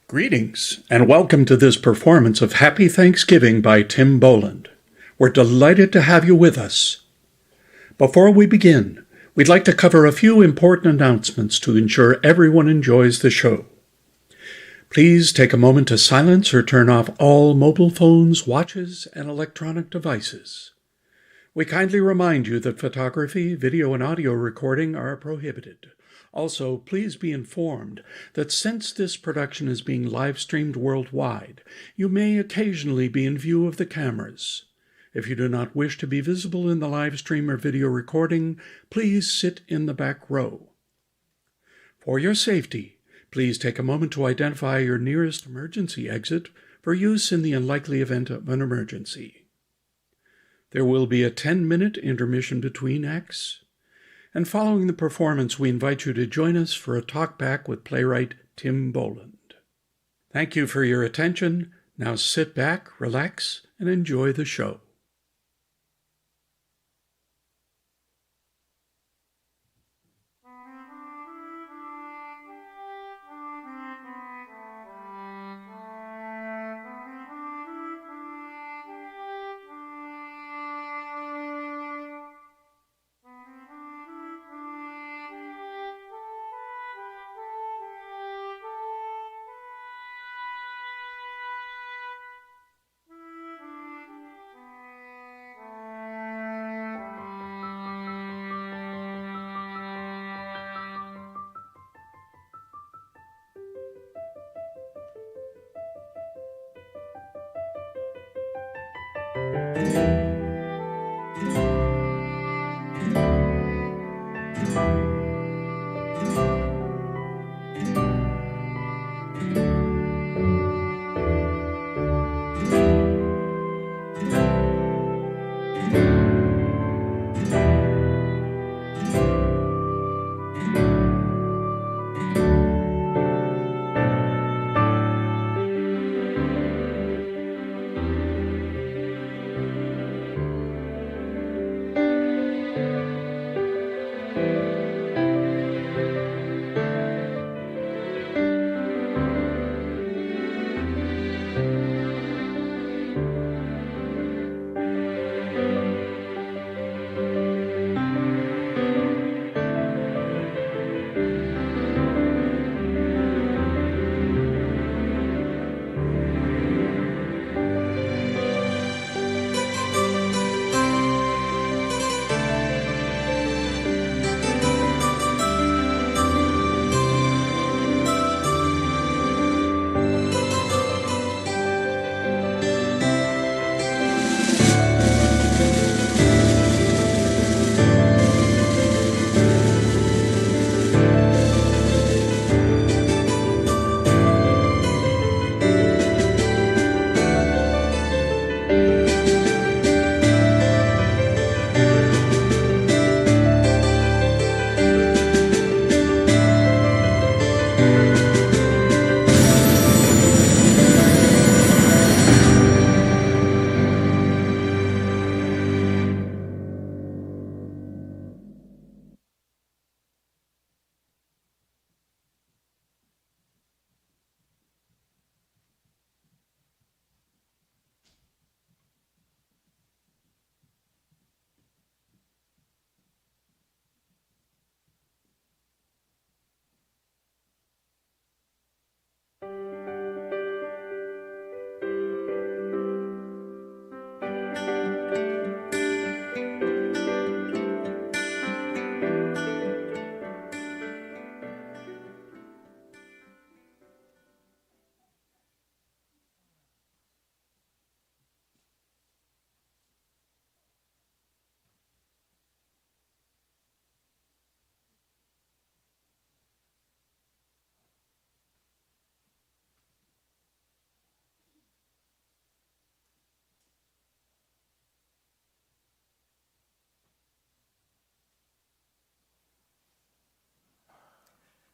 Greetings, and welcome to this performance of Happy Thanksgiving by Tim Boland. We're delighted to have you with us. Before we begin, we'd like to cover a few important announcements to ensure everyone enjoys the show. Please take a moment to silence or turn off all mobile phones, watches, and electronic devices. We kindly remind you that photography, video, and audio recording are prohibited. Also, please be informed that since this production is being live-streamed worldwide, you may occasionally be in view of the cameras. If you do not wish to be visible in the live stream or video recording, please sit in the back row. For your safety, please take a moment to identify your nearest emergency exit for use in the unlikely event of an emergency. There will be a 10-minute intermission between acts. And following the performance, we invite you to join us for a talk back with playwright Tim Boland. Thank you for your attention. Now sit back, relax, and enjoy the show.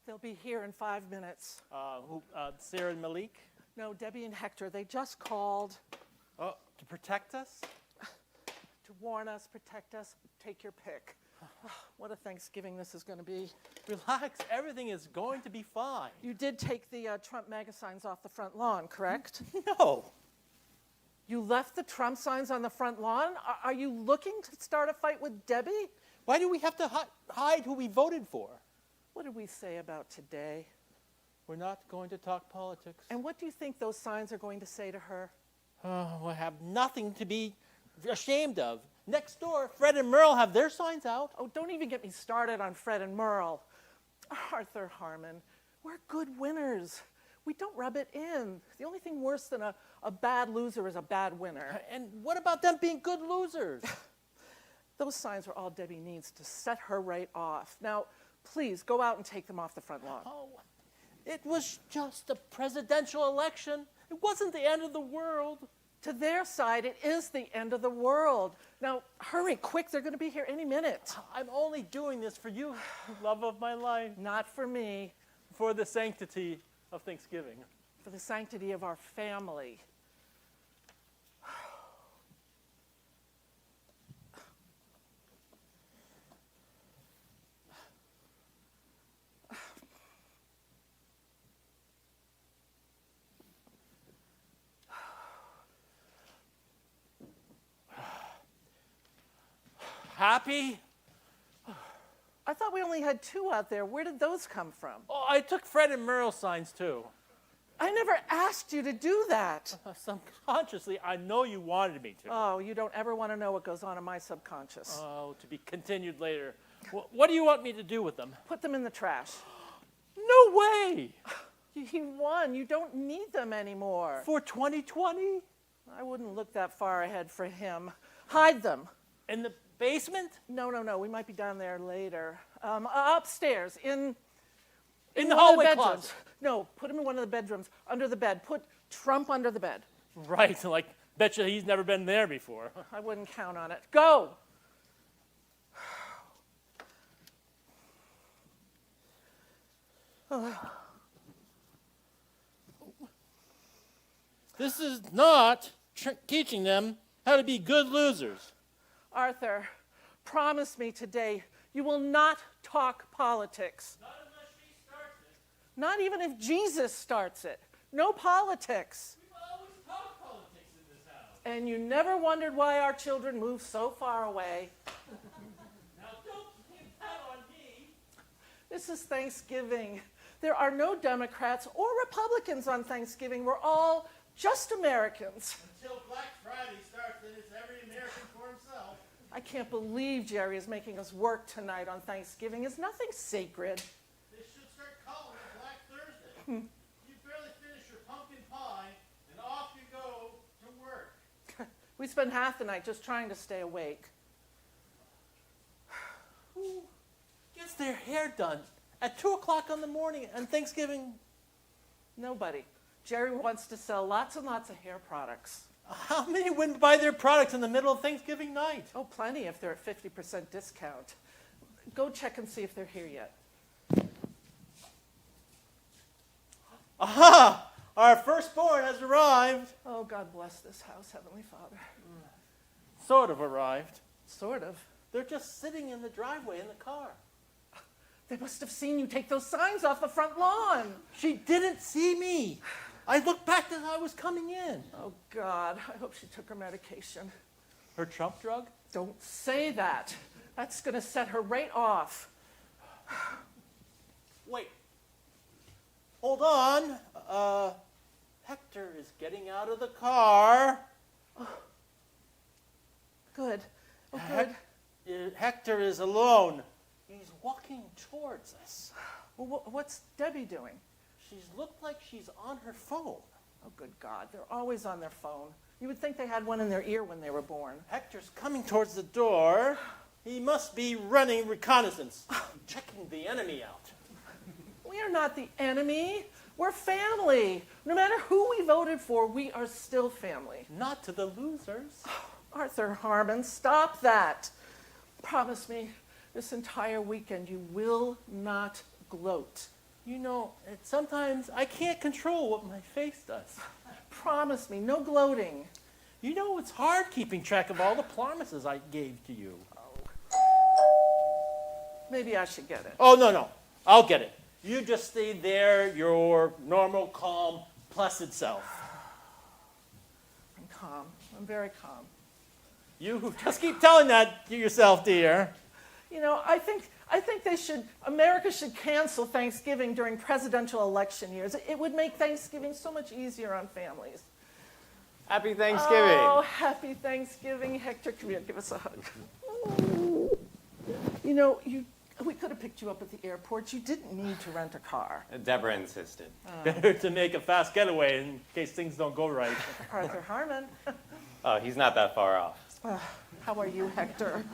They'll be here in 5 minutes. Sarah and Malik? No, Debbie and Hector, they just called Oh, to protect us? to warn us, protect us, take your pick. What a Thanksgiving this is going to be. Relax, everything is going to be fine. You did take the Trump MAGA signs off the front lawn, correct? No. You left the Trump signs on the front lawn? Are you looking to start a fight with Debbie? Why do we have to hide who we voted for? What did we say about today? We're not going to talk politics. And what do you think those signs are going to say to her? We have nothing to be ashamed of. Next door, Fred and Merle have their signs out. Oh, don't even get me started on Fred and Merle. Arthur Harmon, we're good winners. We don't rub it in. The only thing worse than a bad loser is a bad winner. And what about them being good losers? Those signs are all Debbie needs to set her right off. Now, please go out and take them off the front lawn. Oh, it was just a presidential election. It wasn't the end of the world. To their side, it is the end of the world. Now, hurry, quick, they're going to be here any minute. I'm only doing this for you, love of my life, Not for me, for the sanctity of Thanksgiving. for the sanctity of our family. Happy? I thought we only had 2 out there. Where did those come from? Oh, I took Fred and Merle signs too. I never asked you to do that. Subconsciously, I know you wanted me to. Oh, you don't ever want to know what goes on in my subconscious. Oh, to be continued later. What do you want me to do with them? Put them in the trash. No way! You won. You don't need them anymore. For 2020? I wouldn't look that far ahead for him. Hide them. In the basement? No. We might be down there later. Upstairs, in In one the of hallway bedrooms. closet? No, put him in one of the bedrooms, under the bed. Put Trump under the bed. Right, like, betcha he's never been there before. I wouldn't count on it. Go. This is not teaching them how to be good losers. Arthur, promise me today you will not talk politics. Not unless she starts it. Not even if Jesus starts it. No politics. We always talk politics in this house. And you never wondered why our children moved so far away. Now don't pin that on me. This is Thanksgiving. There are no Democrats or Republicans on Thanksgiving. We're all just Americans. Until Black Friday starts, then it's every American for himself. I can't believe Jerry is making us work tonight on Thanksgiving. Is nothing sacred? They should start calling it Black Thursday. You barely finish your pumpkin pie, and off you go to work. We spend half the night just trying to stay awake. Who gets their hair done at 2 o'clock in the morning on Thanksgiving? Nobody. Jerry wants to sell lots and lots of hair products. How many wouldn't buy their products in the middle of Thanksgiving night? Oh, plenty if they're at 50% discount. Go check and see if they're here yet. Aha! Our firstborn has arrived. Oh, God bless this house, Heavenly Father. Sort of arrived. Sort of. They're just sitting in the driveway in the car. They must have seen you take those signs off the front lawn. She didn't see me. I looked back as I was coming in. Oh, God, I hope she took her medication. Her Trump drug? Don't say that. That's going to set her right off. Wait. Hold on. Hector is getting out of the car. Good. Oh, good. Hector is alone. He's walking towards us. Well, what's Debbie doing? She's looked like she's on her phone. Oh, good God. They're always on their phone. You would think they had one in their ear when they were born. Hector's coming towards the door. He must be running reconnaissance, checking the enemy out. We are not the enemy. We're family. No matter who we voted for, we are still family. Not to the losers. Arthur Harmon, stop that. Promise me this entire weekend you will not gloat. You know, sometimes I can't control what my face does. Promise me, no gloating. You know, it's hard keeping track of all the promises I gave to you. Maybe I should get it. Oh, no. I'll get it. You just stay there, your normal, calm, placid self. I'm calm. I'm very calm. You just keep telling that to yourself, dear. You know, I think America should cancel Thanksgiving during presidential election years. It would make Thanksgiving so much easier on families. Happy Thanksgiving. Oh, happy Thanksgiving, Hector. Come here, give us a hug. You know, we could have picked you up at the airport. You didn't need to rent a car. Deborah insisted. Better to make a fast getaway in case things don't go right. Arthur Harmon. Oh, he's not that far off. How are you, Hector?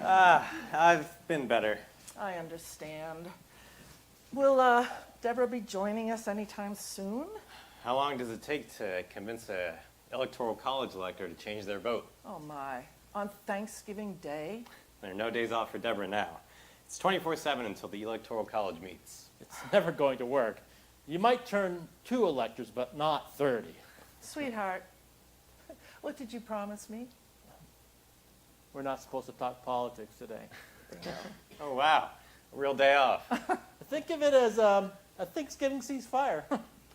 I've been better. I understand. Will Deborah be joining us anytime soon? How long does it take to convince a electoral college elector to change their vote? Oh, my. On Thanksgiving Day? There are no days off for Deborah now. It's 24/7 until the electoral college meets. It's never going to work. You might turn 2 electors, but not 30. Sweetheart, what did you promise me? We're not supposed to talk politics today. Oh, wow. A real day off. Think of it as a Thanksgiving ceasefire.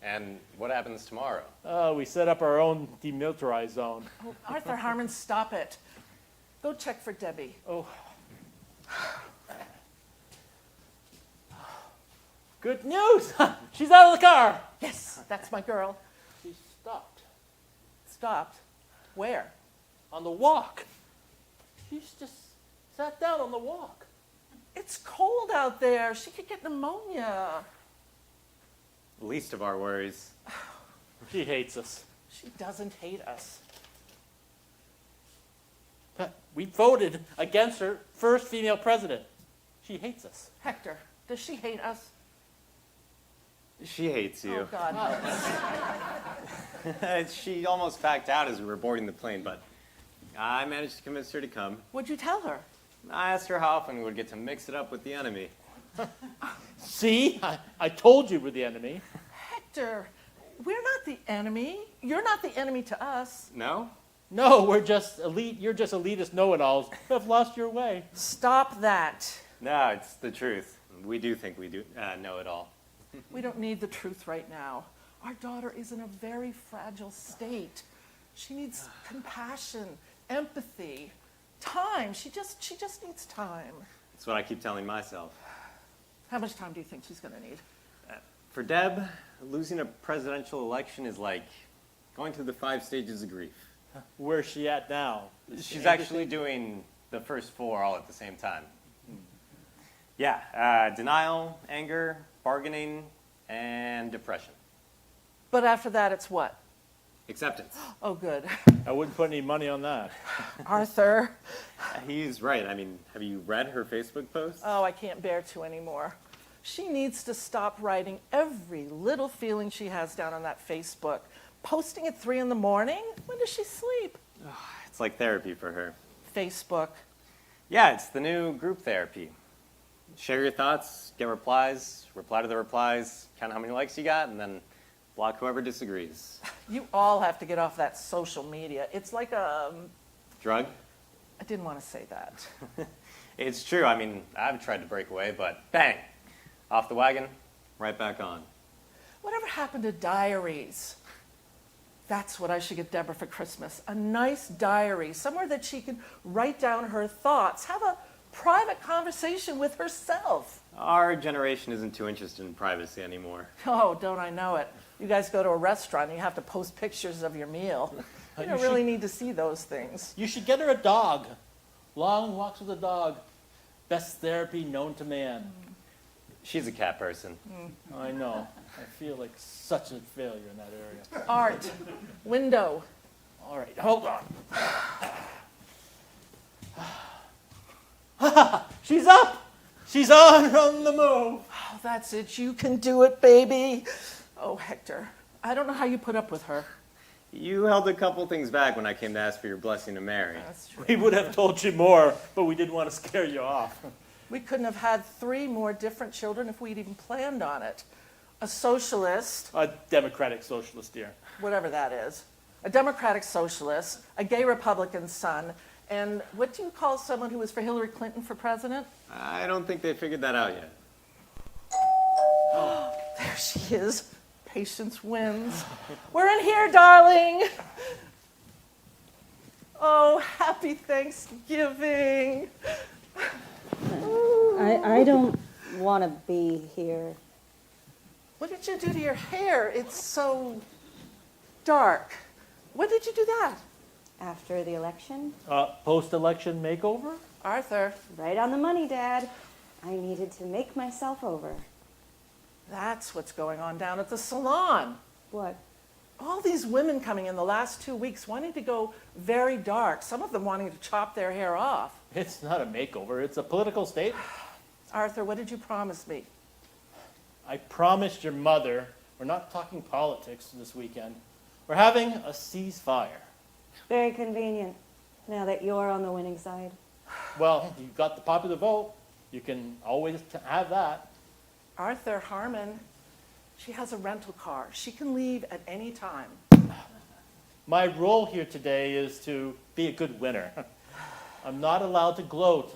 And what happens tomorrow? We set up our own demilitarized zone. Oh, Arthur Harmon, stop it. Go check for Debbie. Oh. Good news! She's out of the car! Yes, that's my girl. She stopped Stopped. Where? on the walk. She's just sat down on the walk. It's cold out there. She could get pneumonia. Least of our worries. She hates us. She doesn't hate us. But we voted against her first female president. She hates us. Hector, does she hate us? She hates Oh, you. God. help us. She almost backed out as we were boarding the plane, but I managed to convince her to come. What'd you tell her? I asked her how often we would get to mix it up with the enemy. See? I told you we're the enemy. Hector, we're not the enemy. You're not the enemy to us. No? No, we're just elite. You're just elitist know-it-alls who have lost your way. Stop that. No, it's the truth. We do think we do know it all. We don't need the truth right now. Our daughter is in a very fragile state. She needs compassion, empathy, time. She just needs time. That's what I keep telling myself. How much time do you think she's going to need? For Deb, losing a presidential election is like going through the 5 stages of grief. Where's she at now? She's actually doing the first 4 all at the same time. Yeah, denial, anger, bargaining, and depression. But after that, it's what? Acceptance. Oh, good. I wouldn't put any money on that. Arthur. He's right. I mean, have you read her Facebook posts? Oh, I can't bear to anymore. She needs to stop writing every little feeling she has down on that Facebook. Posting at 3 in the morning? When does she sleep? It's like therapy for her. Facebook. Yeah, it's the new group therapy. Share your thoughts, get replies, reply to the replies, count how many likes you got, and then block whoever disagrees. You all have to get off that social media. It's like Drug? I didn't want to say that. It's true. I mean, I've tried to break away, but bang! Off the wagon, right back on. Whatever happened to diaries? That's what I should get Deborah for Christmas. A nice diary, somewhere that she can write down her thoughts, have a private conversation with herself. Our generation isn't too interested in privacy anymore. Oh, don't I know it. You guys go to a restaurant and you have to post pictures of your meal. You don't really need to see those things. You should get her a dog. Long walks with a dog. Best therapy known to man. She's a cat person. I know. I feel like such a failure in that area. Art. Window. All right, hold on. She's up! She's on the move! Oh, that's it. You can do it, baby. Oh, Hector. I don't know how you put up with her. You held a couple things back when I came to ask for your blessing to marry. That's true. We would have told you more, but we didn't want to scare you off. We couldn't have had 3 more different children if we'd even planned on it. A socialist, A democratic socialist, dear. whatever that is, a democratic socialist, a gay Republican son, And what do you call someone who was for Hillary Clinton for president? I don't think they figured that out yet. There she is. Patience wins. We're in here, darling. Oh, happy Thanksgiving. I don't want to be here. What did you do to your hair? It's so dark. When did you do that? After the election? Post-election makeover? Arthur, Right on the money, Dad. I needed to make myself over. that's what's going on down at the salon. What? All these women coming in the last 2 weeks wanting to go very dark, some of them wanting to chop their hair off. It's not a makeover, it's a political statement. Arthur, what did you promise me? I promised your mother we're not talking politics this weekend. We're having a ceasefire. Very convenient, now that you're on the winning side. Well, you got the popular vote. You can always have that. Arthur Harmon, she has a rental car. She can leave at any time. My role here today is to be a good winner. I'm not allowed to gloat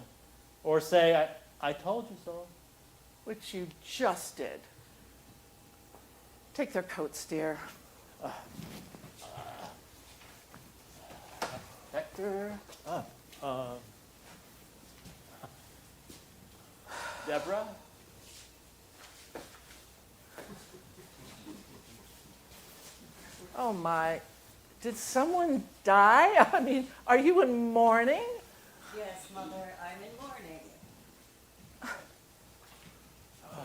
or say, I told you so. Which you just did. Take their coats, dear. Hector. Deborah. Oh my, did someone die? I mean, are you in mourning? Yes, Mother, I'm in mourning.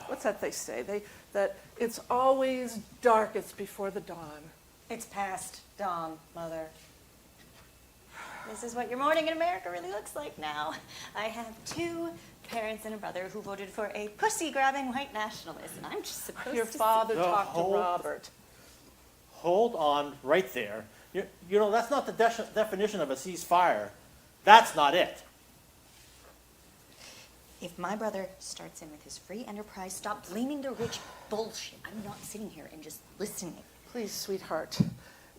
What's that they say? That it's always darkest before the dawn. It's past dawn, Mother. This is what your morning in America really looks like now. I have 2 parents and a brother who voted for a pussy-grabbing white nationalist, and I'm just supposed Your to father No, talked to hold- Robert. Hold on right there. You know, that's not the definition of a ceasefire. That's not it. If my brother starts in with his free enterprise, stop blaming the rich bullshit. I'm not sitting here and just listening. Please, sweetheart,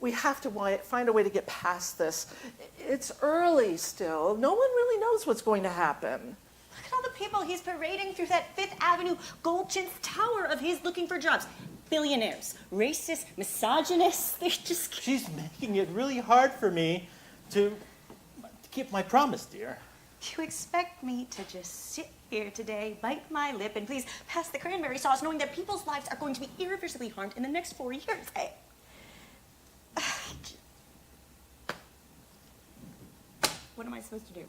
we have to find a way to get past this. It's early still. No one really knows what's going to happen. Look at all the people he's parading through that Fifth Avenue Goldchintz Tower of his looking for jobs. Billionaires, racists, misogynists, they just... She's making it really hard for me to keep my promise, dear. You expect me to just sit here today, bite my lip, and please pass the cranberry sauce, knowing that people's lives are going to be irreversibly harmed in the next 4 years? What am I supposed to do?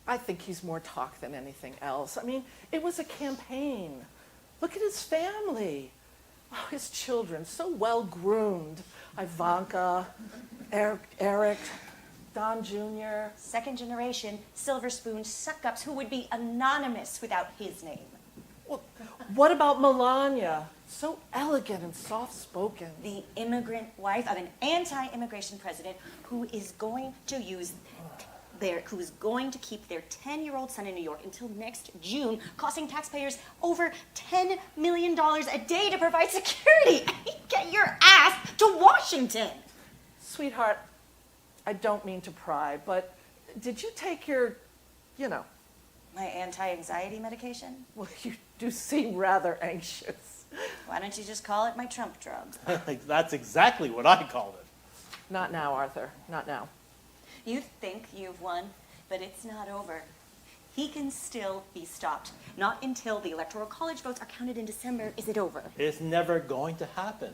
I think he's more talk than anything else. I mean, it was a campaign. Look at his family. Oh, his children, so well groomed. Ivanka, Eric, Don Jr. Second generation silver spoon suck-ups who would be anonymous without his name. Well, what about Melania? So elegant and soft-spoken. The immigrant wife of an anti-immigration president who is going to keep their 10-year-old son in New York until next June, costing taxpayers over $10 million a day to provide security. Get your ass to Washington. Sweetheart, I don't mean to pry, but did you take your, My anti-anxiety medication? well, you do seem rather anxious. Why don't you just call it my Trump drug? That's exactly what I called it. Not now, Arthur, not now. You think you've won, but it's not over. He can still be stopped. Not until the Electoral College votes are counted in December is it over. It's never going to happen.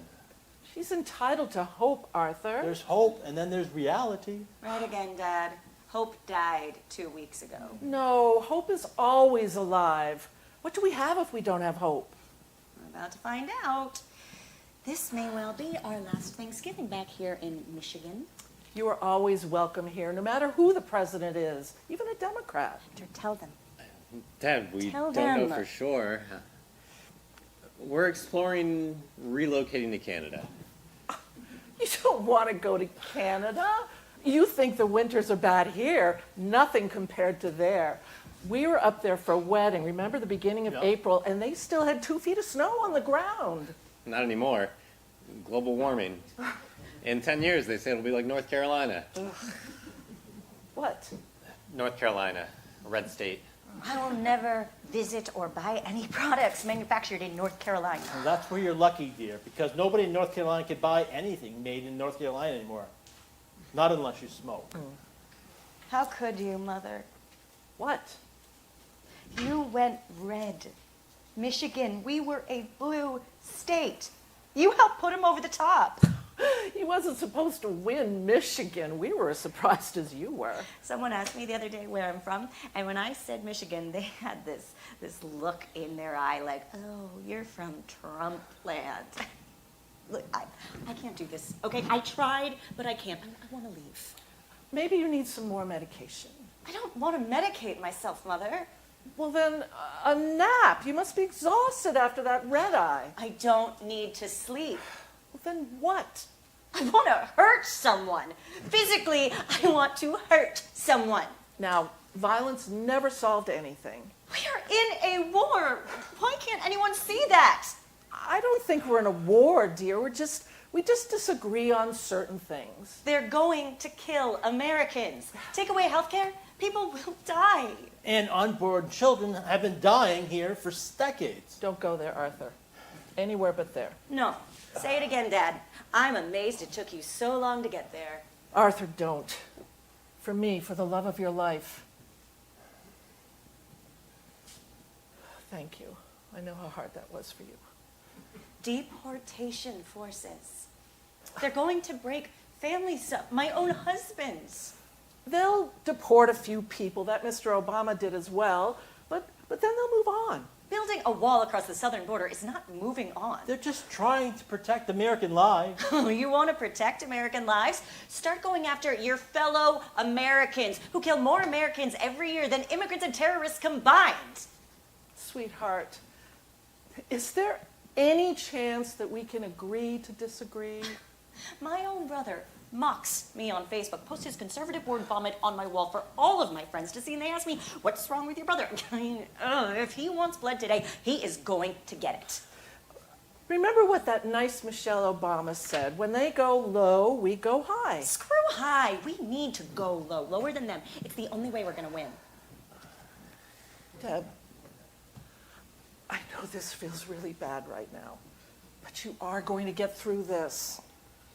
She's entitled to hope, Arthur. There's hope, and then there's reality. Right again, Dad. Hope died 2 weeks ago. No, hope is always alive. What do we have if we don't have hope? We're about to find out. This may well be our last Thanksgiving back here in Michigan. You are always welcome here, no matter who the president is, even a Democrat. Victor, tell them. Dad, we Tell don't know them. for sure. We're exploring relocating to Canada. You don't want to go to Canada? You think the winters are bad here. Nothing compared to there. We were up there for a wedding, remember the beginning of Yeah. April, and they still had 2 feet of snow on the ground. Not anymore. Global warming. In 10 years, they say it'll be like North Carolina. What? North Carolina, a red state. I will never visit or buy any products manufactured in North Carolina. Well, that's where you're lucky, dear, because nobody in North Carolina can buy anything made in North Carolina anymore. Not unless you smoke. How could you, Mother? What? You went red. Michigan, we were a blue state. You helped put him over the top. He wasn't supposed to win Michigan. We were as surprised as you were. Someone asked me the other day where I'm from, and when I said Michigan, they had this look in their eye like, oh, you're from Trump land. Look, I can't do this, okay? I tried, but I can't. I want to leave. Maybe you need some more medication. I don't want to medicate myself, Mother. Well, then, a nap. You must be exhausted after that red eye. I don't need to sleep. Well, then what? I want to hurt someone. Physically, I want to hurt someone. Now, violence never solved anything. We're in a war. Why can't anyone see that? I don't think we're in a war, dear. We just disagree on certain things. They're going to kill Americans. Take away health care, people will die. And unborn children have been dying here for decades. Don't go there, Arthur. Anywhere but there. No. Say it again, Dad. I'm amazed it took you so long to get there. Arthur, don't. For me, for the love of your life. Thank you. I know how hard that was for you. Deportation forces. They're going to break families up. My own husband's. They'll deport a few people. That Mr. Obama did as well. But then they'll move on. Building a wall across the southern border is not moving on. They're just trying to protect American lives. You want to protect American lives? Start going after your fellow Americans who kill more Americans every year than immigrants and terrorists combined. Sweetheart, is there any chance that we can agree to disagree? My own brother mocks me on Facebook, posts his conservative word vomit on my wall for all of my friends to see, and they ask me, what's wrong with your brother? If he wants blood today, he is going to get it. Remember what that nice Michelle Obama said, when they go low, we go high. Screw high. We need to go low, lower than them. It's the only way we're going to win. Deb, I know this feels really bad right now, but you are going to get through this.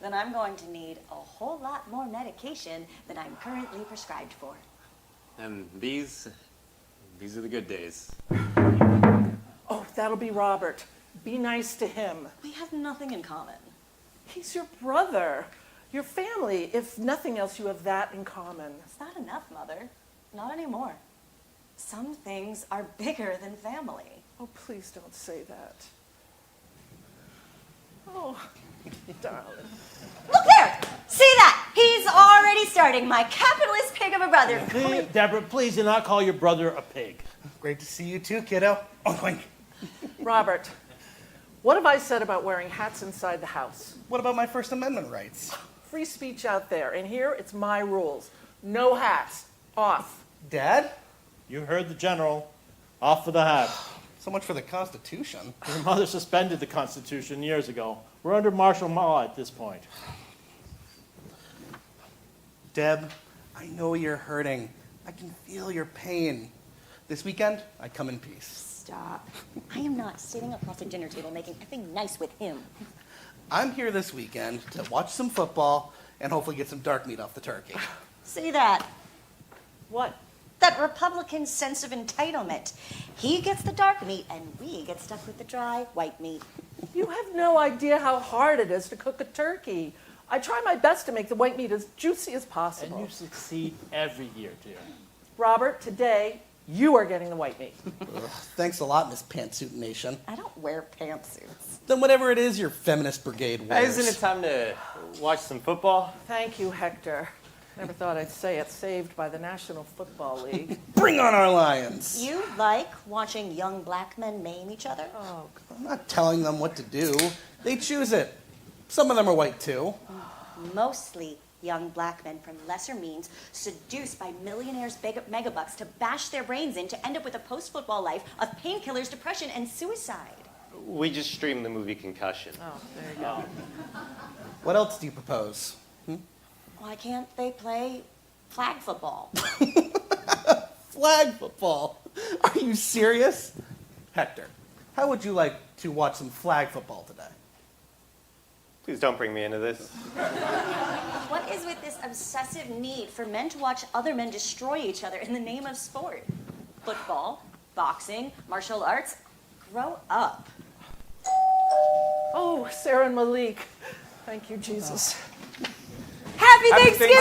Then I'm going to need a whole lot more medication than I'm currently prescribed for. And these are the good days. Oh, that'll be Robert. Be nice to him. We have nothing in common. He's your brother, your family. If nothing else, you have that in common. It's not enough, Mother. Not anymore. Some things are bigger than family. Oh, please don't say that. Oh, darling. Look there! See that? He's already starting, my capitalist pig of a brother. Please, Deborah, please do not call your brother a pig. Great to see you too, kiddo. Oink. Robert, what have I said about wearing hats inside the house? What about my First Amendment rights? Free speech out there, and here it's my rules. No hats. Off. Dad? You heard the general. Off with the hat. So much for the Constitution. Your mother suspended the Constitution years ago. We're under martial law at this point. Deb, I know you're hurting. I can feel your pain. This weekend, I come in peace. Stop. I am not sitting across the dinner table making everything nice with him. I'm here this weekend to watch some football and hopefully get some dark meat off the turkey. See that? What? That Republican sense of entitlement. He gets the dark meat, and we get stuck with the dry white meat. You have no idea how hard it is to cook a turkey. I try my best to make the white meat as juicy as possible. And you succeed every year, dear. Robert, today, you are getting the white meat. Thanks a lot, Miss Pantsuit Nation. I don't wear pantsuits. Then whatever it is your feminist brigade wears. Isn't it time to watch some football? Thank you, Hector. Never thought I'd say it. Saved by the National Football League. Bring on our Lions! You like watching young black men maim each other? Oh, I'm not telling them what to do. They choose it. Some of them are white too. Mostly young black men from lesser means, seduced by millionaires' megabucks to bash their brains in to end up with a post-football life of painkillers, depression, and suicide. We just streamed the movie Concussion. oh, there you go. What else do you propose? Why can't they play flag football? Flag football. Are you serious? Hector, how would you like to watch some flag football today? Please don't bring me into this. What is with this obsessive need for men to watch other men destroy each other in the name of sport? Football, boxing, martial arts. Grow up. Oh, Sarah and Malik. Thank you, Jesus. Happy Thanksgiving!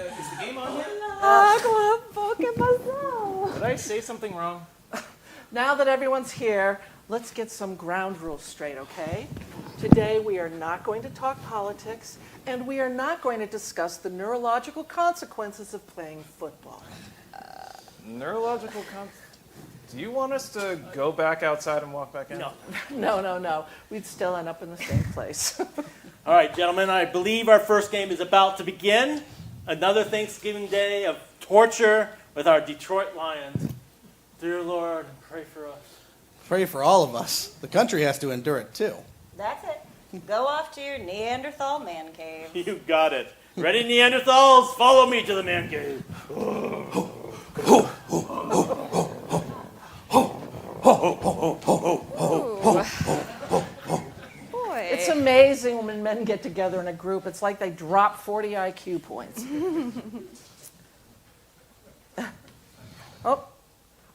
Is the game on yet? Did I say something wrong? Now that everyone's here, let's get some ground rules straight, okay? Today we are not going to talk politics, and we are not going to discuss the neurological consequences of playing football. Neurological Do you want us to go back outside and walk back in? No. We'd still end up in the same place. All right, gentlemen, I believe our first game is about to begin. Another Thanksgiving day of torture with our Detroit Lions. Dear Lord, pray for us. Pray for all of us. The country has to endure it too. That's it. Go off to your Neanderthal man cave. You got it. Ready, Neanderthals? Follow me to the man cave. Boy. It's amazing when men get together in a group. It's like they drop 40 IQ points. Oh,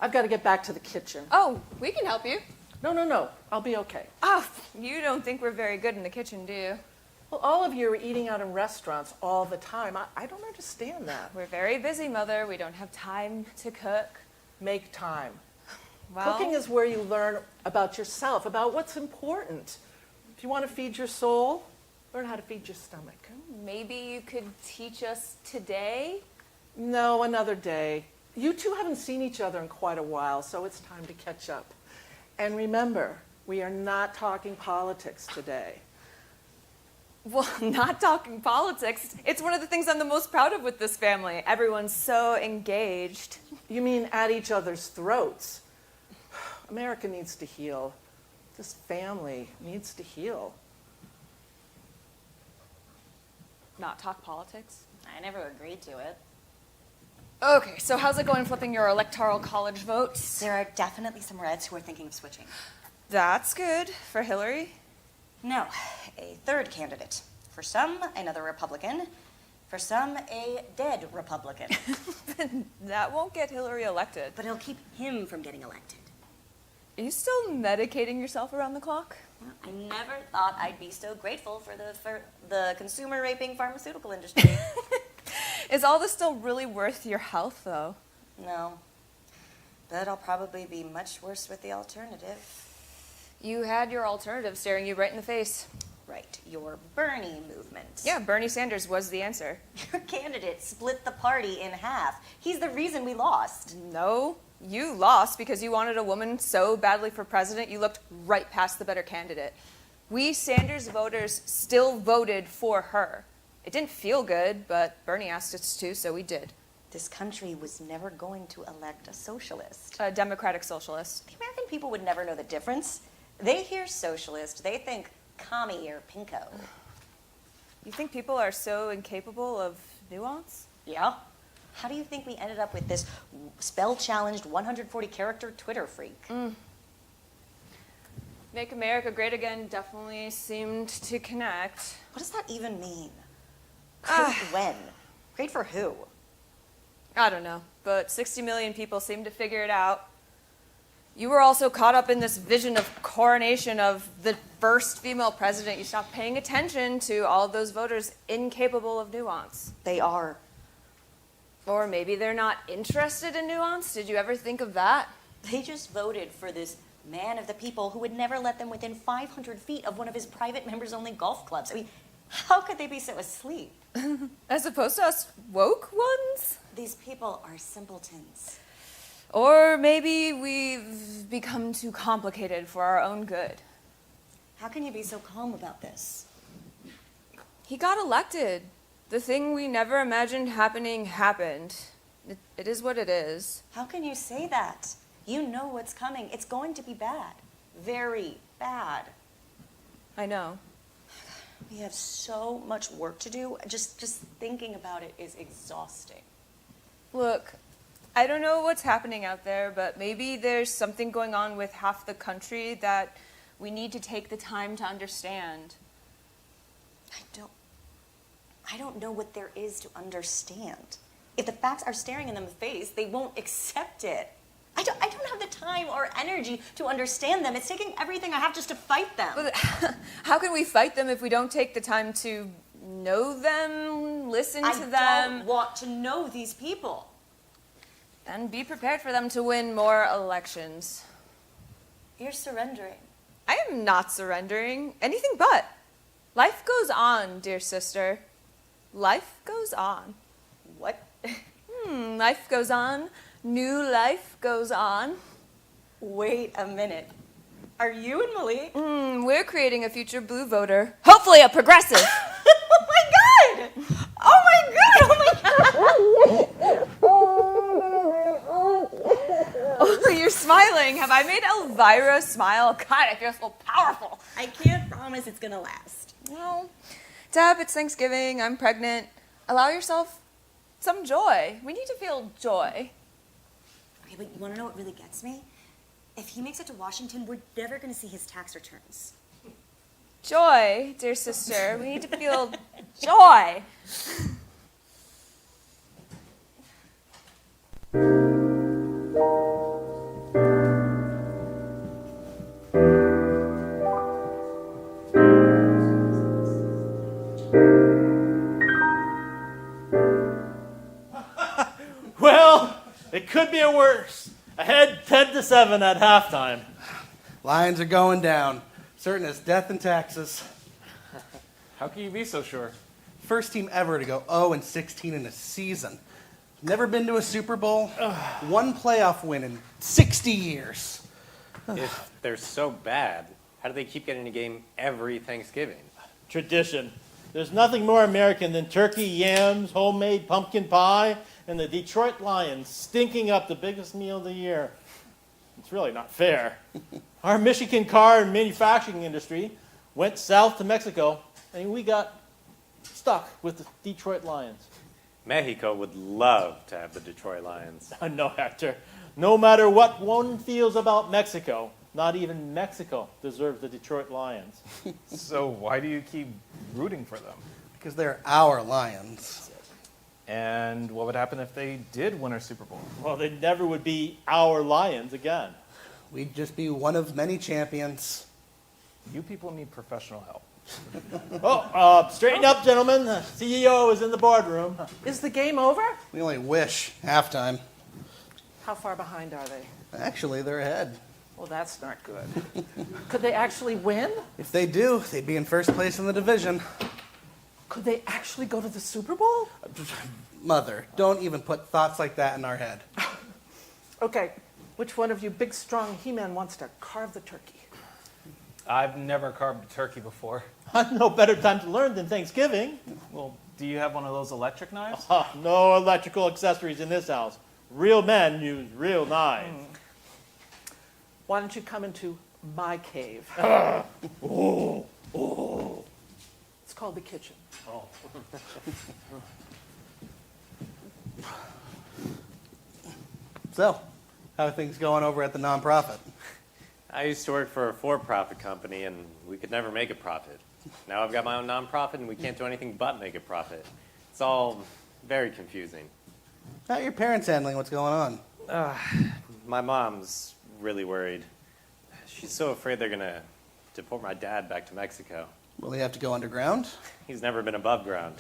I've got to get back to the kitchen. Oh, we can help you. No. I'll be okay. Oh, you don't think we're very good in the kitchen, do you? Well, all of you are eating out in restaurants all the time. I don't understand that. We're very busy, Mother. We don't have time to cook. Make time. Well, Cooking is where you learn about yourself, about what's important. If you want to feed your soul, learn how to feed your stomach. maybe you could teach us today? No, another day. You two haven't seen each other in quite a while, so it's time to catch up. And remember, we are not talking politics today. Well, not talking politics. It's one of the things I'm the most proud of with this family. Everyone's so engaged. You mean at each other's throats. America needs to heal. This family needs to heal. Not talk politics? I never agreed to it. Okay, so how's it going flipping your electoral college votes? There are definitely some Reds who are thinking of switching. That's good. For Hillary? No, a third candidate. For some, another Republican. For some, a dead Republican. That won't get Hillary elected. But it'll keep him from getting elected. Are you still medicating yourself around the clock? Well, I never thought I'd be so grateful for the consumer raping pharmaceutical industry. Is all this still really worth your health, though? No. But I'll probably be much worse with the alternative. You had your alternative staring you right in the face. Right, your Bernie movement. Yeah, Bernie Sanders was the answer. Your candidate split the party in half. He's the reason we lost. No, you lost because you wanted a woman so badly for president you looked right past the better candidate. We Sanders voters still voted for her. It didn't feel good, but Bernie asked us to, so we did. This country was never going to elect a socialist. A democratic socialist. The American people would never know the difference. They hear socialist, they think commie or pinko. You think people are so incapable of nuance? Yeah? How do you think we ended up with this spell-challenged 140-character Twitter freak? Make America Great Again definitely seemed to connect. What does that even mean? Great when? Great for who? I don't know, but 60 million people seem to figure it out. You were also caught up in this vision of coronation of the first female president. You stopped paying attention to all of those voters incapable of nuance. They are. Or maybe they're not interested in nuance. Did you ever think of that? They just voted for this man of the people who would never let them within 500 feet of one of his private members-only golf clubs. I mean, how could they be so asleep? As opposed to us woke ones? These people are simpletons. Or maybe we've become too complicated for our own good. How can you be so calm about this? He got elected. The thing we never imagined happening happened. It is what it is. How can you say that? You know what's coming. It's going to be bad. Very bad. I know. We have so much work to do. Just thinking about it is exhausting. Look, I don't know what's happening out there, but maybe there's something going on with half the country that we need to take the time to understand. I don't know what there is to understand. If the facts are staring in them in the face, they won't accept it. I don't have the time or energy to understand them. It's taking everything I have just to fight them. But how can we fight them if we don't take the time to know them, listen to them? I don't want to know these people. Then be prepared for them to win more elections. You're surrendering. I am not surrendering. Anything but. Life goes on, dear sister. Life goes on. What? Life goes on. New life goes on. Wait a minute. Are you and Malik? We're creating a future blue voter. Hopefully a progressive. Oh my god! Oh my god! Oh my god! Oh, you're smiling. Have I made Elvira smile? God, I feel so powerful. I can't promise it's gonna last. Well, Deb, it's Thanksgiving. I'm pregnant. Allow yourself some joy. We need to feel joy. Okay, but you wanna know what really gets me? If he makes it to Washington, we're never gonna see his tax returns. Joy, dear sister. We need to feel joy. Well, it could be worse. Ahead 10-7 at halftime. Lions are going down. Certain as death and taxes. How can you be so sure? First team ever to go 0-16 in a season. Never been to a Super Bowl. One playoff win in 60 years. If they're so bad, how do they keep getting a game every Thanksgiving? Tradition. There's nothing more American than turkey, yams, homemade pumpkin pie, and the Detroit Lions stinking up the biggest meal of the year. It's really not fair. Our Michigan car and manufacturing industry went south to Mexico, and we got stuck with the Detroit Lions. Mexico would love to have the Detroit Lions. No, Hector. No matter what one feels about Mexico, not even Mexico deserves the Detroit Lions. So why do you keep rooting for them? Because they're our Lions. And what would happen if they did win a Super Bowl? Well, they never would be our Lions again. We'd just be one of many champions. You people need professional help. Oh, straighten up, gentlemen. The CEO is in the boardroom. Is the game over? We only wish halftime. How far behind are they? Actually, they're ahead. Well, that's not good. Could they actually win? If they do, they'd be in first place in the division. Could they actually go to the Super Bowl? Mother, don't even put thoughts like that in our head. Okay, which one of you big, strong He-Man wants to carve the turkey? I've never carved a turkey before. No better time to learn than Thanksgiving. Well, do you have one of those electric knives? No electrical accessories in this house. Real men use real knives. Why don't you come into my cave? It's called the kitchen. So, how are things going over at the nonprofit? I used to work for a for-profit company, and we could never make a profit. Now I've got my own nonprofit, and we can't do anything but make a profit. It's all very confusing. How are your parents handling what's going on? My mom's really worried. She's so afraid they're going to deport my dad back to Mexico. Will he have to go underground? He's never been above ground.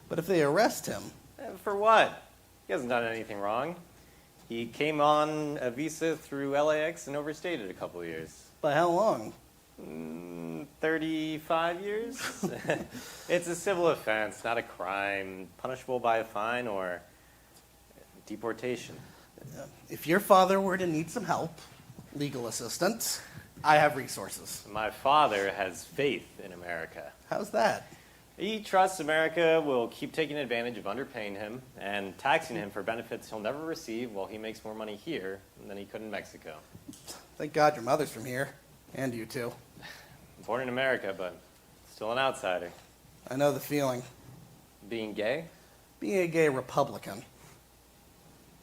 But if they arrest him, For what? He hasn't done anything wrong. He came on a visa through LAX and overstayed it a couple of years. by how long? 35 years? It's a civil offense, not a crime, punishable by a fine or deportation. If your father were to need some help, legal assistance, I have resources. My father has faith in America. How's that? He trusts America will keep taking advantage of underpaying him and taxing him for benefits he'll never receive while he makes more money here than he could in Mexico. Thank God your mother's from here. And you too. Born in America, but still an outsider. I know the feeling. Being gay? Being a gay Republican.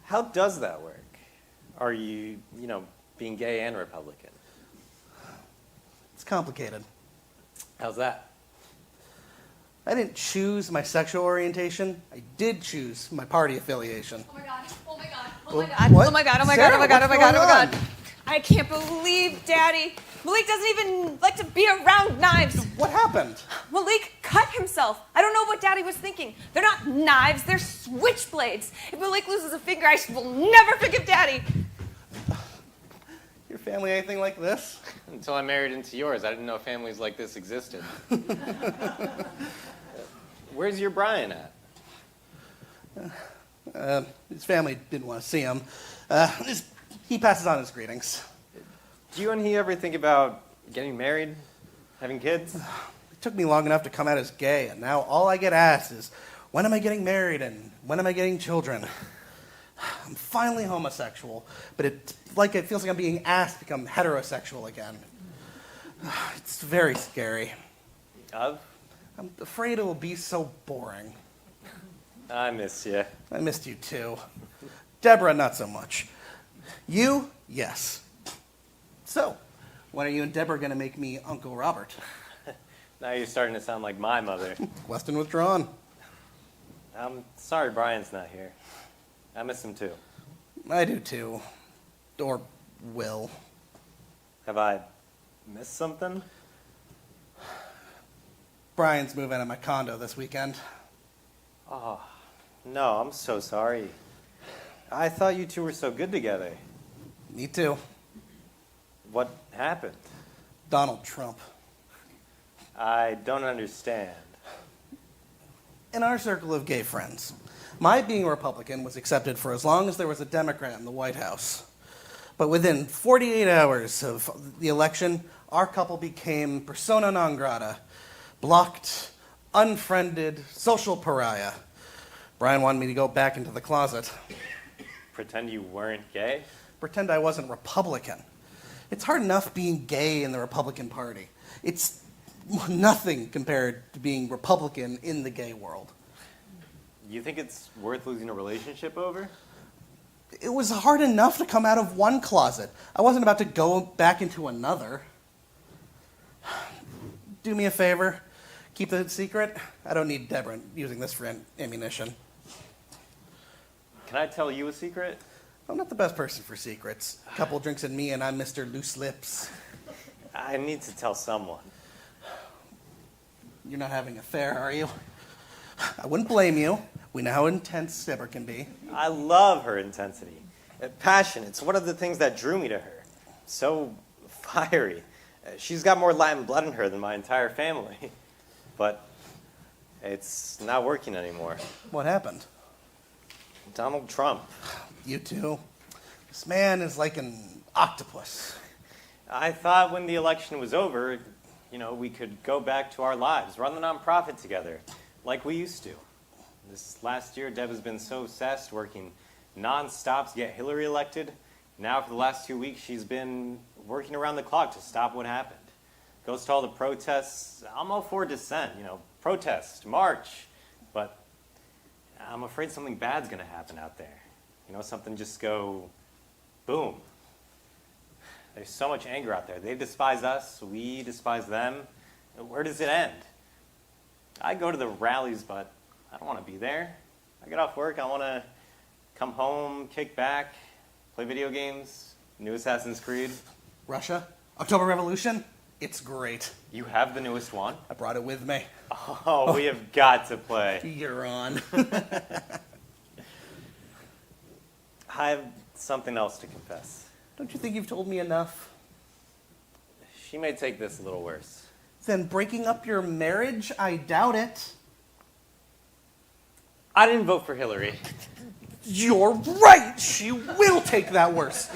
How does that work? Are you, being gay and Republican? It's complicated. How's that? I didn't choose my sexual orientation. I did choose my party affiliation. Oh my god, oh my god, oh Well, my god, what? oh my god, oh my Sarah, god, oh my god, oh my what's god, oh my going god. on? I can't believe Daddy. Malik doesn't even like to be around knives. What happened? Malik cut himself. I don't know what Daddy was thinking. They're not knives, they're switchblades. If Malik loses a finger, I will never forgive Daddy. Your family anything like this? Until I married into yours, I didn't know families like this existed. Where's your Brian at? His family didn't want to see him. He passes on his greetings. Do you and he ever think about getting married, having kids? It took me long enough to come out as gay, and now all I get asked is, when am I getting married and when am I getting children? I'm finally homosexual, but it feels like I'm being asked to become heterosexual again. It's very scary. Of? I'm afraid it will be so boring. I miss you. I missed you too. Deborah, not so much. You, yes. So, when are you and Deborah going to make me Uncle Robert? Now you're starting to sound like my mother. Question withdrawn. I'm sorry Brian's not here. I miss him too. I do too. Or will. Have I missed something? Brian's moving out of my condo this weekend. Oh, no, I'm so sorry. I thought you two were so good together. Me too. What happened? Donald Trump. I don't understand. In our circle of gay friends, my being a Republican was accepted for as long as there was a Democrat in the White House. But within 48 hours of the election, our couple became persona non grata, blocked, unfriended, social pariah. Brian wanted me to go back into the closet. Pretend you weren't gay? Pretend I wasn't Republican. It's hard enough being gay in the Republican Party. It's nothing compared to being Republican in the gay world. You think it's worth losing a relationship over? It was hard enough to come out of one closet. I wasn't about to go back into another. Do me a favor. Keep the secret. I don't need Deborah using this for ammunition. Can I tell you a secret? I'm not the best person for secrets. A couple drinks in me and I'm Mr. Loose Lips. I need to tell someone. You're not having an affair, are you? I wouldn't blame you. We know how intense Deborah can be. I love her intensity. Passion, it's one of the things that drew me to her. So fiery. She's got more Latin blood in her than my entire family. But it's not working anymore. What happened? Donald Trump. You too. This man is like an octopus. I thought when the election was over, we could go back to our lives, run the nonprofit together, like we used to. This last year, Deb has been so obsessed, working nonstop to get Hillary elected. Now, for the last 2 weeks, she's been working around the clock to stop what happened. Goes to all the protests. I'm all for dissent, protest, march. But I'm afraid something bad's going to happen out there. Something just go boom. There's so much anger out there. They despise us. We despise them. Where does it end? I go to the rallies, but I don't want to be there. I get off work. I want to come home, kick back, play video games, new Assassin's Creed. Russia? October Revolution? It's great. You have the newest one? I brought it with me. Oh, we have got to play. You're on. I have something else to confess. Don't you think you've told me enough? She may take this a little worse. Then breaking up your marriage? I doubt it. I didn't vote for Hillary. You're right! She will take that worse.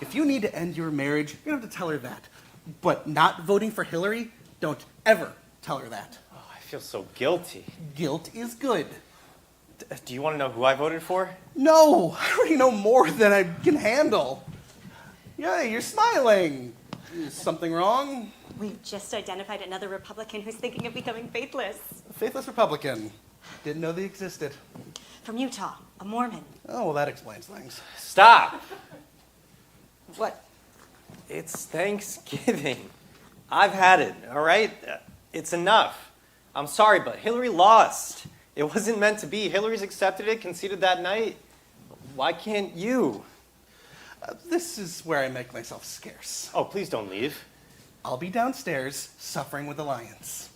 If you need to end your marriage, you're going to have to tell her that. But not voting for Hillary, don't ever tell her that. Oh, I feel so guilty. Guilt is good. Do you want to know who I voted for? No, I already know more than I can handle. Yeah, you're smiling. Is something wrong? We've just identified another Republican who's thinking of becoming faithless. A faithless Republican. Didn't know they existed. From Utah, a Mormon. Oh, well, that explains things. Stop! What? It's Thanksgiving. I've had it, all right? It's enough. I'm sorry, but Hillary lost. It wasn't meant to be. Hillary's accepted it, conceded that night. Why can't you? This is where I make myself scarce. Oh, please don't leave. I'll be downstairs suffering with the lions.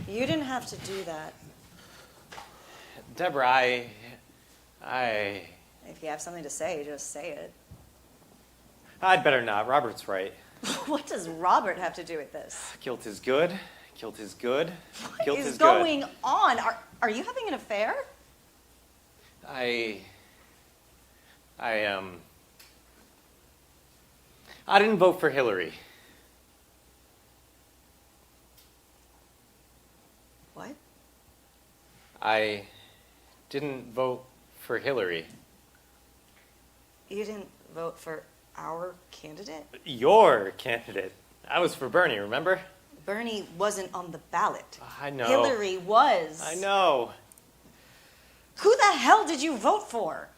You didn't have to do that. Deborah, If you have something to say, just say it. I'd better not. Robert's right. What does Robert have to do with this? Guilt is good. Guilt is good. Guilt What is is going good. on? Are you having an affair? I didn't vote for Hillary. What? I didn't vote for Hillary. You didn't vote for our candidate? Your candidate. I was for Bernie, remember? Bernie wasn't on the ballot. I know. Hillary was. I know. Who the hell did you vote for?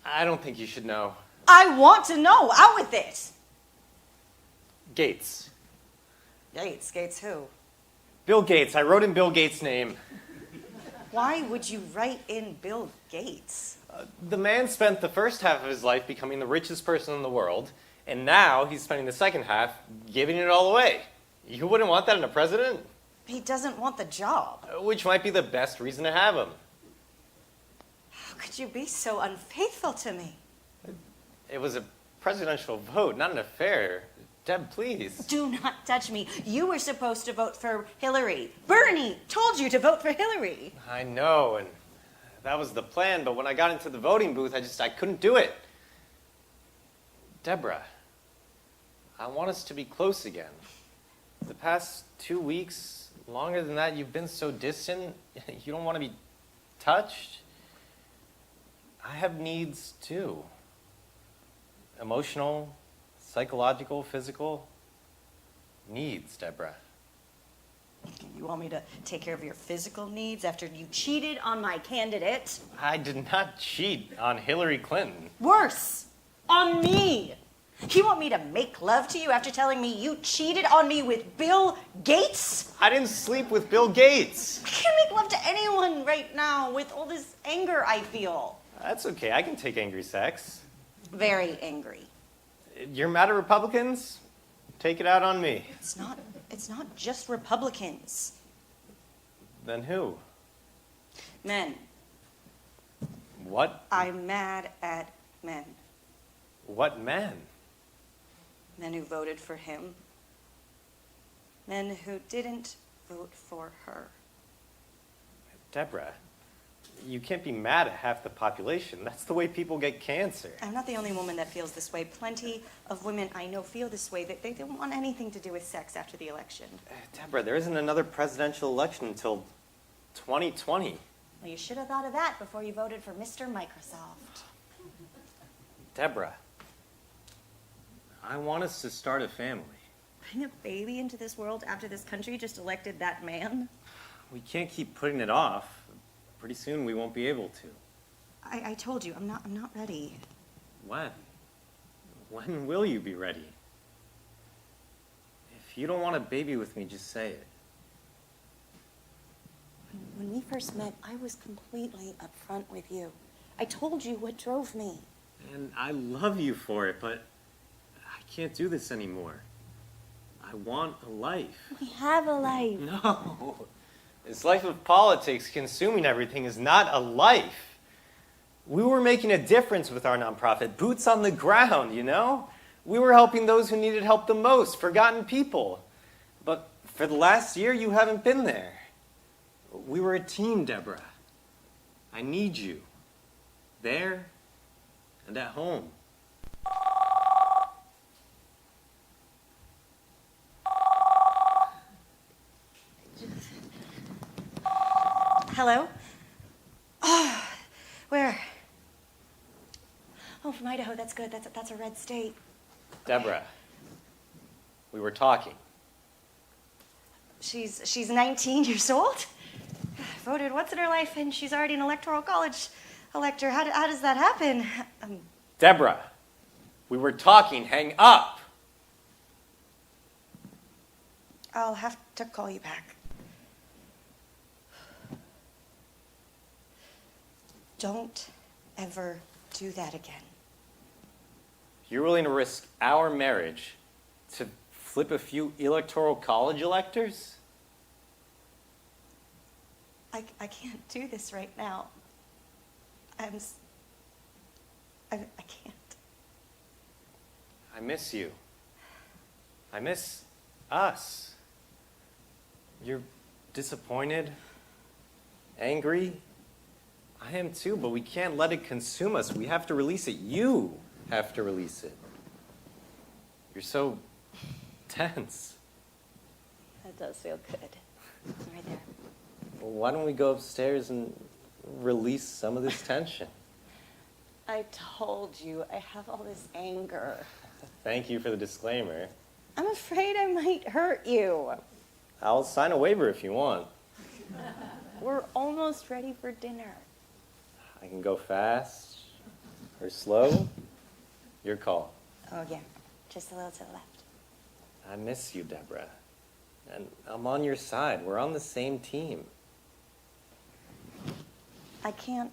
I don't think you should know. I want to know. Out with it. Gates. Gates. Gates who? Bill Gates. I wrote in Bill Gates' name. Why would you write in Bill Gates? The man spent the first half of his life becoming the richest person in the world, and now he's spending the second half giving it all away. You wouldn't want that in a president? He doesn't want the job. Which might be the best reason to have him. How could you be so unfaithful to me? It was a presidential vote, not an affair. Deb, please. Do not touch me. You were supposed to vote for Hillary. Bernie told you to vote for Hillary. I know, and that was the plan, but when I got into the voting booth, I couldn't do it. Deborah, I want us to be close again. The past 2 weeks, longer than that, you've been so distant. You don't want to be touched. I have needs too. Emotional, psychological, physical needs, Deborah. You want me to take care of your physical needs after you cheated on my candidate? I did not cheat on Hillary Clinton. Worse, on me. You want me to make love to you after telling me you cheated on me with Bill Gates? I didn't sleep with Bill Gates. I can't make love to anyone right now with all this anger I feel. That's okay, I can take angry sex. Very angry. You're mad at Republicans? Take it out on me. It's not just Republicans. Then who? Men. What? I'm mad at men. What men? Men who voted for him. Men who didn't vote for her. Deborah, you can't be mad at half the population. That's the way people get cancer. I'm not the only woman that feels this way. Plenty of women I know feel this way, that they don't want anything to do with sex after the election. Deborah, there isn't another presidential election until 2020. Well, you should have thought of that before you voted for Mr. Microsoft. Deborah, I want us to start a family. Bring a baby into this world after this country just elected that man? We can't keep putting it off. Pretty soon we won't be able to. I told you, I'm not ready. When? When will you be ready? If you don't want a baby with me, just say it. When we first met, I was completely upfront with you. I told you what drove me. And I love you for it, but I can't do this anymore. I want a life. We have a life. No. This life of politics, consuming everything, is not a life. We were making a difference with our nonprofit, boots on the ground, you know? We were helping those who needed help the most, forgotten people. But for the last year, you haven't been there. We were a team, Deborah. I need you. There and at home. Hello? Oh, where? Oh, from Idaho. That's good. That's a red state. Deborah, we were talking. She's 19 years old? Voted once in her life, and she's already an electoral college elector. How does that happen? Deborah, we were talking. Hang up. I'll have to call you back. Don't ever do that again. You're willing to risk our marriage to flip a few electoral college electors? I can't do this right now. I can't. I miss you. I miss us. You're disappointed, angry. I am too, but we can't let it consume us. We have to release it. You have to release it. You're so tense. That does feel good. Right there. Well, why don't we go upstairs and release some of this tension? I told you, I have all this anger. Thank you for the disclaimer. I'm afraid I might hurt you. I'll sign a waiver if you want. We're almost ready for dinner. I can go fast or slow. Your call. Oh, yeah. Just a little to the left. I miss you, Deborah. And I'm on your side. We're on the same team. I can't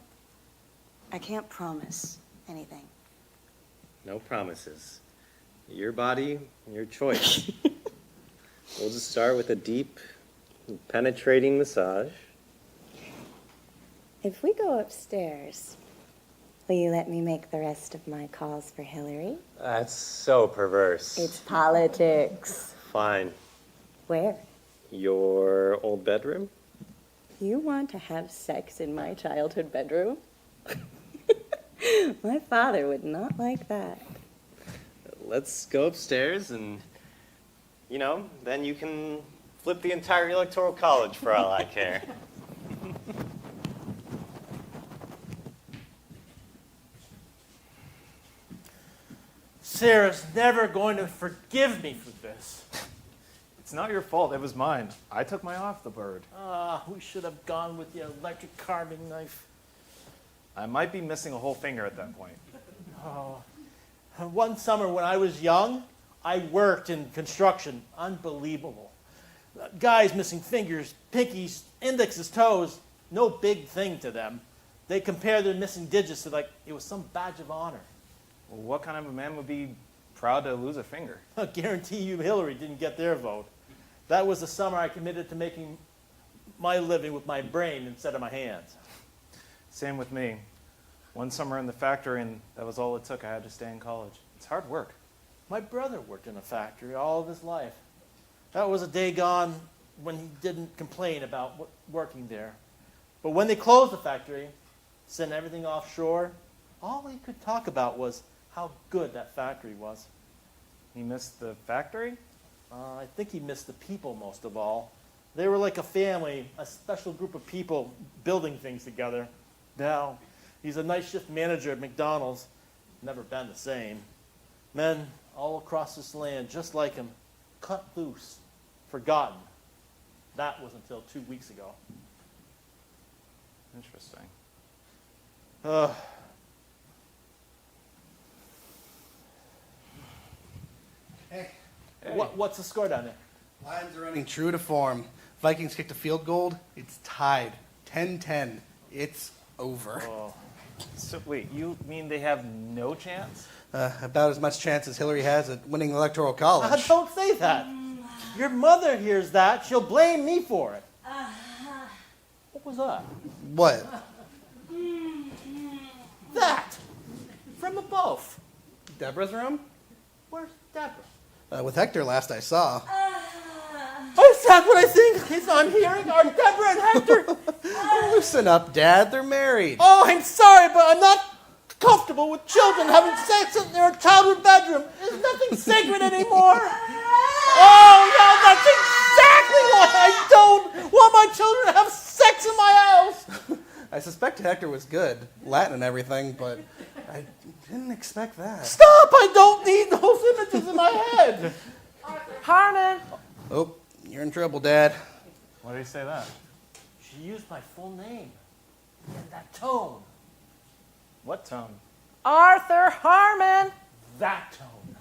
promise anything. No promises. Your body, your choice. We'll just start with a deep, penetrating massage. If we go upstairs, will you let me make the rest of my calls for Hillary? That's so perverse. It's politics. Fine. Where? Your old bedroom? You want to have sex in my childhood bedroom? My father would not like that. Let's go upstairs and, then you can flip the entire electoral college for all I care. Sarah's never going to forgive me for this. It's not your fault. It was mine. I took my off the bird. We should have gone with the electric carving knife. I might be missing a whole finger at that point. One summer when I was young, I worked in construction. Unbelievable. Guys missing fingers, pinkies, indexes, toes. No big thing to them. They compare their missing digits to like it was some badge of honor. Well, what kind of a man would be proud to lose a finger? I guarantee you Hillary didn't get their vote. That was the summer I committed to making my living with my brain instead of my hands. Same with me. One summer in the factory, and that was all it took. I had to stay in college. It's hard work. My brother worked in a factory all of his life. That was a day gone when he didn't complain about working there. But when they closed the factory, sent everything offshore, all he could talk about was how good that factory was. He missed the factory? I think he missed the people most of all. They were like a family, a special group of people building things together. Now, he's a night shift manager at McDonald's. Never been the same. Men all across this land, just like him, cut loose, forgotten. That was until 2 weeks ago. Interesting. Hey, What's the score down there? Lions are running true to form. Vikings kicked a field goal. It's tied. 10-10. It's over. So wait, you mean they have no chance? About as much chance as Hillary has at winning the electoral college. Don't say that. Your mother hears that. She'll blame me for it. What was that? What? That! From above. Deborah's room? Where's Deborah? With Hector last I saw. Is that what I think I'm hearing? Are Deborah and Hector? Loosen up, Dad. They're married. Oh, I'm sorry, but I'm not comfortable with children having sex in their childhood bedroom. There's nothing sacred anymore. Oh, no, that's exactly why I don't want my children to have sex in my house. Hector was good, Latin and everything, but I didn't expect that. Stop! I don't need those images in my head. Harmon! Oh, you're in trouble, Dad. Why do you say that? She used my full name. And that tone. What tone? Arthur Harmon! That tone.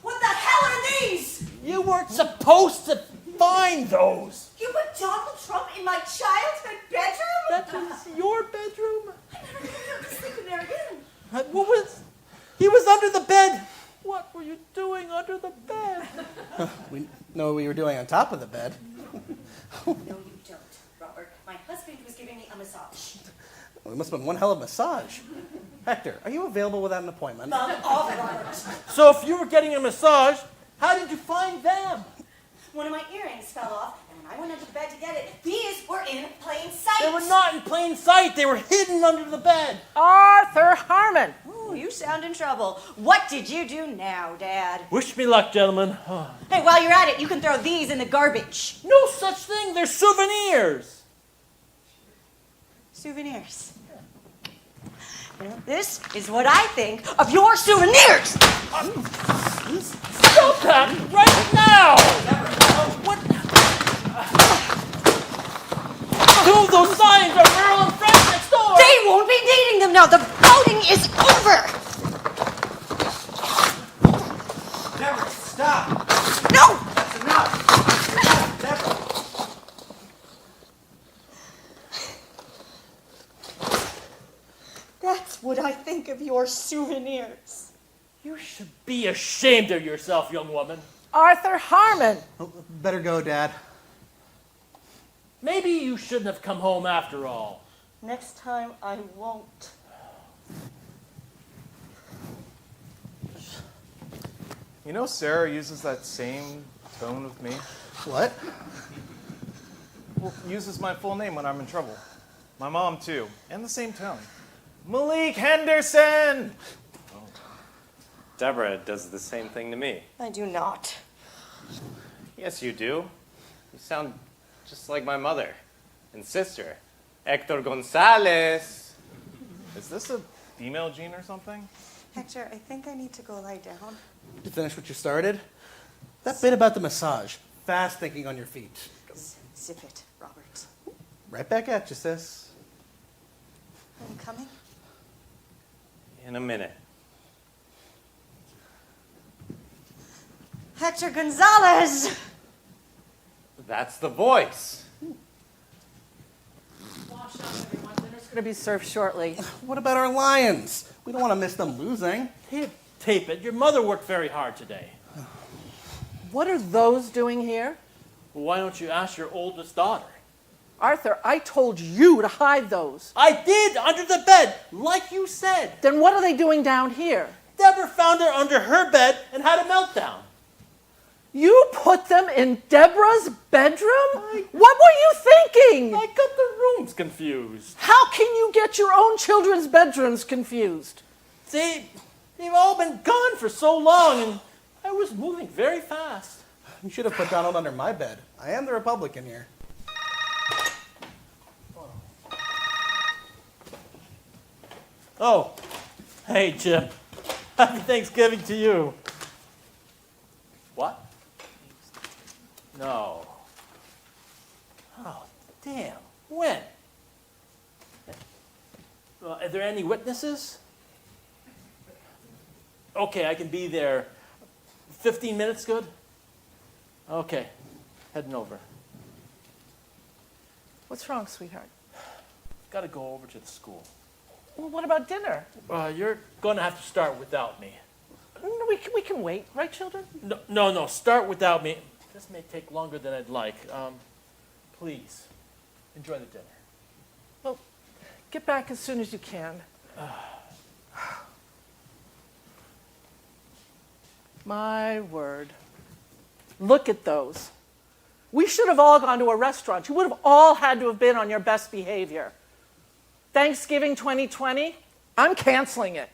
What the hell are these? You weren't supposed to find those. You put Donald Trump in my childhood bedroom? That was your bedroom? I never thought to sleep in there again. What was... He was under the bed. What were you doing under the bed? We know what we were doing on top of the bed. No, you don't, Robert. My husband was giving me a massage. Well, it must have been one hell of a massage. Hector, are you available without an appointment? Bug off, Robert. So if you were getting a massage, how did you find them? One of my earrings fell off, and when I went under the bed to get it, these were in plain sight. They were not in plain sight. They were hidden under the bed. Arthur Harmon! Ooh, you sound in trouble. What did you do now, Dad? Wish me luck, gentlemen. Hey, while you're at it, you can throw these in the garbage. No such thing. They're souvenirs. Souvenirs. Well, this is what I think of your souvenirs. Stop that right now! What? Do those signs are Merrill and Friends next door! They won't be needing them now. The voting is over. Deborah, stop! No! That's enough! Stop, Deborah! That's what I think of your souvenirs. You should be ashamed of yourself, young woman. Arthur Harmon! Oh, better go, Dad. Maybe you shouldn't have come home after all. Next time I won't. You know Sarah uses that same tone with me? What? Well, uses my full name when I'm in trouble. My mom, too. And the same tone. Malik Henderson! Deborah does the same thing to me. I do not. Yes, you do. You sound just like my mother and sister, Hector Gonzalez. Is this a female gene or something? Hector, I think I need to go lie down. To finish what you started? That bit about the massage. Fast thinking on your feet. Zip it, Robert. Right back at you, sis. I'm coming. In a minute. Hector Gonzalez! That's the voice. Wash up, everyone. Dinner's going to be served shortly. What about our Lions? We don't want to miss them losing. Tape it. Your mother worked very hard today. What are those doing here? Well, why don't you ask your oldest daughter? Arthur, I told you to hide those. I did, under the bed, like you said. Then what are they doing down here? Deborah found her under her bed and had a meltdown. You put them in Deborah's bedroom? What were you thinking? I got the rooms confused. How can you get your own children's bedrooms confused? See, they've all been gone for so long, and I was moving very fast. You should have put Donald under my bed. I am the Republican here. Oh, hey, Jim. Happy Thanksgiving to you. What? No. Oh, damn. When? Are there any witnesses? Okay, I can be there. 15 minutes good? Okay, heading over. What's wrong, sweetheart? Got to go over to the school. Well, what about dinner? You're going to have to start without me. No, we can wait, right, children? No, start without me. This may take longer than I'd like. Please, enjoy the dinner. Well, get back as soon as you can. My word. Look at those. We should have all gone to a restaurant. You would have all had to have been on your best behavior. Thanksgiving 2020, I'm canceling it.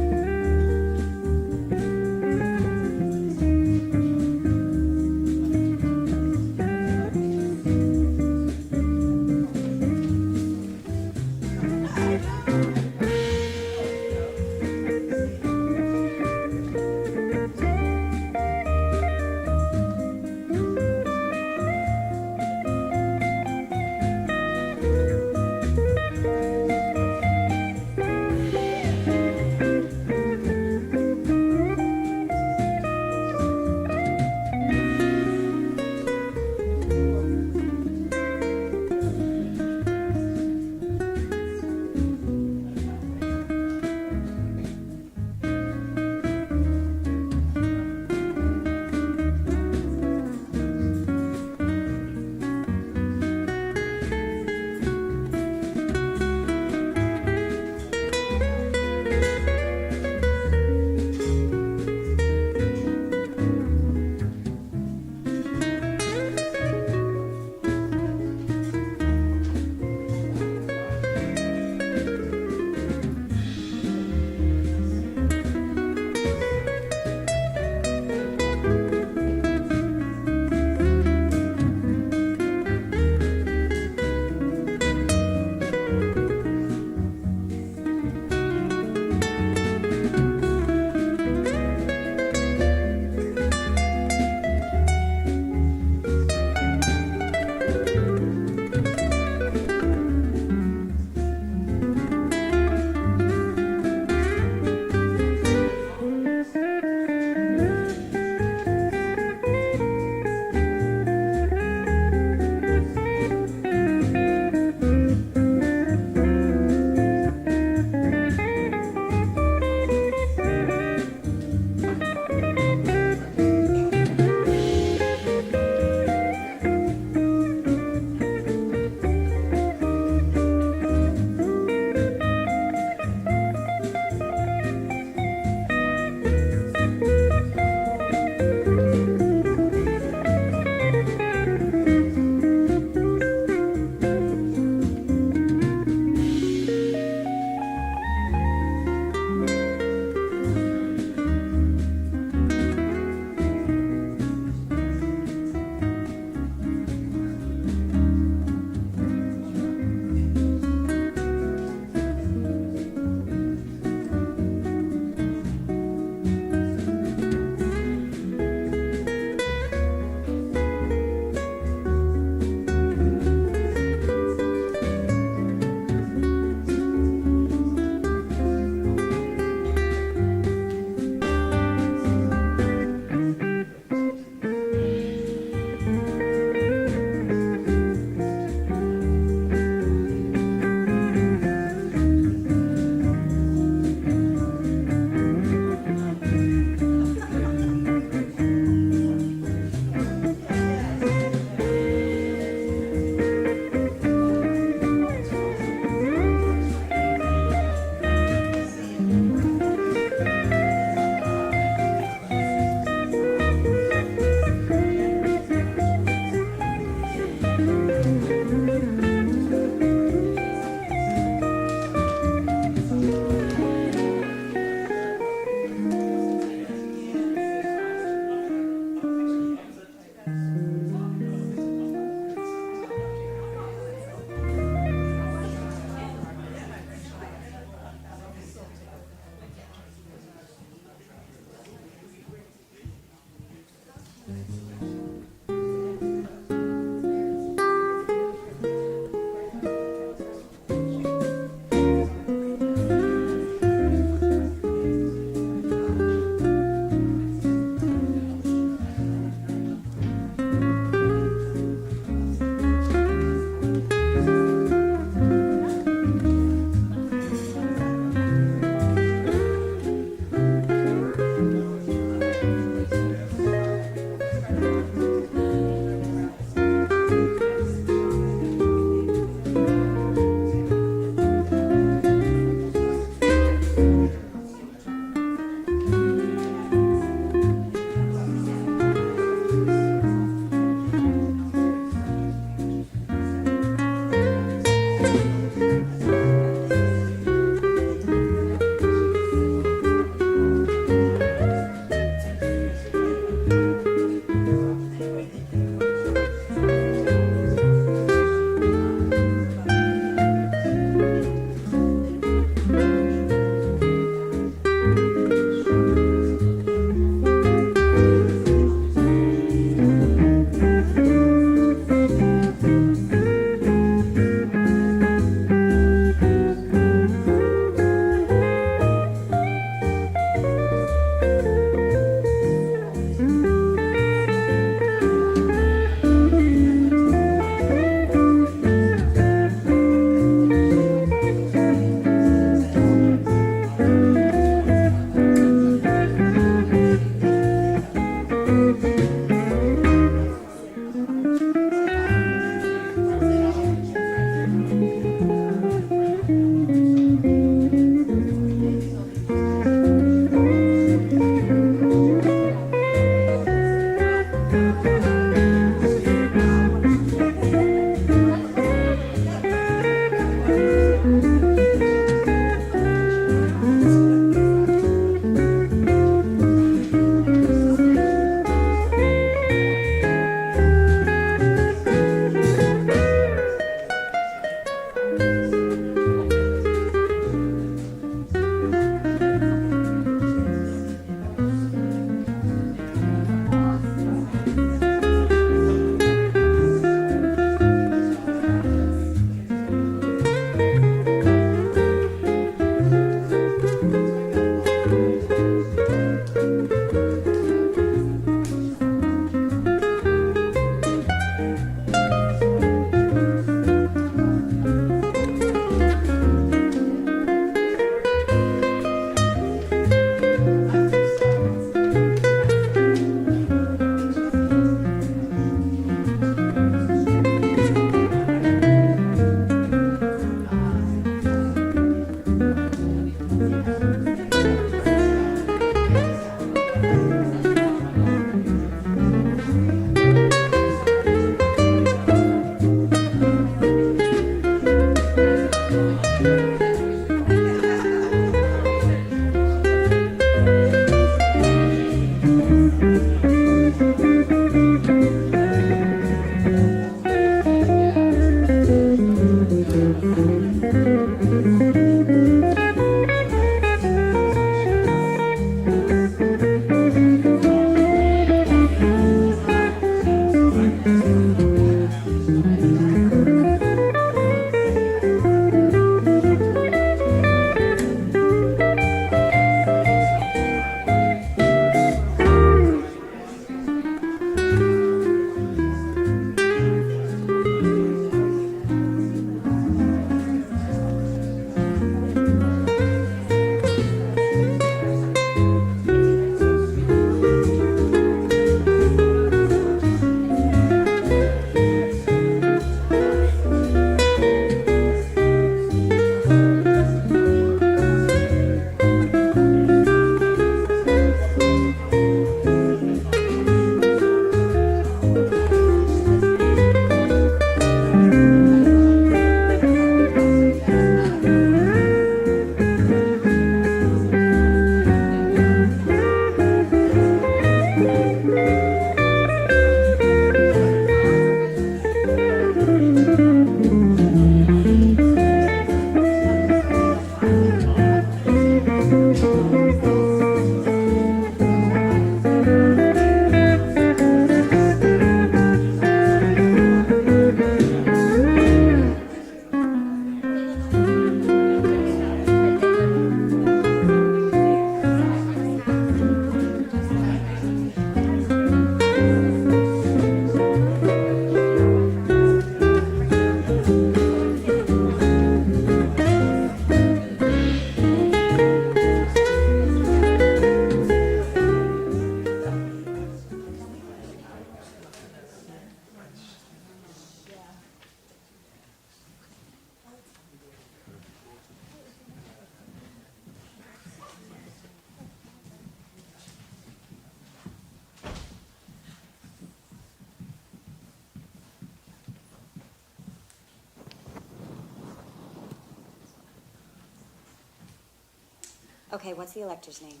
Okay, what's the elector's name?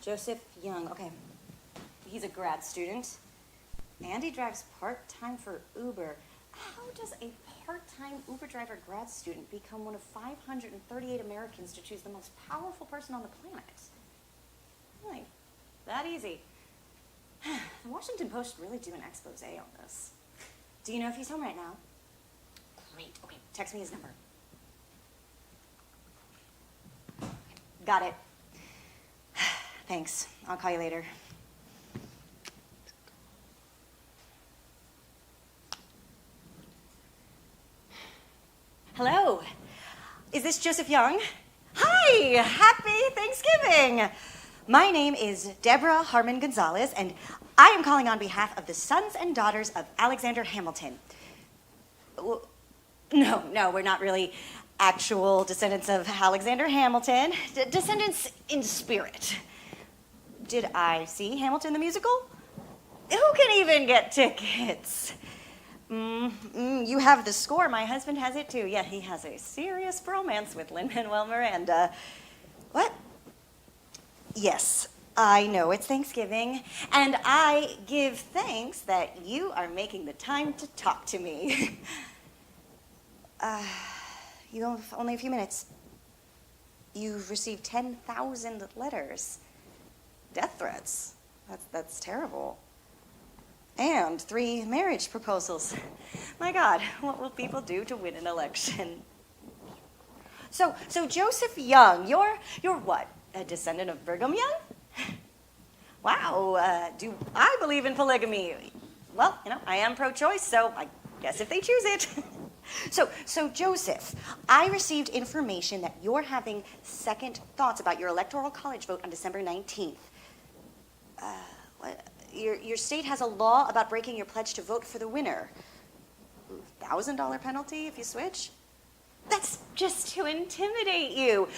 Joseph Young. Okay. He's a grad student. And he drives part-time for Uber. How does a part-time Uber driver grad student become one of 538 Americans to choose the most powerful person on the planet? Really? That easy. The Washington Post should really do an expose on this. Do you know if he's home right now? Great. Okay, text me his number. Got it. Thanks. I'll call you later. Hello. Is this Joseph Young? Hi. Happy Thanksgiving. My name is Deborah Harmon Gonzalez, and I am calling on behalf of the sons and daughters of Alexander Hamilton. No, we're not really actual descendants of Alexander Hamilton. Descendants in spirit. Did I see Hamilton the musical? Who can even get tickets? You have the score. My husband has it too. Yeah, he has a serious bromance with Lin-Manuel Miranda. What? Yes, I know it's Thanksgiving, and I give thanks that you are making the time to talk to me. You have only a few minutes. You've received 10,000 letters. Death threats. That's terrible. And 3 marriage proposals. My God, what will people do to win an election? So Joseph Young, you're what? A descendant of Brigham Young? Wow, do I believe in polygamy? Well, I am pro-choice, so I guess if they choose it. So Joseph, I received information that you're having second thoughts about your electoral college vote on December 19th. Your state has a law about breaking your pledge to vote for the winner. $1,000 penalty if you switch? That's just to intimidate you.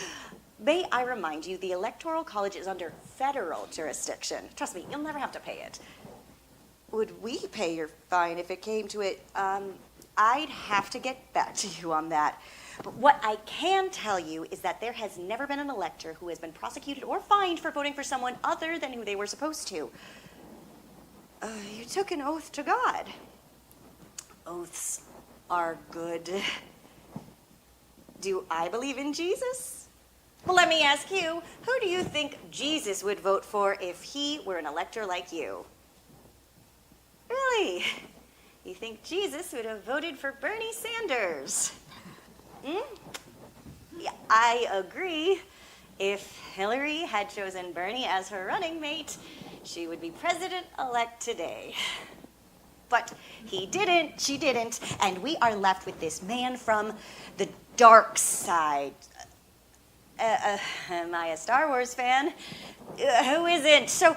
May I remind you, the Electoral College is under federal jurisdiction. Trust me, you'll never have to pay it. Would we pay your fine if it came to it? I'd have to get back to you on that. But what I can tell you is that there has never been an elector who has been prosecuted or fined for voting for someone other than who they were supposed to. You took an oath to God. Oaths are good. Do I believe in Jesus? Well, let me ask you, who do you think Jesus would vote for if he were an elector like you? Really? You think Jesus would have voted for Bernie Sanders? Yeah, I agree. If Hillary had chosen Bernie as her running mate, she would be president-elect today. But he didn't, she didn't, and we are left with this man from the dark side. Am I a Star Wars fan? Who isn't? So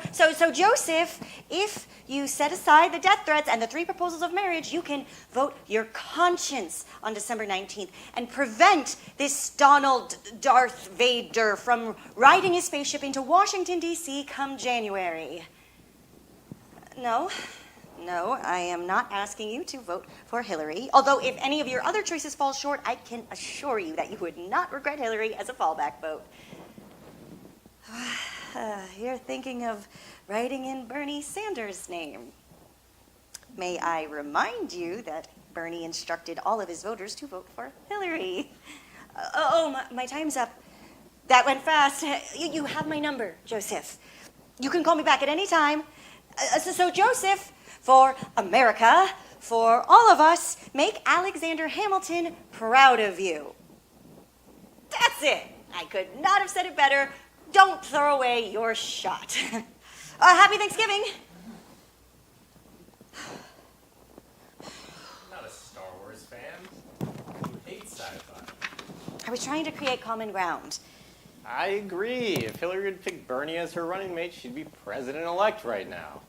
Joseph, if you set aside the death threats and the 3 proposals of marriage, you can vote your conscience on December 19th and prevent this Donald Darth Vader from riding his spaceship into Washington, D.C. come January. No, I am not asking you to vote for Hillary. Although if any of your other choices fall short, I can assure you that you would not regret Hillary as a fallback vote. You're thinking of writing in Bernie Sanders' name. May I remind you that Bernie instructed all of his voters to vote for Hillary. My time's up. That went fast. You have my number, Joseph. You can call me back at any time. So Joseph, for America, for all of us, make Alexander Hamilton proud of you. That's it. I could not have said it better. Don't throw away your shot. Happy Thanksgiving. I'm not a Star Wars fan. You hate sci-fi. I was trying to create common ground. I agree. If Hillary had picked Bernie as her running mate, she'd be president-elect right now.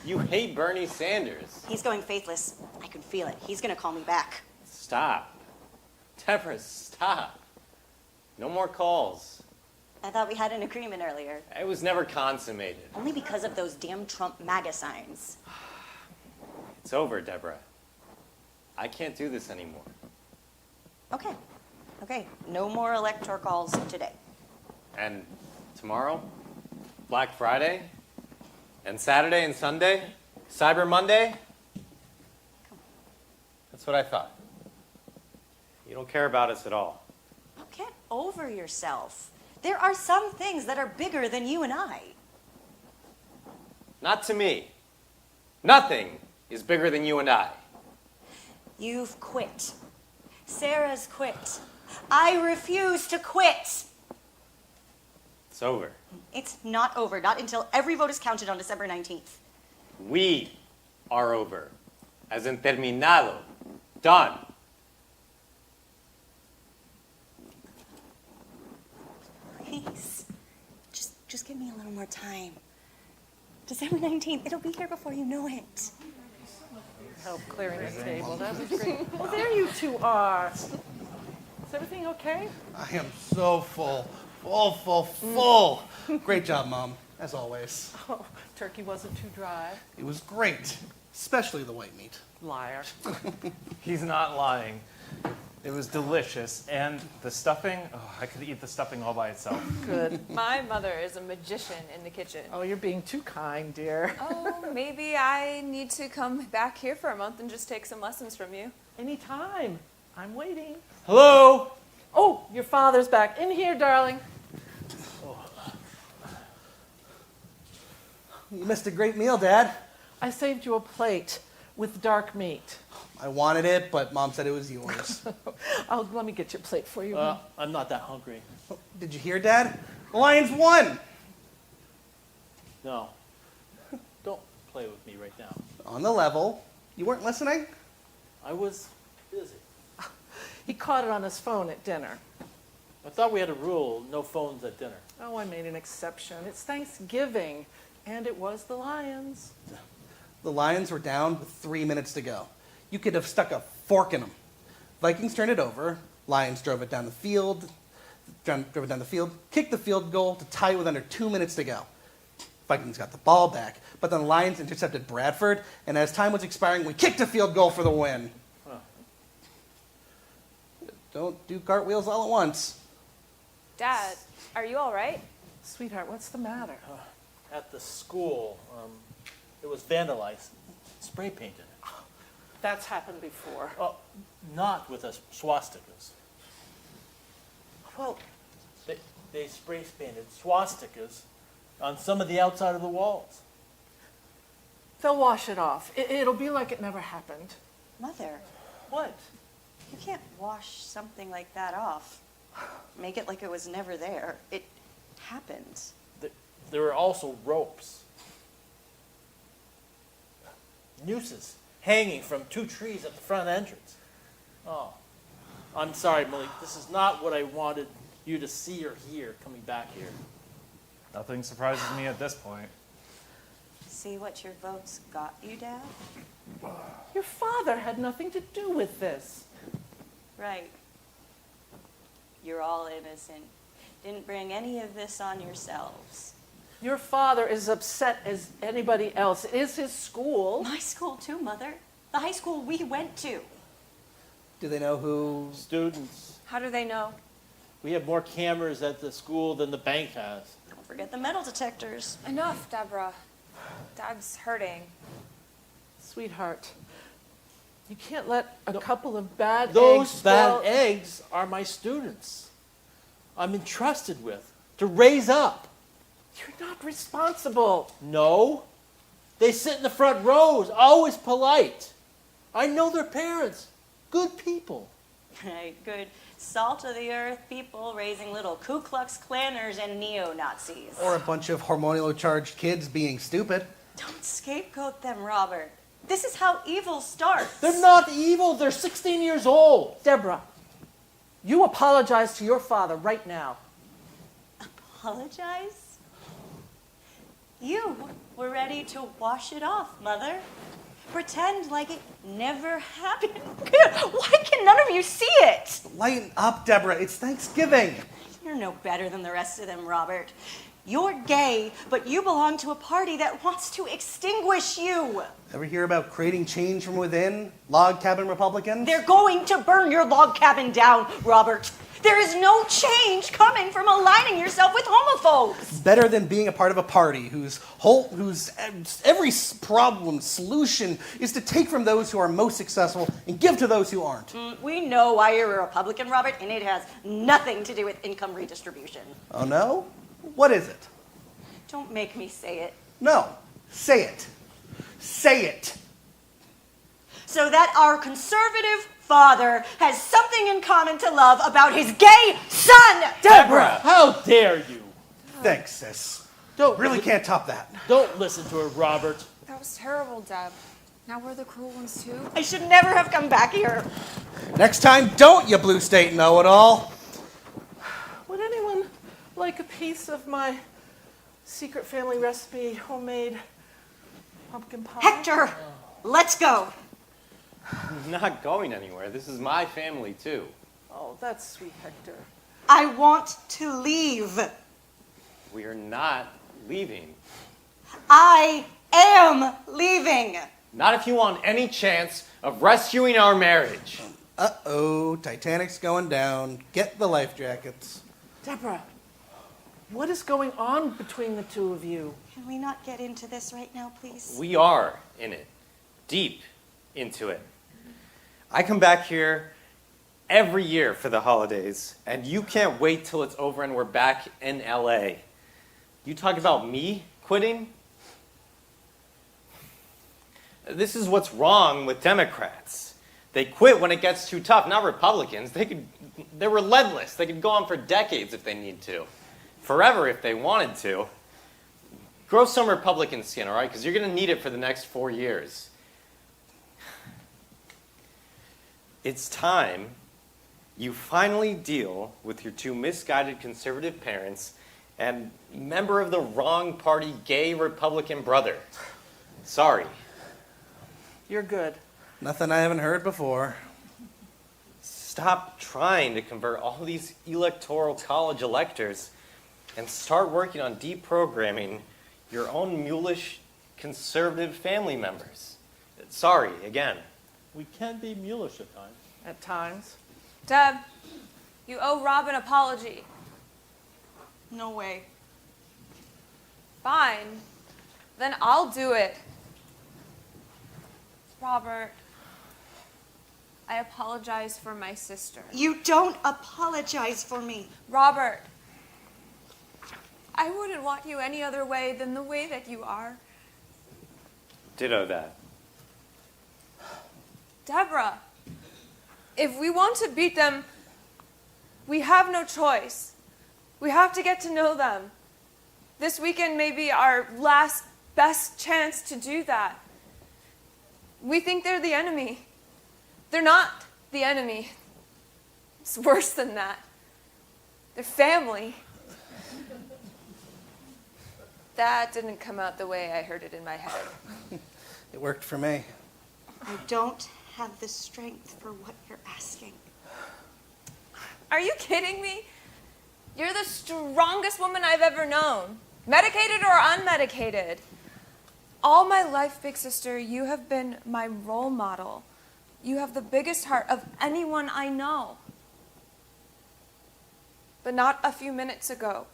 You hate Bernie Sanders. He's going faithless. I can feel it. He's going to call me back. Stop. Deborah, stop. No more calls. I thought we had an agreement earlier. It was never consummated. Only because of those damn Trump MAGA signs. It's over, Deborah. I can't do this anymore. Okay. No more elector calls today. And tomorrow, Black Friday, and Saturday and Sunday, Cyber Monday. That's what I thought. You don't care about us at all. Get over yourself. There are some things that are bigger than you and I. Not to me. Nothing is bigger than you and I. You've quit. Sarah's quit. I refuse to quit. It's over. It's not over, not until every vote is counted on December 19th. We are over. As in terminado. Done. Please, just give me a little more time. December 19th, it'll be here before you know it. Help clearing the table. That was great. Oh, there you two are. Is everything okay? I am so full. Full. Great job, Mom, as always. Oh, turkey wasn't too dry. It was great, especially the white meat. Liar. He's not lying. It was delicious. And the stuffing, oh, I could eat the stuffing all by itself. Good. My mother is a magician in the kitchen. Oh, you're being too kind, dear. Oh, maybe I need to come back here for a month and just take some lessons from you. Anytime. I'm waiting. Hello? Oh, your father's back. In here, darling. You missed a great meal, Dad. I saved you a plate with dark meat. I wanted it, but Mom said it was yours. Let me get your plate for you. I'm not that hungry. Did you hear, Dad? The Lions won! No. Don't play with me right now. On the level. You weren't listening? I was busy. He caught it on his phone at dinner. I thought we had a rule, no phones at dinner. Oh, I made an exception. It's Thanksgiving, and it was the Lions. The Lions were down with 3 minutes to go. You could have stuck a fork in them. Vikings turned it over. Lions drove it down the field. Kicked the field goal to tie it with under 2 minutes to go. Vikings got the ball back, but then the Lions intercepted Bradford, and as time was expiring, we kicked a field goal for the win. Huh. Don't do cartwheels all at once. Dad, are you all right? Sweetheart, what's the matter? At the school, it was vandalized, spray painted. That's happened before. Not with us swastikas. Well, They spray painted swastikas on some of the outside of the walls. they'll wash it off. It'll be like it never happened. Mother, What? you can't wash something like that off. Make it like it was never there. It happened. There were also ropes. Nooses hanging from 2 trees at the front entrance. Oh, I'm sorry, Malik. This is not what I wanted you to see or hear coming back here. Nothing surprises me at this point. See what your votes got you, Dad? Your father had nothing to do with this. Right. You're all innocent. Didn't bring any of this on yourselves. Your father is upset as anybody else. It is his school. My school too, Mother. The high school we went to. Do they know who? Students, How do they know? we have more cameras at the school than the bank has. Don't forget the metal detectors. Enough, Deborah. Dad's hurting. Sweetheart, you can't let a couple of bad Those eggs bad spoil- eggs are my students. I'm entrusted with to raise up. You're not responsible. No. They sit in the front rows, always polite. I know their parents. Good people. Right, good salt of the earth people raising little Ku Klux Klanners and neo-Nazis. Or a bunch of hormonally charged kids being stupid. Don't scapegoat them, Robert. This is how evil starts. They're not evil. They're 16 years old. Deborah, you apologize to your father right now. Apologize? You were ready to wash it off, Mother. Pretend like it never happened. Why can none of you see it? Lighten up, Deborah. It's Thanksgiving. You're no better than the rest of them, Robert. You're gay, but you belong to a party that wants to extinguish you. Ever hear about creating change from within? Log cabin Republicans? They're going to burn your log cabin down, Robert. There is no change coming from aligning yourself with homophobes. Better than being a part of a party whose every problem solution is to take from those who are most successful and give to those who aren't. We know why you're a Republican, Robert, and it has nothing to do with income redistribution. Oh no? What is it? Don't make me say it. No. Say it. Say it. So that our conservative father has something in common to love about his gay son, Deborah. How dare you? Thanks, sis. Don't Really can't top that. Don't listen to her, Robert. That was terrible, Deb. Now we're the cruel ones too. I should never have come back here. Next time, don't, you blue state know-it-all. Would anyone like a piece of my secret family recipe homemade pumpkin pie? Hector, let's go. I'm not going anywhere. This is my family, too. Oh, that's sweet, Hector. I want to leave. We are not leaving. I am leaving. Not if you want any chance of rescuing our marriage. Uh-oh, Titanic's going down. Get the life jackets. Deborah, what is going on between the two of you? Can we not get into this right now, please? We are in it. Deep into it. I come back here every year for the holidays, and you can't wait till it's over and we're back in LA. You talk about me quitting? This is what's wrong with Democrats. They quit when it gets too tough, not Republicans. They're relentless. They could go on for decades if they need to. Forever if they wanted to. Grow some Republican skin, all right? Because you're going to need it for the next 4 years. It's time you finally deal with your two misguided conservative parents and member of the wrong party gay Republican brother. Sorry. You're good. Nothing I haven't heard before. Stop trying to convert all these electoral college electors and start working on deprogramming your own mulish conservative family members. Sorry, again. We can be mulish at times. At times. Deb, you owe Rob an apology. No way. Fine. Then I'll do it. Robert, I apologize for my sister. You don't apologize for me. Robert, I wouldn't want you any other way than the way that you are. Ditto that. Deborah, if we want to beat them, we have no choice. We have to get to know them. This weekend may be our last best chance to do that. We think they're the enemy. They're not the enemy. It's worse than that. They're family. That didn't come out the way I heard it in my head. It worked for me. I don't have the strength for what you're asking. Are you kidding me? You're the strongest woman I've ever known, medicated or unmedicated. All my life, big sister, you have been my role model. You have the biggest heart of anyone I know. But not a few minutes ago.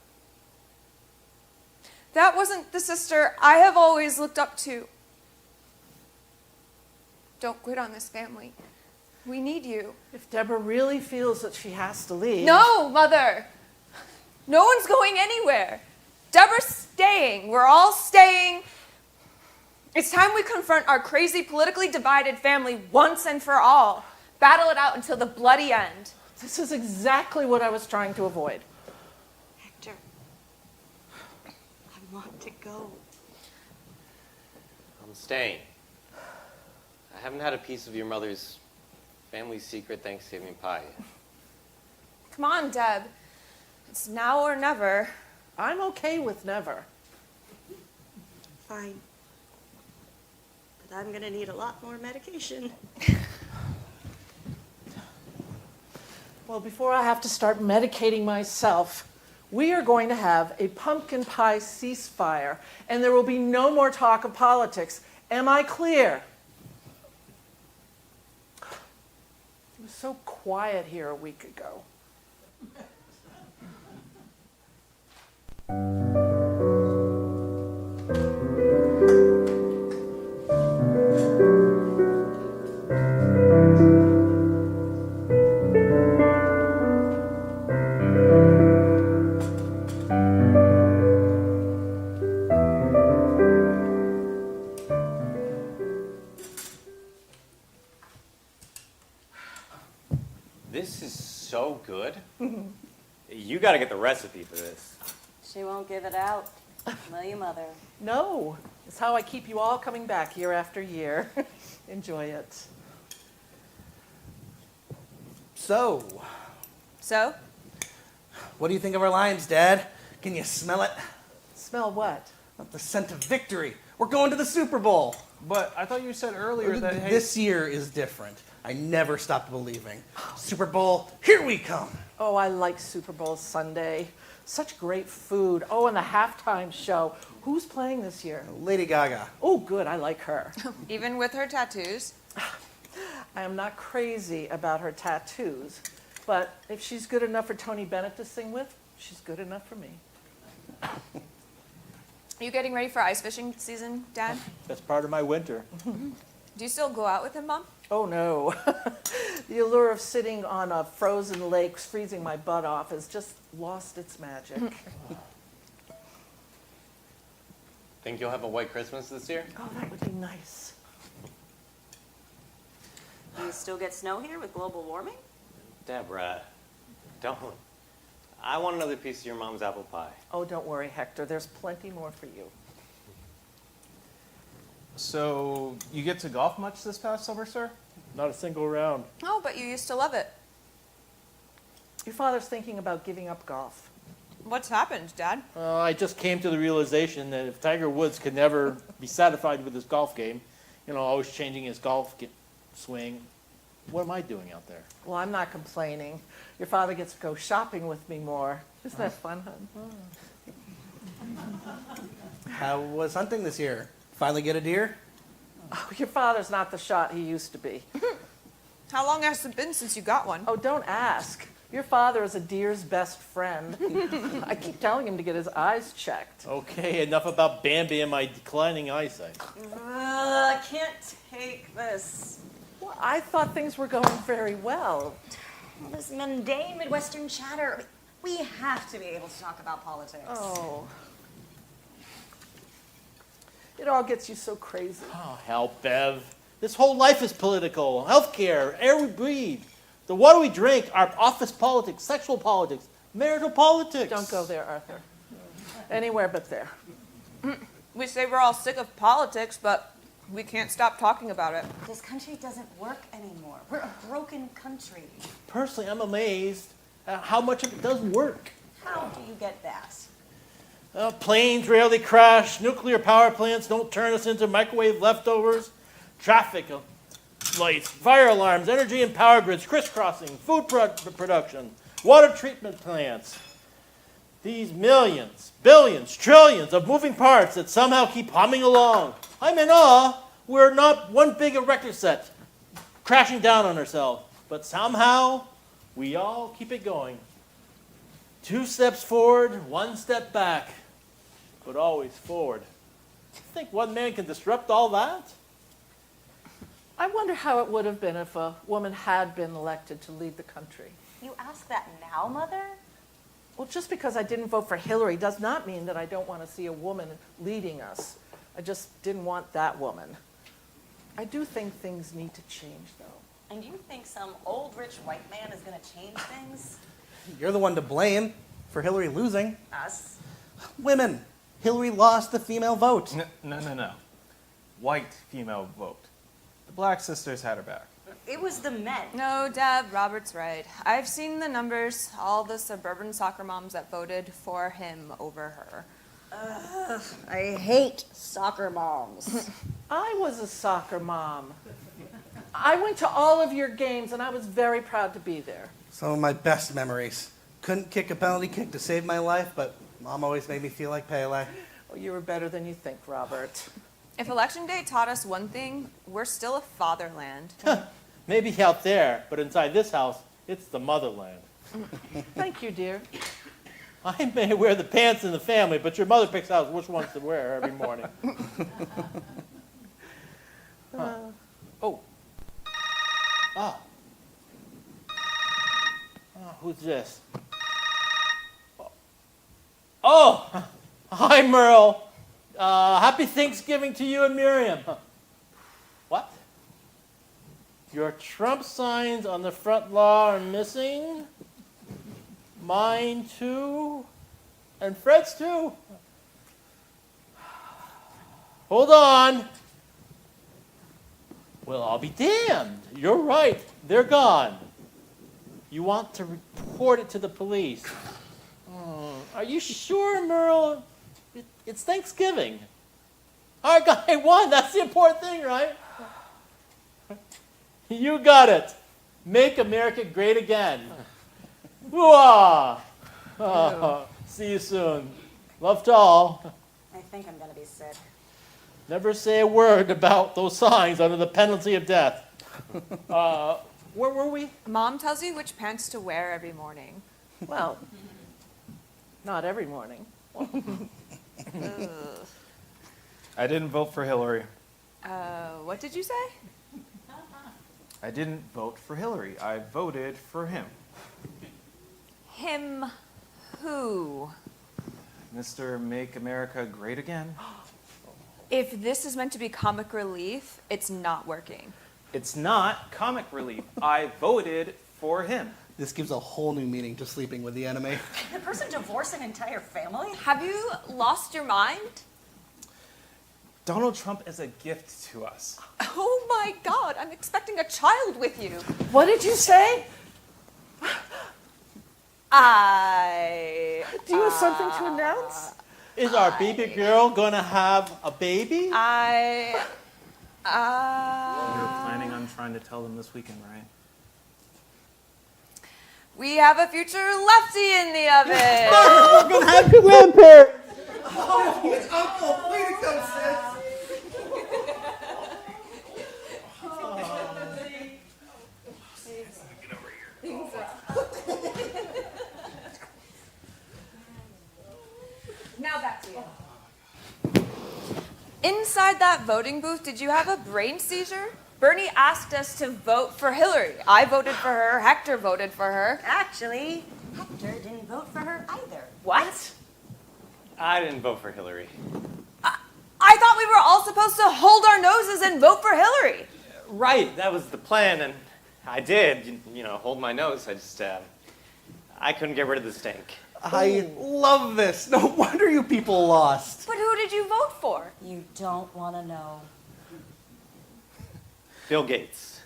That wasn't the sister I have always looked up to. Don't quit on this family. We need you. If Deborah really feels that she has to leave. No, Mother. No one's going anywhere. Deborah's staying. We're all staying. It's time we confront our crazy, politically divided family once and for all. Battle it out until the bloody end. This is exactly what I was trying to avoid. Hector, I want to go. I'm staying. I haven't had a piece of your mother's family secret Thanksgiving pie yet. Come on, Deb. It's now or never. I'm okay with never. Fine. But I'm going to need a lot more medication. Well, before I have to start medicating myself, we are going to have a pumpkin pie ceasefire, and there will be no more talk of politics. Am I clear? It was so quiet here a week ago. This is so good. You got to get the recipe for this. She won't give it out. Will you, Mother? No, it's how I keep you all coming back year after year. Enjoy it. So, So, what do you think of our lines, Dad? Can you smell it? Smell what? The scent of victory. We're going to the Super Bowl. But I thought you said earlier that hey, This year is different. I never stopped believing. Super Bowl, here we come. Oh, I like Super Bowl Sunday. Such great food. Oh, and the halftime show. Who's playing this year? Lady Gaga. Oh, good. I like her. even with her tattoos, I am not crazy about her tattoos, but if she's good enough for Tony Bennett to sing with, she's good enough for me. you getting ready for ice fishing season, Dad? That's part of my winter. Do you still go out with him, Mom? Oh, no. The allure of sitting on a frozen lake, freezing my butt off, has just lost its magic. Think you'll have a white Christmas this year? Oh, that would be nice. Do you still get snow here with global warming? Deborah, don't. I want another piece of your mom's apple pie. Oh, don't worry, Hector. There's plenty more for you. so you get to golf much this past summer, sir? Not a single round. Oh, but you used to love it. Your father's thinking about giving up golf. What's happened, Dad? I just came to the realization that if Tiger Woods could never be satisfied with his golf game, always changing his swing, what am I doing out there? Well, I'm not complaining. Your father gets to go shopping with me more. Isn't that fun, hon? How was hunting this year? Finally get a deer? Oh, your father's not the shot he used to be. How long has it been since you got one? Oh, don't ask. Your father is a deer's best friend. I keep telling him to get his eyes checked. Okay, enough about Bambi and my declining eyesight. I can't take this. Well, I thought things were going very well. This mundane Midwestern chatter. We have to be able to talk about politics. Oh. It all gets you so crazy. Oh, hell, Bev. This whole life is political. Healthcare, air we breathe, the water we drink, our office politics, sexual politics, marital politics. Don't go there, Arthur. Anywhere but there. We say we're all sick of politics, but we can't stop talking about it. This country doesn't work anymore. We're a broken country. Personally, I'm amazed at how much of it does work. How do you get that? Planes rarely crash. Nuclear power plants don't turn us into microwave leftovers. Traffic lights, fire alarms, energy and power grids, crisscrossing, food production, water treatment plants. These millions, billions, trillions of moving parts that somehow keep humming along. I'm in awe. We're not one big erector set crashing down on ourselves, but somehow we all keep it going. 2 steps forward, 1 step back, but always forward. You think one man can disrupt all that? I wonder how it would have been if a woman had been elected to lead the country. You ask that now, Mother? Well, just because I didn't vote for Hillary does not mean that I don't want to see a woman leading us. I just didn't want that woman. I do think things need to change, though. And you think some old rich white man is going to change things? You're the one to blame for Hillary losing. Us? Women. Hillary lost the female vote. No. White female vote. The Black sisters had her back. It was the men. No, Deb, Robert's right. I've seen the numbers, all the suburban soccer moms that voted for him over her. I hate soccer moms. I was a soccer mom. I went to all of your games, and I was very proud to be there. Some of my best memories. Couldn't kick a penalty kick to save my life, but Mom always made me feel like Pele. Oh, you were better than you think, Robert. If Election Day taught us one thing, we're still a fatherland. Maybe out there, but inside this house, it's the motherland. Thank you, dear. I may wear the pants in the family, but your mother picks out which ones to wear every morning. Oh. Ah. Oh, who's this? Oh, hi, Merle. Happy Thanksgiving to you and Miriam. What? Your Trump signs on the front lawn are missing? Mine too? And Fred's too? Hold on. Well, I'll be damned. You're right. They're gone. You want to report it to the police. Are you sure, Merle? It's Thanksgiving. Our guy won. That's the important thing, right? You got it. Make America great again. Hoo-ah! See you soon. Love to all. I think I'm gonna be sick. Never say a word about those signs under the penalty of death. Where were we? Mom tells you which pants to wear every morning. Well, not every morning. I didn't vote for Hillary. What did you say? I didn't vote for Hillary. I voted for him. Him who? Mr. Make America Great Again. If this is meant to be comic relief, it's not working. It's not comic relief. I voted for him. This gives a whole new meaning to sleeping with the enemy. The person divorced an entire family? Have you lost your mind? Donald Trump is a gift to us. Oh my God, I'm expecting a child with you. What did you say? Do you have something to announce? Is our baby girl gonna have a baby? You were planning on trying to tell them this weekend, right? We have a future lefty in the oven. We're gonna have grandparents. Uncle, way to go, sis! Now back to you. Inside that voting booth, did you have a brain seizure? Bernie asked us to vote for Hillary. I voted for her. Hector voted for her. Actually, Hector didn't vote for her either. What? I didn't vote for Hillary. I thought we were all supposed to hold our noses and vote for Hillary. Right, that was the plan, and I did, hold my nose. I just, I couldn't get rid of the stink. I love this. No wonder you people lost. But who did you vote for? You don't want to know. Bill Gates.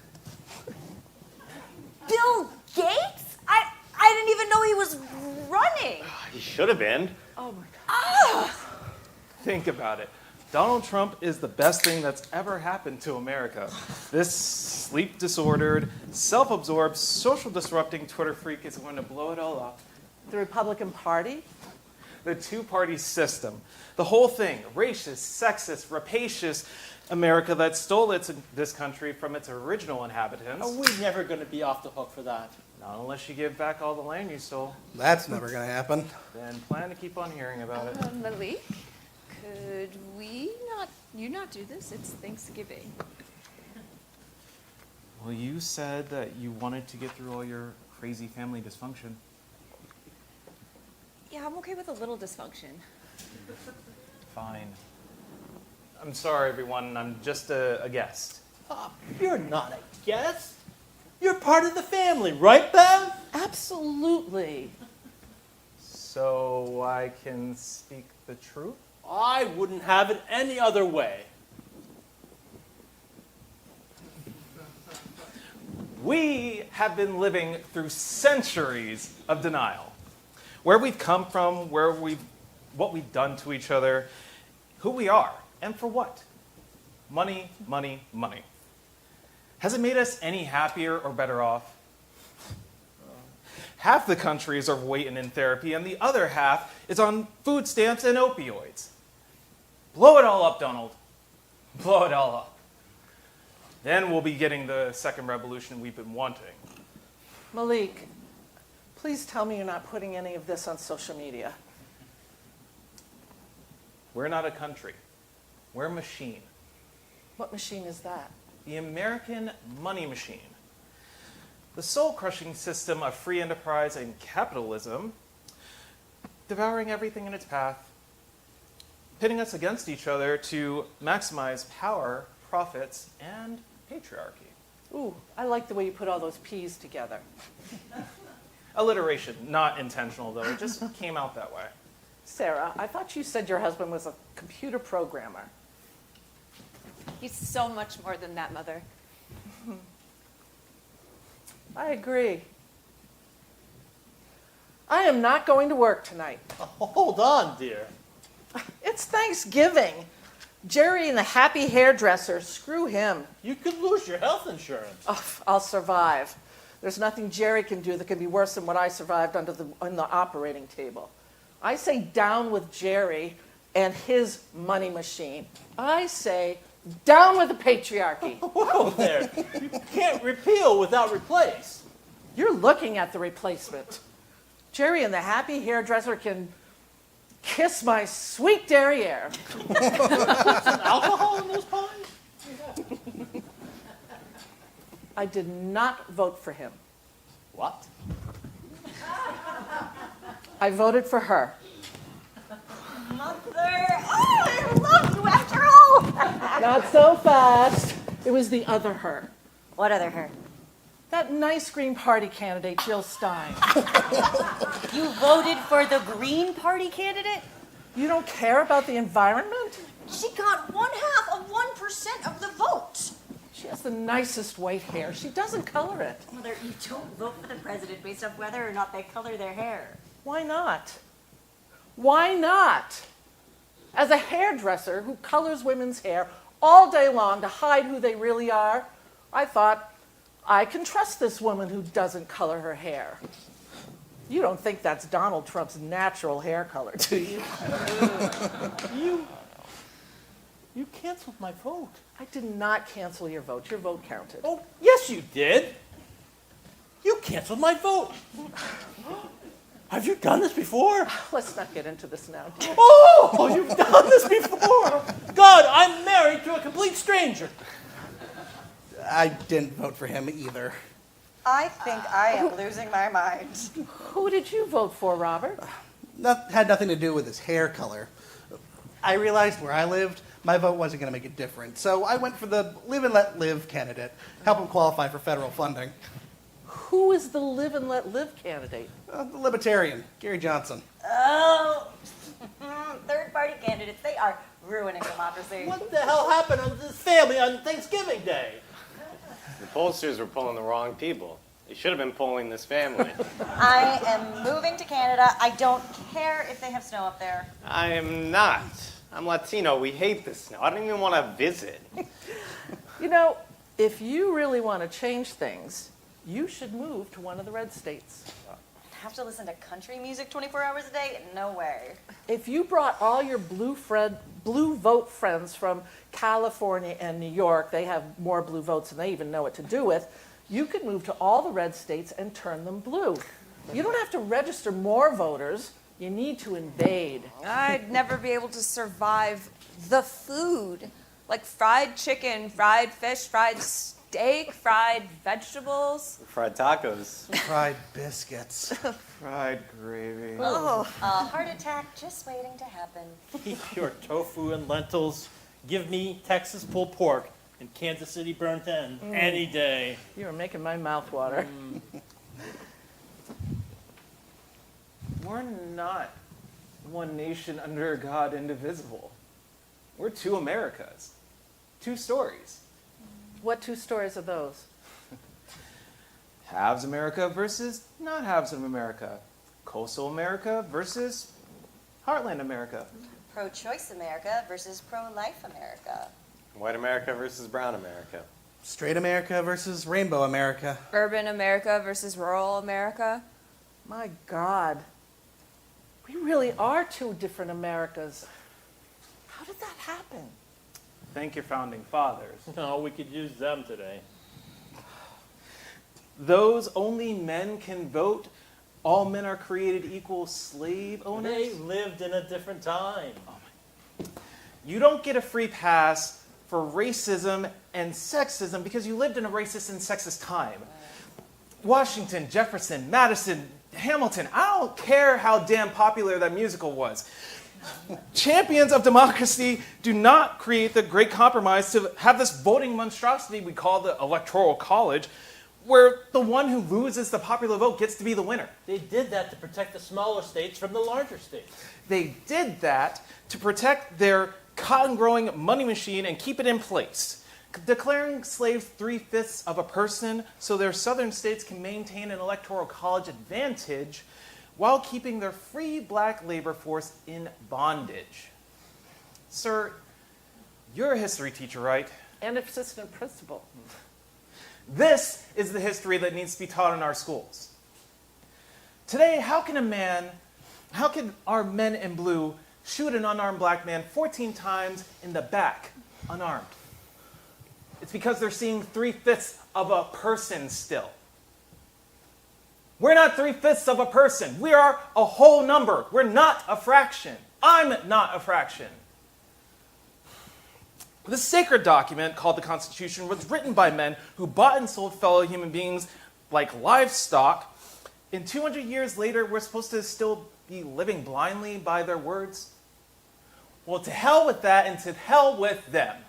Bill Gates? I didn't even know he was running. He should have been. Oh my God. Think about it. Donald Trump is the best thing that's ever happened to America. This sleep-disordered, self-absorbed, social-disrupting Twitter freak is going to blow it all up. The Republican Party? The two-party system. The whole thing. Racist, sexist, rapacious America that stole this country from its original inhabitants. Are we never gonna be off the hook for that? Not unless you give back all the land you stole. That's never gonna happen. Then plan to keep on hearing about it. Malik, could you not do this? It's Thanksgiving. Well, you said that you wanted to get through all your crazy family dysfunction. Yeah, I'm okay with a little dysfunction. Fine. I'm sorry, everyone. I'm just a guest. You're not a guest. You're part of the family, right, Bev? Absolutely. So I can speak the truth? I wouldn't have it any other way. We have been living through centuries of denial. Where we've come from, what we've done to each other, who we are, and for what? Money, money, money. Has it made us any happier or better off? Half the country is overweight and in therapy, and the other half is on food stamps and opioids. Blow it all up, Donald. Blow it all up. Then we'll be getting the second revolution we've been wanting. Malik, Please tell me you're not putting any of this on social media. We're not a country. We're a machine. What machine is that? The American money machine. The soul-crushing system of free enterprise and capitalism, devouring everything in its path, pitting us against each other to maximize power, profits, and patriarchy. Ooh, I like the way you put all those P's together. Alliteration, not intentional though, it just came out that way. Sarah, I thought you said your husband was a computer programmer. He's so much more than that, Mother. I agree. I am not going to work tonight. Hold on, dear. It's Thanksgiving. Jerry and the happy hairdresser, screw him. You could lose your health insurance. Oh, I'll survive. There's nothing Jerry can do that can be worse than what I survived on the operating table. I say down with Jerry and his money machine. I say down with the patriarchy. Whoa there. You can't repeal without replace. You're looking at the replacement. Jerry and the happy hairdresser can kiss my sweet derriere. Alcohol in those pies? I did not vote for him. What? I voted for her. Mother, oh, I love you after all. Not so fast. It was the other her. What other her? That nice Green Party candidate, Jill Stein. You voted for the Green Party candidate? You don't care about the environment? She got 1/2 of 1% of the vote. She has the nicest white hair. She doesn't color it. Mother, you don't vote for the president based off whether or not they color their hair. Why not? Why not? As a hairdresser who colors women's hair all day long to hide who they really are, I thought, I can trust this woman who doesn't color her hair. You don't think that's Donald Trump's natural hair color, do you? You canceled my vote. I did not cancel your vote. Your vote counted. Oh, yes you did. You canceled my vote. Have you done this before? Let's not get into this now. dear. Oh, you've done this before. God, I'm married to a complete stranger. I didn't vote for him either. I think I am losing my mind. Who did you vote for, Robert? Had nothing to do with his hair color. I realized where I lived, my vote wasn't going to make a difference. So I went for the live and let live candidate, help him qualify for federal funding. Who is the live and let live candidate? The libertarian, Gary Johnson. Oh, third-party candidates, they are ruining democracy. What the hell happened on this family on Thanksgiving Day? The pollsters were polling the wrong people. They should have been polling this family. I am moving to Canada. I don't care if they have snow up there. I am not. I'm Latino. We hate the snow. I don't even want to visit. You know, if you really want to change things, you should move to one of the red states. Have to listen to country music 24 hours a day? No way. If you brought all your blue vote friends from California and New York, they have more blue votes than they even know what to do with, you could move to all the red states and turn them blue. You don't have to register more voters. You need to invade. I'd never be able to survive the food. Like fried chicken, fried fish, fried steak, fried vegetables. Fried tacos. Fried biscuits. Fried gravy. Oh. A heart attack just waiting to happen. Your tofu and lentils. Give me Texas pulled pork and Kansas City burnt end any day. You are making my mouth water. We're not one nation under God indivisible. We're two Americas. Two stories. What two stories are those? Halves America versus not halves of America. Coastal America versus Heartland America. Pro-choice America versus pro-life America. White America versus brown America. Straight America versus Rainbow America. Urban America versus rural America. My God. We really are two different Americas. How did that happen? Thank your founding fathers. No, we could use them today. Those only men can vote all men are created equal slave owners? They lived in a different time. You don't get a free pass for racism and sexism because you lived in a racist and sexist time. Washington, Jefferson, Madison, Hamilton, I don't care how damn popular that musical was. Champions of democracy do not create the great compromise to have this voting monstrosity we call the Electoral College, where the one who loses the popular vote gets to be the winner. They did that to protect the smaller states from the larger states. They did that to protect their cotton-growing money machine and keep it in place, declaring slaves 3/5 of a person so their southern states can maintain an electoral college advantage while keeping their free black labor force in bondage. Sir, you're a history teacher, right? And assistant principal. This is the history that needs to be taught in our schools. Today, how can our men in blue shoot an unarmed black man 14 times in the back, unarmed? It's because they're seeing 3/5 of a person still. We're not 3/5 of a person. We are a whole number. We're not a fraction. I'm not a fraction. This sacred document, called the Constitution, was written by men who bought and sold fellow human beings like livestock. And 200 years later, we're supposed to still be living blindly by their words? Well, to hell with that and to hell with them.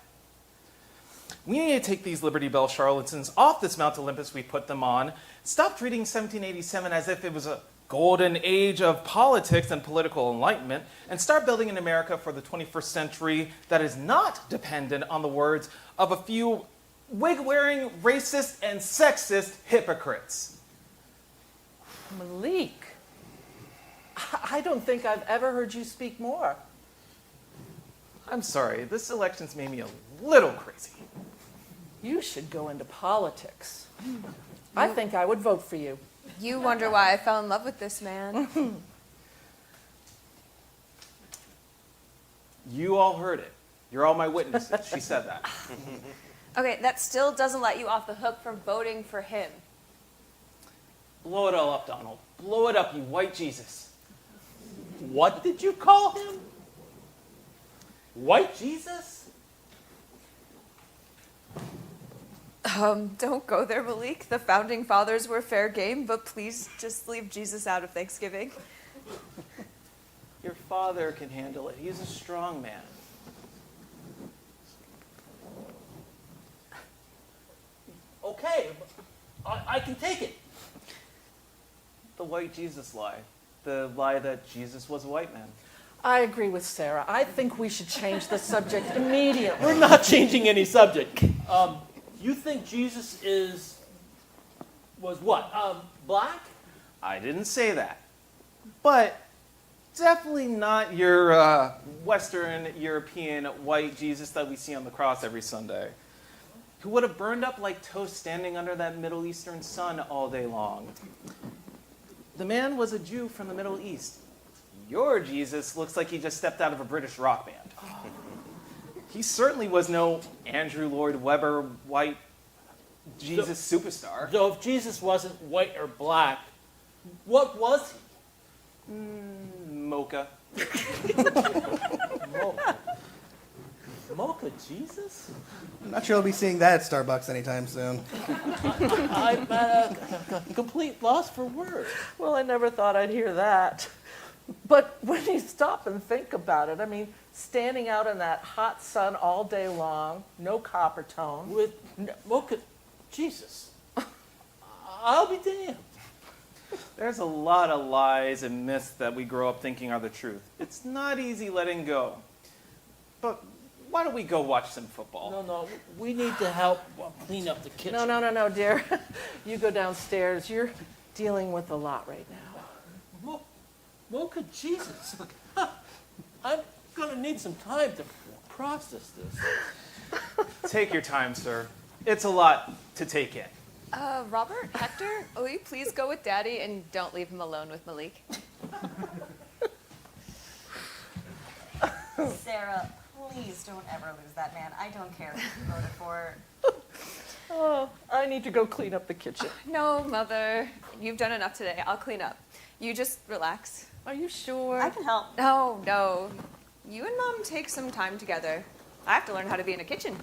We need to take these Liberty Bell charlatans off this Mount Olympus we put them on. Stop treating 1787 as if it was a golden age of politics and political enlightenment, and start building an America for the 21st century that is not dependent on the words of a few wig-wearing, racist, and sexist hypocrites. Malik, I don't think I've ever heard you speak more. I'm sorry, this election's made me a little crazy. You should go into politics. I think I would vote for you. You wonder why I fell in love with this man. You all heard it. You're all my witnesses. She said that. Okay, that still doesn't let you off the hook from voting for him. Blow it all up, Donald. Blow it up, you white Jesus. What did you call him? White Jesus? Don't go there, Malik. The founding fathers were fair game, but please just leave Jesus out of Thanksgiving. Your father can handle it. He's a strong man. Okay, I can take it. The white Jesus lie. The lie that Jesus was a white man. I agree with Sarah. I think we should change the subject immediately. We're not changing any subject. You think Jesus was what? Black? I didn't say that. But definitely not your Western European white Jesus that we see on the cross every Sunday, who would have burned up like toast standing under that Middle Eastern sun all day long. The man was a Jew from the Middle East. Your Jesus looks like he just stepped out of a British rock band. He certainly was no Andrew Lloyd Webber white Jesus superstar. So if Jesus wasn't white or black, what was he? Mocha. Mocha Jesus? I'm not sure I'll be seeing that at Starbucks anytime soon. I'm at a complete loss for words. Well, I never thought I'd hear that. But when you stop and think about it, I mean, standing out in that hot sun all day long, no copper tone. With Mocha Jesus. I'll be damned. There's a lot of lies and myths that we grow up thinking are the truth. It's not easy letting go. But why don't we go watch some football? No, we need to help clean up the kitchen. No, dear. You go downstairs. You're dealing with a lot right now. Mocha Jesus. I'm going to need some time to process this. Take your time, sir. It's a lot to take in. Robert, Hector, will you please go with Daddy and don't leave him alone with Malik? Sarah, please don't ever lose that man. I don't care who you voted for. Oh, I need to go clean up the kitchen. No, Mother. You've done enough today. I'll clean up. You just relax. Are you sure? I can help. No, no. You and Mom take some time together. I have to learn how to be in a kitchen.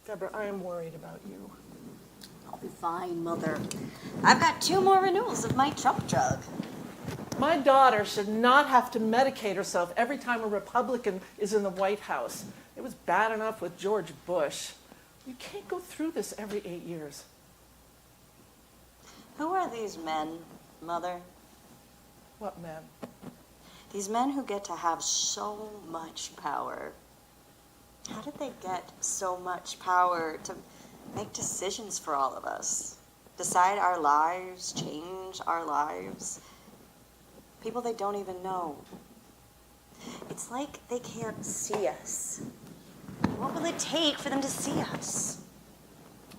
Deborah, I am worried about you. I'll be fine, Mother. I've got 2 more renewals of my Trump drug. My daughter should not have to medicate herself every time a Republican is in the White House. It was bad enough with George Bush. You can't go through this every 8 years. Who are these men, Mother? What man? These men who get to have so much power. How did they get so much power to make decisions for all of us? Decide our lives, change our lives? People they don't even know. It's like they can't see us. What will it take for them to see us?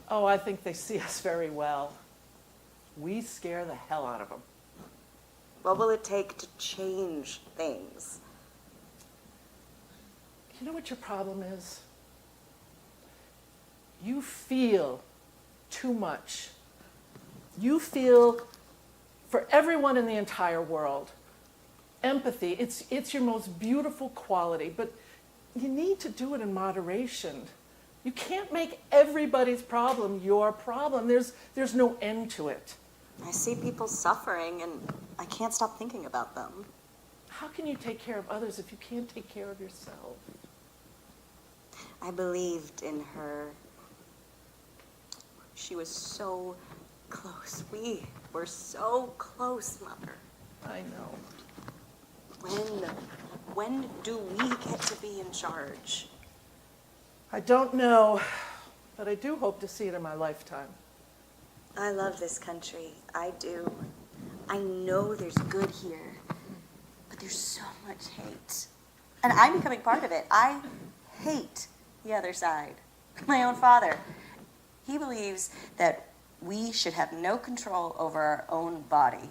Oh, I think they see us very well. We scare the hell out of them. What will it take to change things? You know what your problem is? You feel too much. You feel for everyone in the entire world. Empathy, it's your most beautiful quality, but you need to do it in moderation. You can't make everybody's problem your problem. There's no end to it. I see people suffering and I can't stop thinking about them. How can you take care of others if you can't take care of yourself? I believed in her. She was so close. We were so close, Mother. I know. When do we get to be in charge? I don't know, but I do hope to see it in my lifetime. I love this country. I do. I know there's good here, but there's so much hate. And I'm becoming part of it. I hate the other side. My own father. He believes that we should have no control over our own body.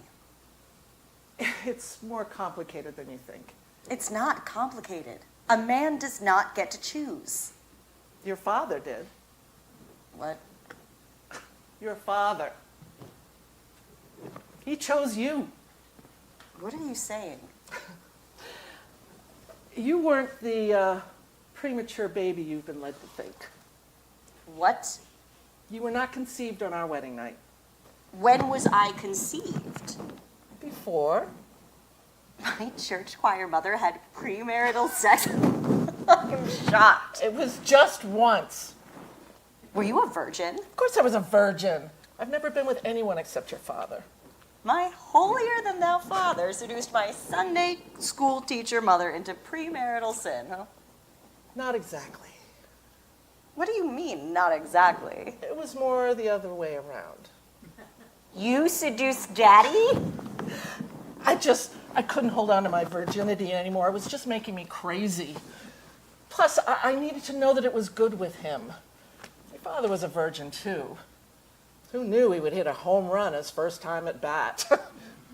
It's more complicated than you think. It's not complicated. A man does not get to choose. Your father did. What? Your father. He chose you. What are you saying? You weren't the premature baby you've been led to think. What? You were not conceived on our wedding night. When was I conceived? Before. My church choir mother had premarital sex. I'm shocked. It was just once. Were you a virgin? Of course I was a virgin. I've never been with anyone except your father. My holier-than-thou father seduced my Sunday school teacher mother into premarital sin, huh? Not exactly. What do you mean, not exactly? It was more the other way around. You seduced Daddy? I couldn't hold on to my virginity anymore. It was just making me crazy. Plus, I needed to know that it was good with him. Your father was a virgin, too. Who knew he would hit a home run his first time at bat?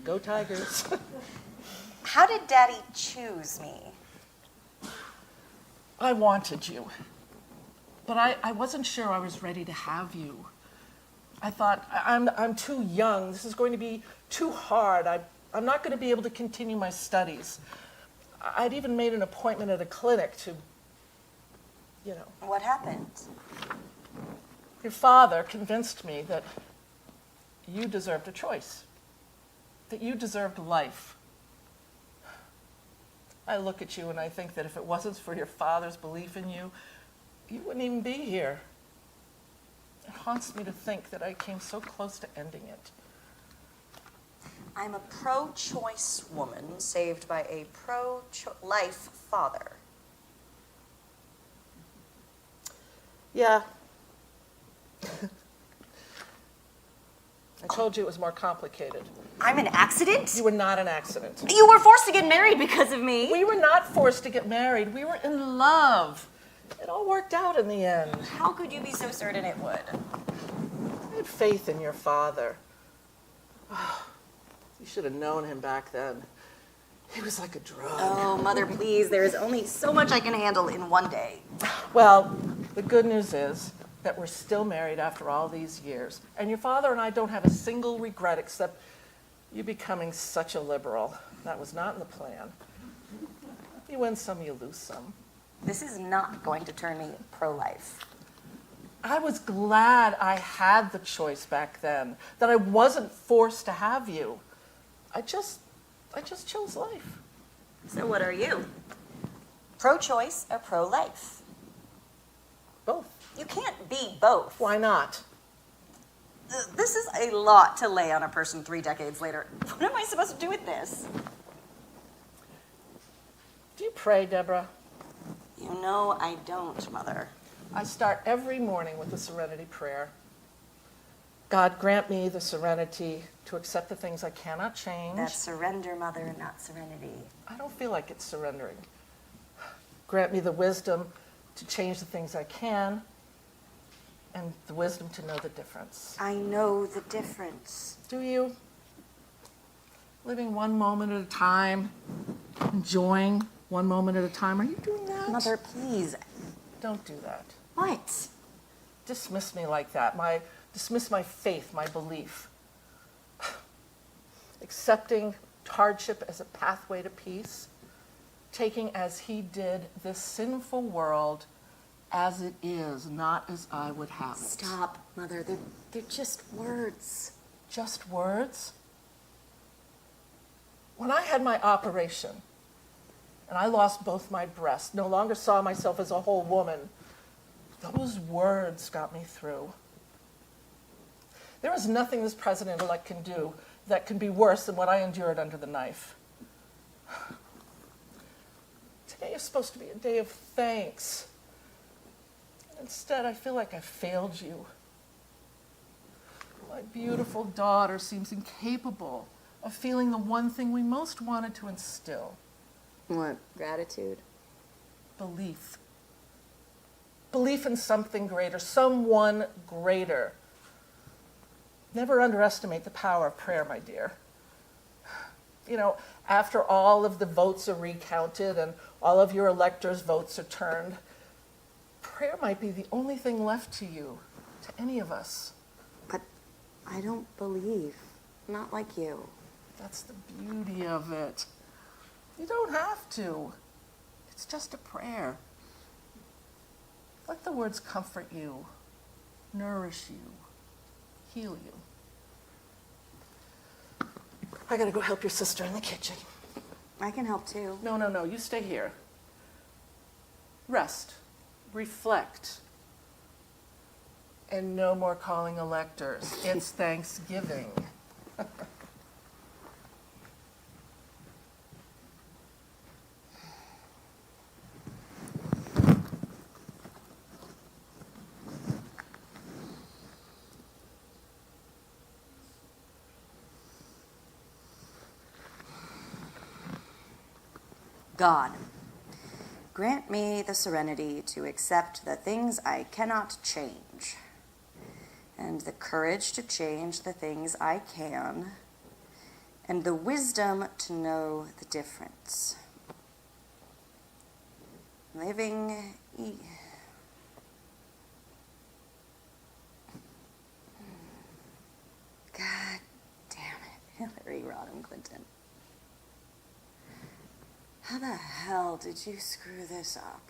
Go Tigers. How did Daddy choose me? I wanted you. But I wasn't sure I was ready to have you. I thought, I'm too young. This is going to be too hard. I'm not going to be able to continue my studies. I'd even made an appointment at a clinic to, What happened? Your father convinced me that you deserved a choice, that you deserved life. I look at you and I think that if it wasn't for your father's belief in you, you wouldn't even be here. It haunts me to think that I came so close to ending it. I'm a pro-choice woman saved by a pro-life father. Yeah. I told you it was more complicated. I'm an accident? You were not an accident. You were forced to get married because of me. We were not forced to get married. We were in love. It all worked out in the end. How could you be so certain it would? I had faith in your father. You should have known him back then. He was like a drug. Oh, Mother, please. There is only so much I can handle in one day. Well, The good news is that we're still married after all these years. And your father and I don't have a single regret except you becoming such a liberal. That was not in the plan. You win some, you lose some. This is not going to turn me pro-life. I was glad I had the choice back then, that I wasn't forced to have you. I just chose life. So what are you? Pro-choice or pro-life? Both. You can't be both. Why not? This is a lot to lay on a person 3 decades later. What am I supposed to do with this? Do you pray, Deborah? You know I don't, Mother. I start every morning with the serenity prayer. God, grant me the serenity to accept the things I cannot change. That's surrender, Mother, not serenity. I don't feel like it's surrendering. Grant me the wisdom to change the things I can, and the wisdom to know the difference. I know the difference. Do you? Living one moment at a time, enjoying one moment at a time. Are you doing that? Mother, please. Don't do that. What? Dismiss me like that. Dismiss my faith, my belief. Accepting hardship as a pathway to peace. Taking as he did this sinful world as it is, not as I would have it. Stop, Mother. They're just words. Just words? When I had my operation and I lost both my breasts, no longer saw myself as a whole woman, those words got me through. There is nothing this president-elect can do that can be worse than what I endured under the knife. Today is supposed to be a day of thanks. Instead, I feel like I failed you. My beautiful daughter seems incapable of feeling the one thing we most wanted to instill. What? Gratitude? Belief. Belief in something greater, someone greater. Never underestimate the power of prayer, my dear. You know, after all of the votes are recounted and all of your electors' votes are turned, prayer might be the only thing left to you, to any of us. But I don't believe. Not like you. That's the beauty of it. You don't have to. It's just a prayer. Let the words comfort you, nourish you, heal you. I gotta go help your sister in the kitchen. I can help too. No, you stay here. Rest, reflect, and no more calling electors. It's Thanksgiving. God, grant me the serenity to accept the things I cannot change, and the courage to change the things I can, and the wisdom to know the difference. Living, God damn it, Hillary Rodham Clinton. How the hell did you screw this up?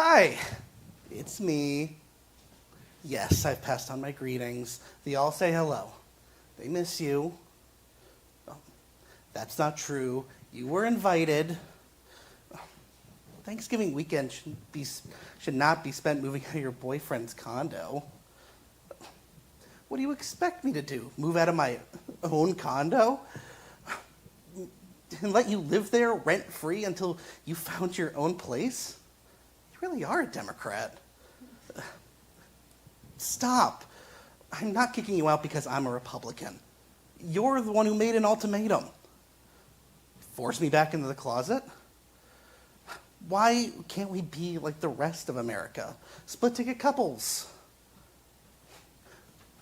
Hi, it's me. Yes, I've passed on my greetings. They all say hello. They miss you. Well, that's not true. You were invited. Thanksgiving weekend should not be spent moving out of your boyfriend's condo. What do you expect me to do? Move out of my own condo? And let you live there rent-free until you found your own place? You really are a Democrat. Stop. I'm not kicking you out because I'm a Republican. You're the one who made an ultimatum. Force me back into the closet? Why can't we be like the rest of America? Split ticket couples.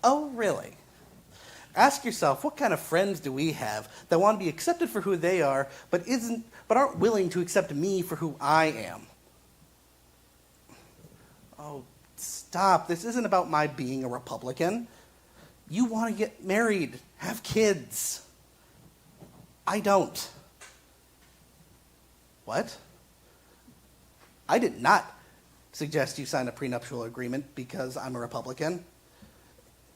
Oh, really? Ask yourself, what kind of friends do we have that want to be accepted for who they are, but aren't willing to accept me for who I am? Oh, stop. This isn't about my being a Republican. You want to get married, have kids. I don't. What? I did not suggest you sign a prenuptial agreement because I'm a Republican.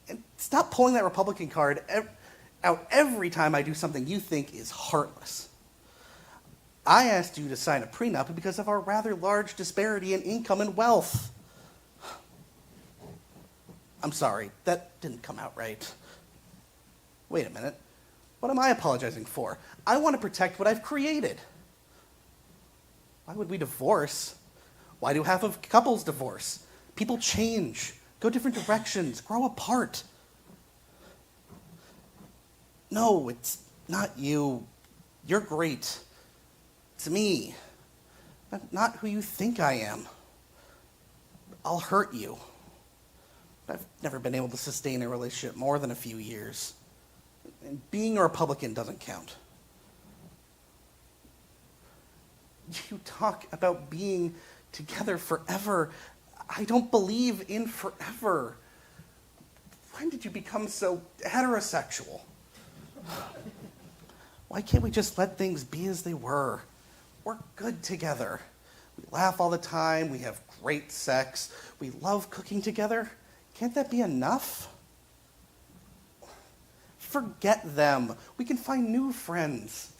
And stop pulling that Republican card out every time I do something you think is heartless. I asked you to sign a prenup because of our rather large disparity in income and wealth. I'm sorry, that didn't come out right. Wait a minute. What am I apologizing for? I want to protect what I've created. Why would we divorce? Why do half of couples divorce? People change, go different directions, grow apart. No, it's not you. You're great. It's me. Not who you think I am. I'll hurt you. I've never been able to sustain a relationship more than a few years. And being a Republican doesn't count. You talk about being together forever. I don't believe in forever. When did you become so heterosexual? Why can't we just let things be as they were? We're good together. We laugh all the time. We have great sex. We love cooking together. Can't that be enough? Forget them. We can find new friends.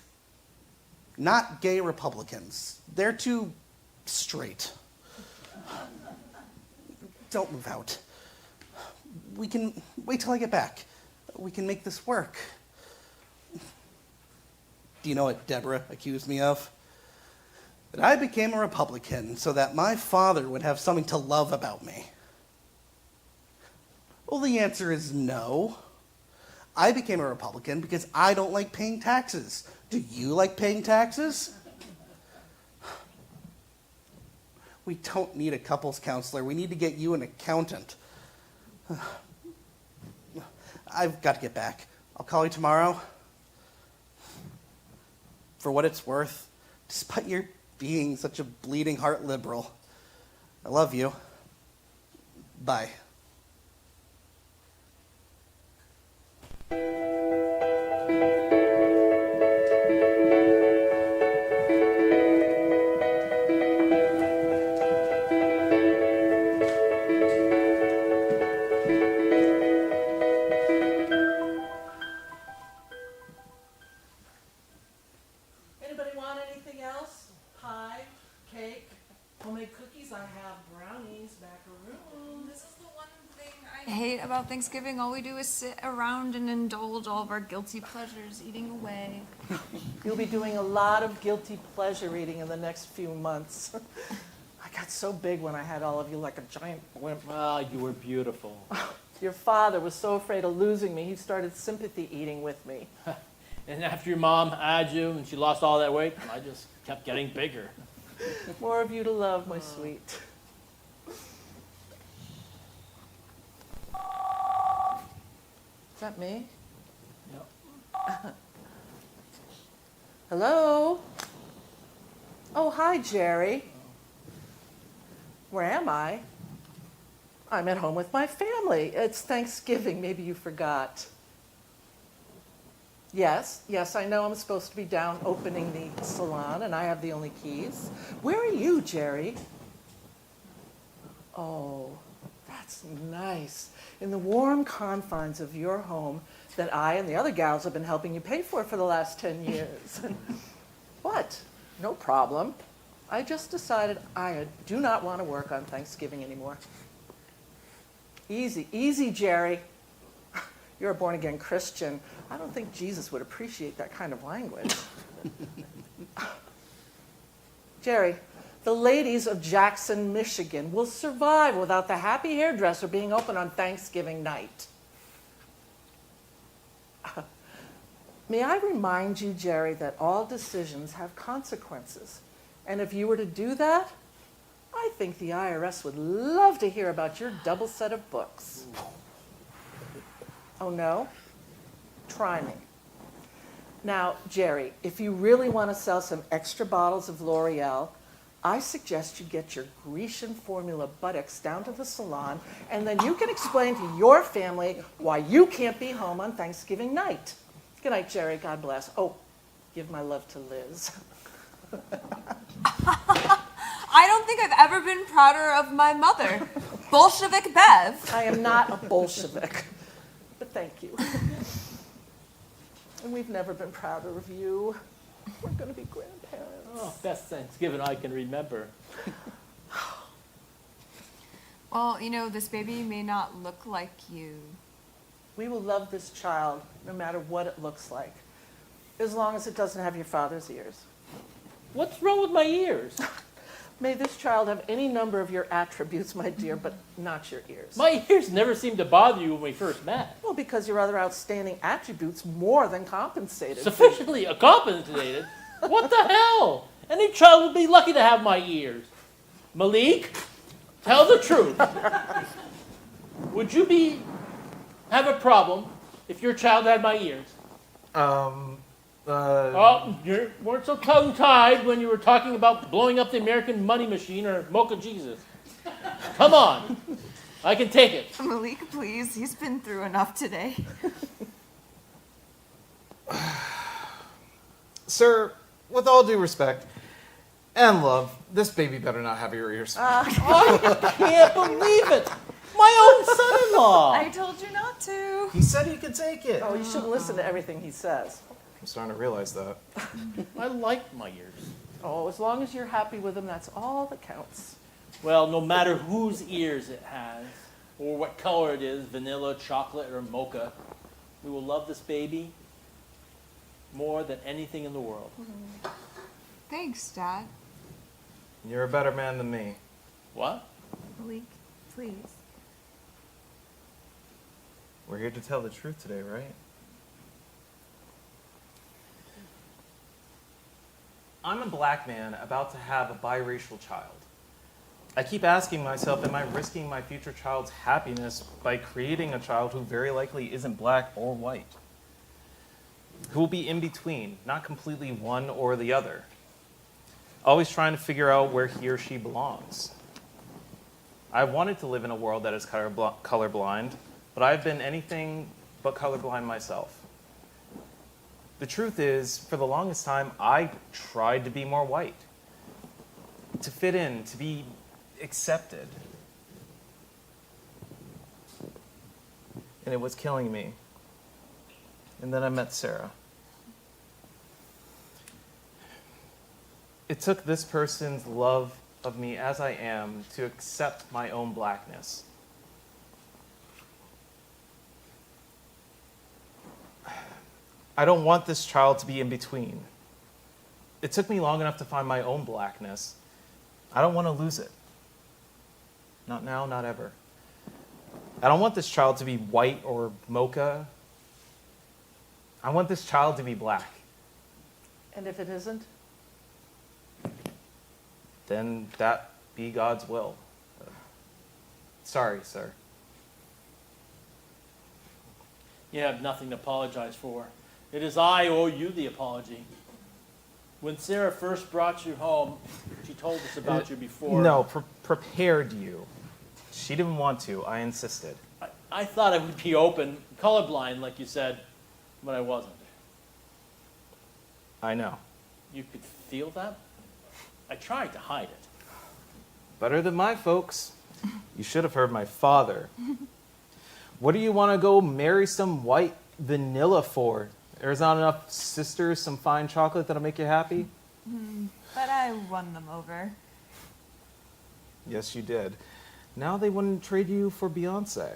Not gay Republicans. They're too straight. Don't move out. We can wait till I get back. We can make this work. Do you know what Deborah accused me of? That I became a Republican so that my father would have something to love about me. Well, the answer is no. I became a Republican because I don't like paying taxes. Do you like paying taxes? We don't need a couples counselor. We need to get you an accountant. I've got to get back. I'll call you tomorrow. For what it's worth, despite your being such a bleeding heart liberal, I love you. Bye. Anybody want anything else? Pie, cake, homemade cookies? I have brownies, macaroons. This is the one thing I hate about Thanksgiving. All we do is sit around and indulge all of our guilty pleasures, eating away. You'll be doing a lot of guilty pleasure eating in the next few months. I got so big when I had all of you like a giant wimp. Well, you were beautiful. Your father was so afraid of losing me, he started sympathy eating with me. And after your mom had you and she lost all that weight, I just kept getting bigger. More of you to love, my sweet. Is that me? Yep. Hello? Oh, hi, Jerry. Where am I? I'm at home with my family. It's Thanksgiving. Maybe you forgot. Yes, I know I'm supposed to be down opening the salon, and I have the only keys. Where are you, Jerry? Oh, that's nice. In the warm confines of your home that I and the other gals have been helping you pay for the last 10 years. What? No problem. I just decided I do not want to work on Thanksgiving anymore. Easy, easy, Jerry. You're a born-again Christian. I don't think Jesus would appreciate that kind of language. Jerry, the ladies of Jackson, Michigan will survive without the Happy Hairdresser being open on Thanksgiving night. May I remind you, Jerry, that all decisions have consequences. And if you were to do that, I think the IRS would love to hear about your double set of books. Oh, no? Try me. Now, Jerry, if you really want to sell some extra bottles of L'Oreal, I suggest you get your Grecian formula buttocks down to the salon, and then you can explain to your family why you can't be home on Thanksgiving night. Good night, Jerry. God bless. Oh, give my love to Liz. I don't think I've ever been prouder of my mother, Bolshevik Bev. I am not a Bolshevik, but thank you. And we've never been prouder of you. We're going to be grandparents. Oh, best Thanksgiving I can remember. Well, you know, this baby may not look like you. We will love this child no matter what it looks like, as long as it doesn't have your father's ears. What's wrong with my ears? May this child have any number of your attributes, my dear, but not your ears. My ears never seemed to bother you when we first met. Well, because your other outstanding attributes more than compensated. Sufficiently compensated? What the hell? Any child would be lucky to have my ears. Malik, tell the truth. Would you have a problem if your child had my ears? Oh, you weren't so tongue-tied when you were talking about blowing up the American money machine or Mocha Jesus. Come on. I can take it. Malik, please. He's been through enough today. Sir, with all due respect and love, this baby better not have your ears. I can't believe it. My own son-in-law. I told you not to. He said he could take it. Oh, you shouldn't listen to everything he says. I'm starting to realize that. I like my ears. Oh, as long as you're happy with him, that's all that counts. Well, no matter whose ears it has, or what color it is, vanilla, chocolate, or mocha, we will love this baby more than anything in the world. Thanks, Dad. You're a better man than me. What? Malik, please. We're here to tell the truth today, right? I'm a black man about to have a biracial child. I keep asking myself, am I risking my future child's happiness by creating a child who very likely isn't black or white? Who will be in between, not completely one or the other? Always trying to figure out where he or she belongs. I wanted to live in a world that is colorblind, but I've been anything but colorblind myself. The truth is, for the longest time, I tried to be more white, to fit in, to be accepted. And it was killing me. And then I met Sarah. It took this person's love of me as I am to accept my own blackness. I don't want this child to be in between. It took me long enough to find my own blackness. I don't want to lose it. Not now, not ever. I don't want this child to be white or mocha. I want this child to be black. And if it isn't? Then that be God's will. Sorry, sir. You have nothing to apologize for. It is I who owe you the apology. When Sarah first brought you home, she told us about you before. No, prepared you. She didn't want to. I insisted. I thought I would be open, colorblind, like you said, but I wasn't. I know. You could feel that? I tried to hide it. Better than my folks. You should have heard my father. What do you want to go marry some white vanilla for? There's not enough sisters, some fine chocolate that'll make you happy? But I won them over. Yes, you did. Now they wouldn't trade you for Beyonce.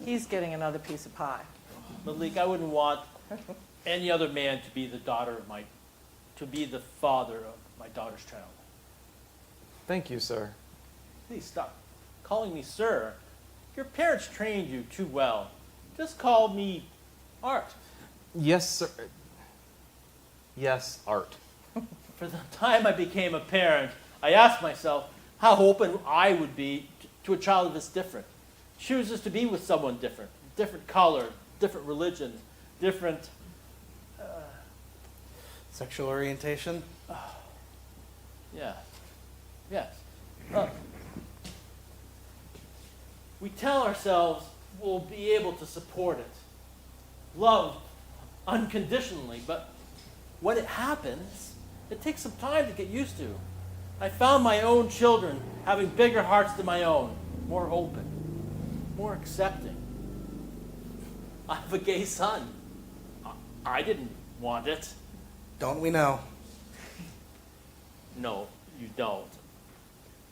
He's getting another piece of pie. Malik, I wouldn't want any other man to be the father of my daughter's child. Thank you, sir. Please stop calling me sir. Your parents trained you too well. Just call me Art. Yes, sir. Yes, Art. For the time I became a parent, I asked myself how open I would be to a child that's different. Chooses to be with someone different, different color, different religion, different Sexual orientation? yeah, yes. We tell ourselves we'll be able to support it, love unconditionally, but when it happens, it takes some time to get used to. I found my own children having bigger hearts than my own, more open, more accepting. I have a gay son. I didn't want it. Don't we know? No, you don't.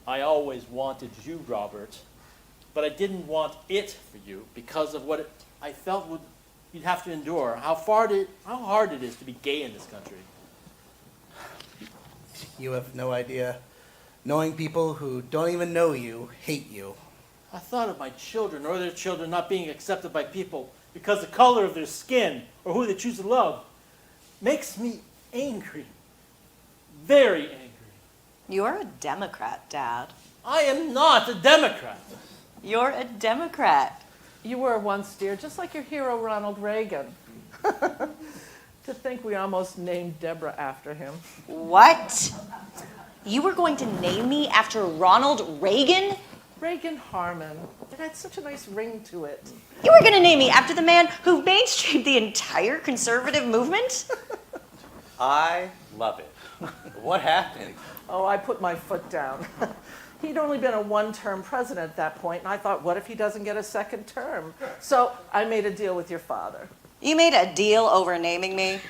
I always wanted you, Robert, but I didn't want it for you because of what I felt you'd have to endure, how hard it is to be gay in this country. You have no idea. Knowing people who don't even know you hate you. I thought of my children or their children not being accepted by people because the color of their skin or who they choose to love makes me angry. Very angry. You're a Democrat, Dad. I am not a Democrat. You're a Democrat. You were once, dear, just like your hero Ronald Reagan. To think we almost named Deborah after him. What? You were going to name me after Ronald Reagan? Reagan Harmon. It had such a nice ring to it. You were going to name me after the man who mainstreamed the entire conservative movement? I love it. What happened? Oh, I put my foot down. He'd only been a one-term president at that point, and I thought, what if he doesn't get a second term? So I made a deal with your father. You made a deal over naming me?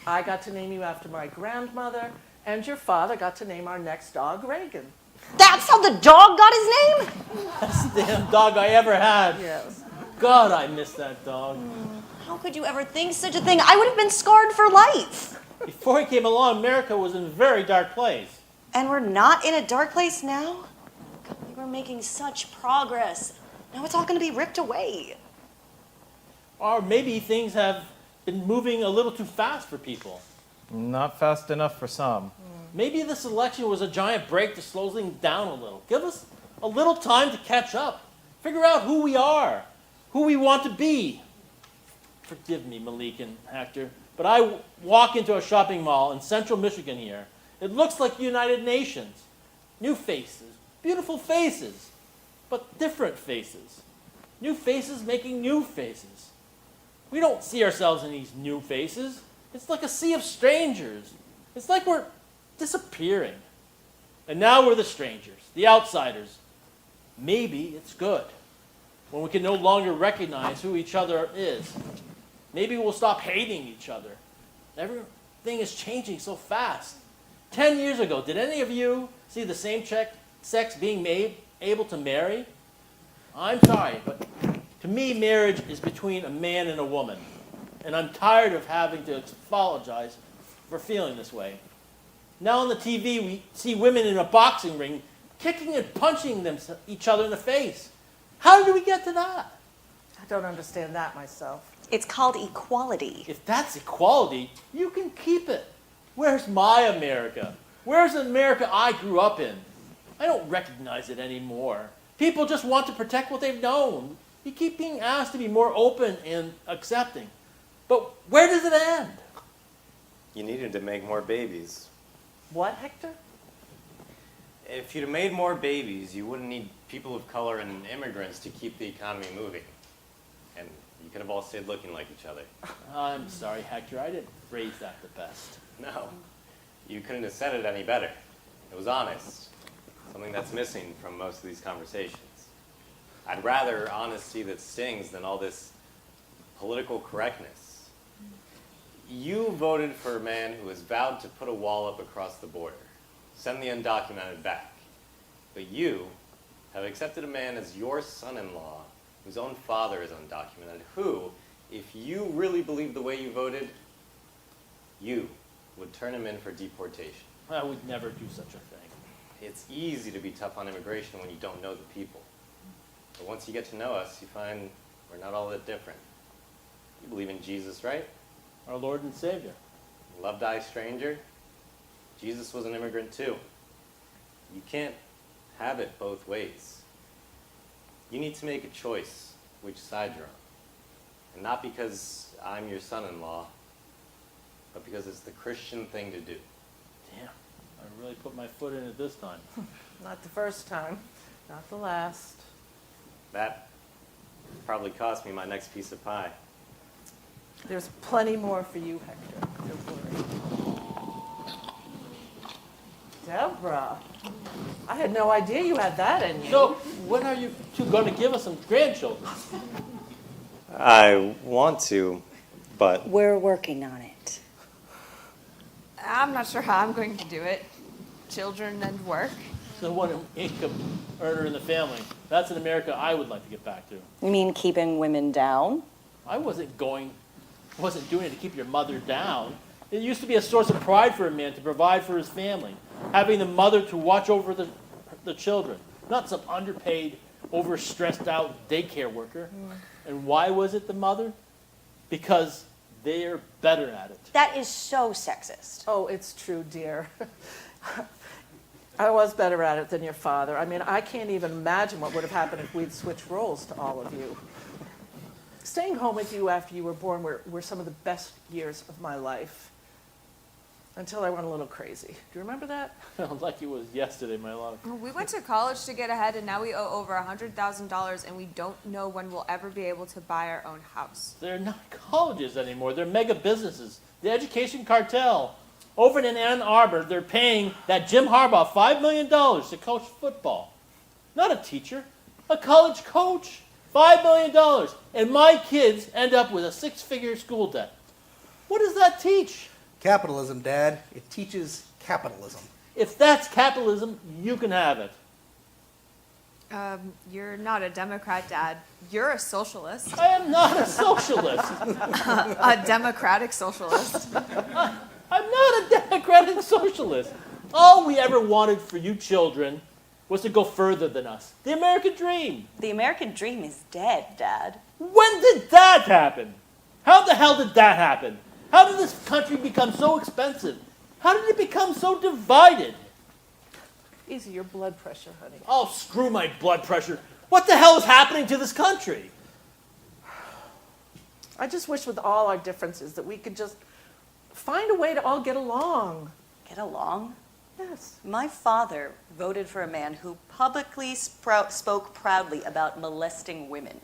I got to name you after my grandmother, and your father got to name our next dog Reagan. That's how the dog got his name? That's the damn dog I ever had. Yes. God, I miss that dog. How could you ever think such a thing? I would have been scarred for life. Before he came along, America was in a very dark place. And we're not in a dark place now? God, we were making such progress. Now it's all going to be ripped away. Or maybe things have been moving a little too fast for people. Not fast enough for some. Maybe this election was a giant break to slow things down a little. Give us a little time to catch up. Figure out who we are, who we want to be. Forgive me, Malik and Hector, but I walk into a shopping mall in central Michigan here. It looks like the United Nations. New faces, beautiful faces, but different faces. New faces making new faces. We don't see ourselves in these new faces. It's like a sea of strangers. It's like we're disappearing. And now we're the strangers, the outsiders. Maybe it's good when we can no longer recognize who each other is. Maybe we'll stop hating each other. Everything is changing so fast. 10 years ago, did any of you see the same sex being able to marry? I'm sorry, but to me, marriage is between a man and a woman. And I'm tired of having to apologize for feeling this way. Now on the TV, we see women in a boxing ring kicking and punching each other in the face. How did we get to that? I don't understand that myself. It's called equality. If that's equality, you can keep it. Where's my America? Where's the America I grew up in? I don't recognize it anymore. People just want to protect what they've known. You keep being asked to be more open and accepting. But where does it end? You needed to make more babies. What, Hector? If you'd have made more babies, you wouldn't need people of color and immigrants to keep the economy moving. And you could have all stayed looking like each other. I'm sorry, Hector. I didn't phrase that the best. No, you couldn't have said it any better. It was honest. something that's missing from most of these conversations. I'd rather honesty that stings than all this political correctness. You voted for a man who has vowed to put a wall up across the border, send the undocumented back. But you have accepted a man as your son-in-law whose own father is undocumented, who, if you really believe the way you voted, you would turn him in for deportation. I would never do such a thing. It's easy to be tough on immigration when you don't know the people. But once you get to know us, you find we're not all that different. You believe in Jesus, right? Our Lord and Savior. Love thy stranger. Jesus was an immigrant too. You can't have it both ways. You need to make a choice which side you're on. And not because I'm your son-in-law, but because it's the Christian thing to do. Damn, I really put my foot in it this time. Not the first time, not the last. That probably cost me my next piece of pie. There's plenty more for you, Hector. Don't worry. Deborah, I had no idea you had that in you. So, when are you two going to give us some grandchildren? I want to, but We're working on it. I'm not sure how I'm going to do it. Children and work. The one income earner in the family. That's an America I would like to get back to. You mean keeping women down? I wasn't doing it to keep your mother down. It used to be a source of pride for a man to provide for his family, having the mother to watch over the children, not some underpaid, overstressed out daycare worker. And why was it the mother? Because they're better at it. That is so sexist. Oh, it's true, dear. I was better at it than your father. I mean, I can't even imagine what would have happened if we'd switched roles to all of you. Staying home with you after you were born were some of the best years of my life. Until I went a little crazy. Do you remember that? Like it was yesterday, my love. We went to college to get ahead, and now we owe over $100,000, and we don't know when we'll ever be able to buy our own house. They're not colleges anymore. They're mega businesses. The education cartel. Over in Ann Arbor, they're paying that Jim Harbaugh $5 million to coach football. Not a teacher, a college coach. $5 million. And my kids end up with a six-figure school debt. What does that teach? Capitalism, Dad. It teaches capitalism. If that's capitalism, you can have it. You're not a Democrat, Dad. You're a socialist. I am not a socialist. A democratic socialist. I'm not a democratic socialist. All we ever wanted for you children was to go further than us. The American dream. The American dream is dead, Dad. When did that happen? How the hell did that happen? How did this country become so expensive? How did it become so divided? Easy, your blood pressure, honey. Oh, screw my blood pressure. What the hell is happening to this country? I just wish with all our differences that we could just find a way to all get along. Get along? Yes. My father voted for a man who publicly spoke proudly about molesting women.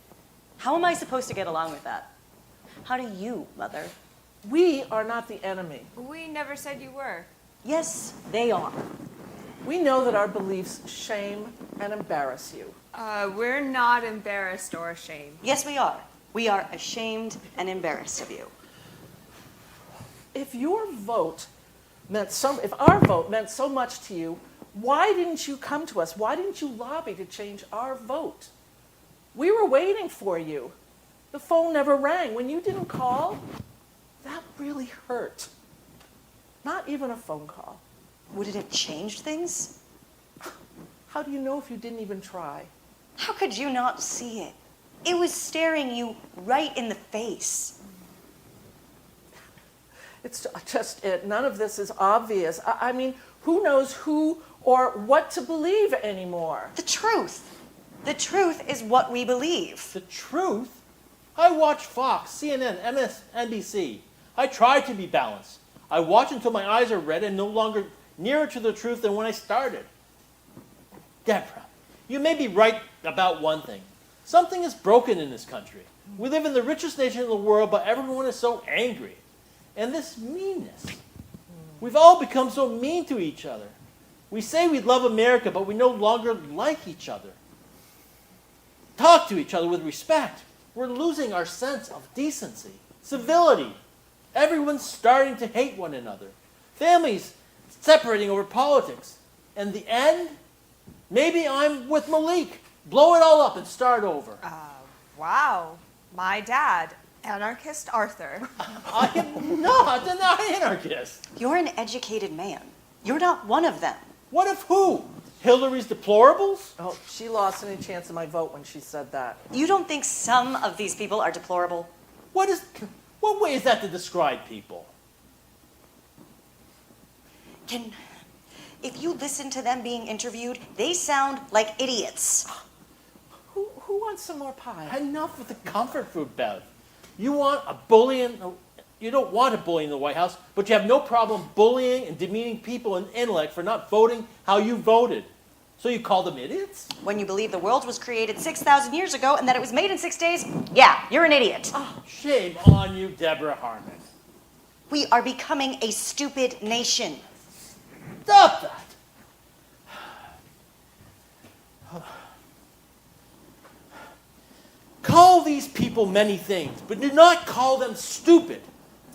How am I supposed to get along with that? How do you, Mother? We are not the enemy. We never said you were. Yes, they are. We know that our beliefs shame and embarrass you. We're not embarrassed or ashamed. Yes, we are. We are ashamed and embarrassed of you. If our vote meant so much to you, why didn't you come to us? Why didn't you lobby to change our vote? We were waiting for you. The phone never rang. When you didn't call, that really hurt. Not even a phone call. Would it have changed things? How do you know if you didn't even try? How could you not see it? It was staring you right in the face. It's just it. None of this is obvious. I mean, who knows who or what to believe anymore? The truth. The truth is what we believe. The truth? I watch Fox, CNN, MSNBC. I try to be balanced. I watch until my eyes are red and no longer nearer to the truth than when I started. Deborah, you may be right about one thing. Something is broken in this country. We live in the richest nation in the world, but everyone is so angry. And this meanness. We've all become so mean to each other. We say we love America, but we no longer like each other. Talk to each other with respect. We're losing our sense of decency, civility. Everyone's starting to hate one another. Families separating over politics. And the end? Maybe I'm with Malik. Blow it all up and start over. Wow. My dad, anarchist Arthur. I am not an anarchist. You're an educated man. You're not one of them. What of who? Hillary's deplorables? Oh, she lost any chance of my vote when she said that. You don't think some of these people are deplorable? What way is that to describe people? If you listen to them being interviewed, they sound like idiots. Who wants some more pie? Enough with the comfort food, Bev. You want a bully you don't want a bully in the White House, but you have no problem bullying and demeaning people in intellect for not voting how you voted. So you call them idiots? When you believe the world was created 6,000 years ago and that it was made in 6 days, yeah, you're an idiot. Shame on you, Deborah Harmon. We are becoming a stupid nation. Stop that! Call these people many things, but do not call them stupid.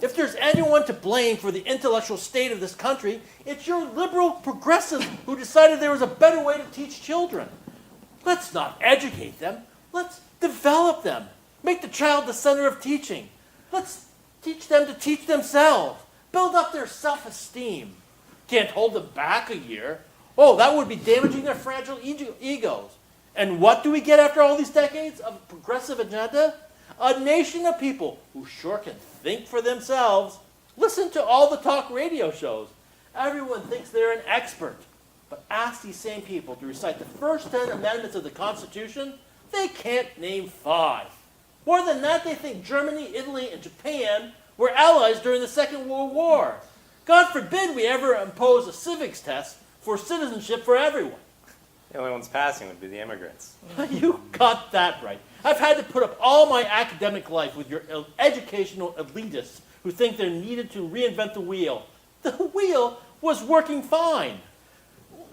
If there's anyone to blame for the intellectual state of this country, it's your liberal progressives who decided there was a better way to teach children. Let's not educate them. Let's develop them. Make the child the center of teaching. Let's teach them to teach themselves. Build up their self-esteem. Can't hold them back a year. Oh, that would be damaging their fragile egos. And what do we get after all these decades of progressive agenda? A nation of people who sure can think for themselves. Listen to all the talk radio shows. Everyone thinks they're an expert. But ask these same people to recite the first 10 amendments of the Constitution, they can't name 5. More than that, they think Germany, Italy, and Japan were allies during the Second World War. God forbid we ever impose a civics test for citizenship for everyone. The only ones passing would be the immigrants. You got that right. I've had to put up all my academic life with your educational elitists who think they're needed to reinvent the wheel. The wheel was working fine.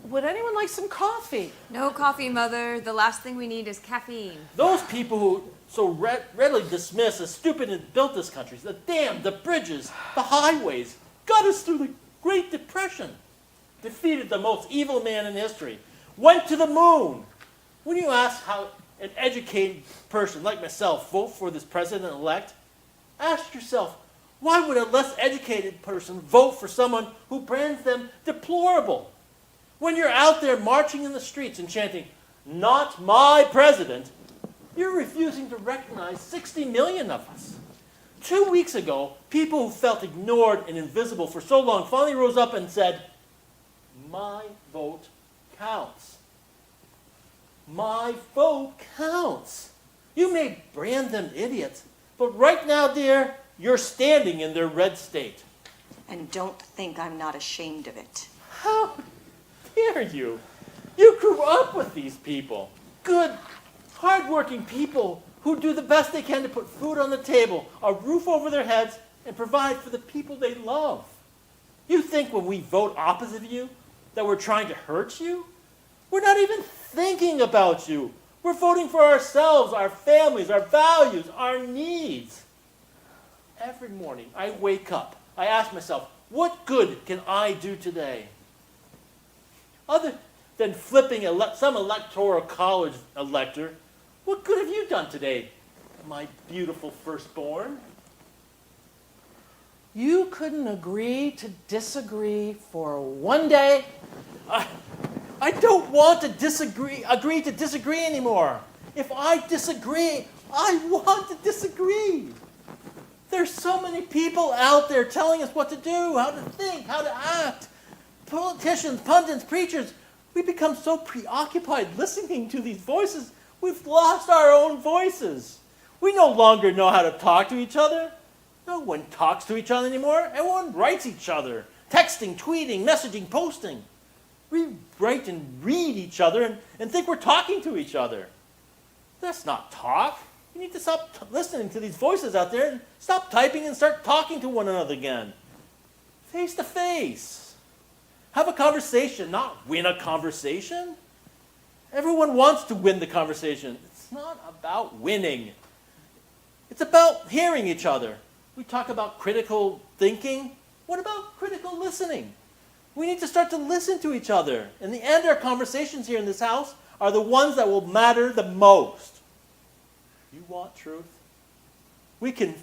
Would anyone like some coffee? No coffee, Mother. The last thing we need is caffeine. Those people who so readily dismiss as stupid and built this country, the dam, the bridges, the highways, got us through the Great Depression, defeated the most evil man in history, went to the moon. When you ask how an educated person like myself vote for this president-elect, ask yourself, why would a less educated person vote for someone who brands them deplorable? When you're out there marching in the streets and chanting, "Not my president," you're refusing to recognize 60 million of us. 2 weeks ago, people who felt ignored and invisible for so long finally rose up and said, "My vote counts. My vote counts." You may brand them idiots, but right now, dear, you're standing in their red state. And don't think I'm not ashamed of it. How dare you? You grew up with these people. Good, hardworking people who do the best they can to put food on the table, a roof over their heads, and provide for the people they love. You think when we vote opposite of you that we're trying to hurt you? We're not even thinking about you. We're voting for ourselves, our families, our values, our needs. Every morning I wake up, I ask myself, what good can I do today? Other than flipping some electoral college elector, what good have you done today, my beautiful firstborn? You couldn't agree to disagree for one day? I don't want to agree to disagree anymore. If I disagree, I want to disagree. There's so many people out there telling us what to do, how to think, how to act. Politicians, pundits, preachers, we become so preoccupied listening to these voices, we've lost our own voices. We no longer know how to talk to each other. No one talks to each other anymore. Everyone writes each other, texting, tweeting, messaging, posting. We write and read each other and think we're talking to each other. That's not talk. You need to stop listening to these voices out there and stop typing and start talking to one another again. Face to face. Have a conversation, not win a conversation. Everyone wants to win the conversation. It's not about winning. It's about hearing each other. We talk about critical thinking. What about critical listening? We need to start to listen to each other. In the end, our conversations here in this house are the ones that will matter the most. You want truth? We can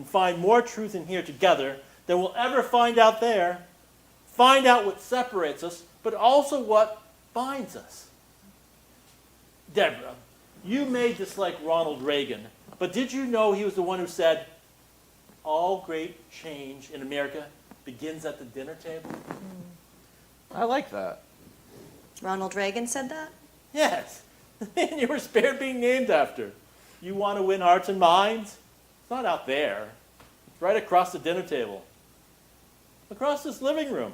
find more truth in here together than we'll ever find out there. Find out what separates us, but also what binds us. Deborah, you may dislike Ronald Reagan, but did you know he was the one who said, all great change in America begins at the dinner table? I like that. Ronald Reagan said that? Yes. And you were spared being named after. You want to win hearts and minds? It's not out there. It's right across the dinner table. Across this living room.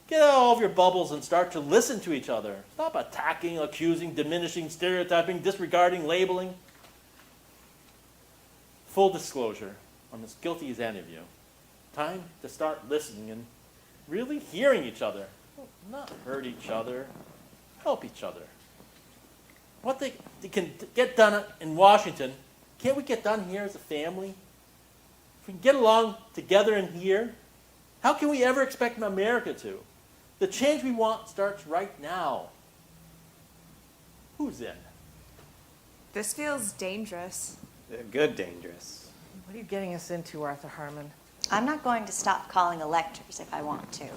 Get out all of your bubbles and start to listen to each other. Stop attacking, accusing, diminishing, stereotyping, disregarding, labeling. Full disclosure, I'm as guilty as any of you. Time to start listening and really hearing each other. Not hurt each other. Help each other. What they can get done in Washington, can't we get done here as a family? If we can get along together in here, how can we ever expect America to? The change we want starts right now. Who's in? This feels dangerous. Good dangerous. What are you getting us into, Arthur Harmon? I'm not going to stop calling electors if I want to.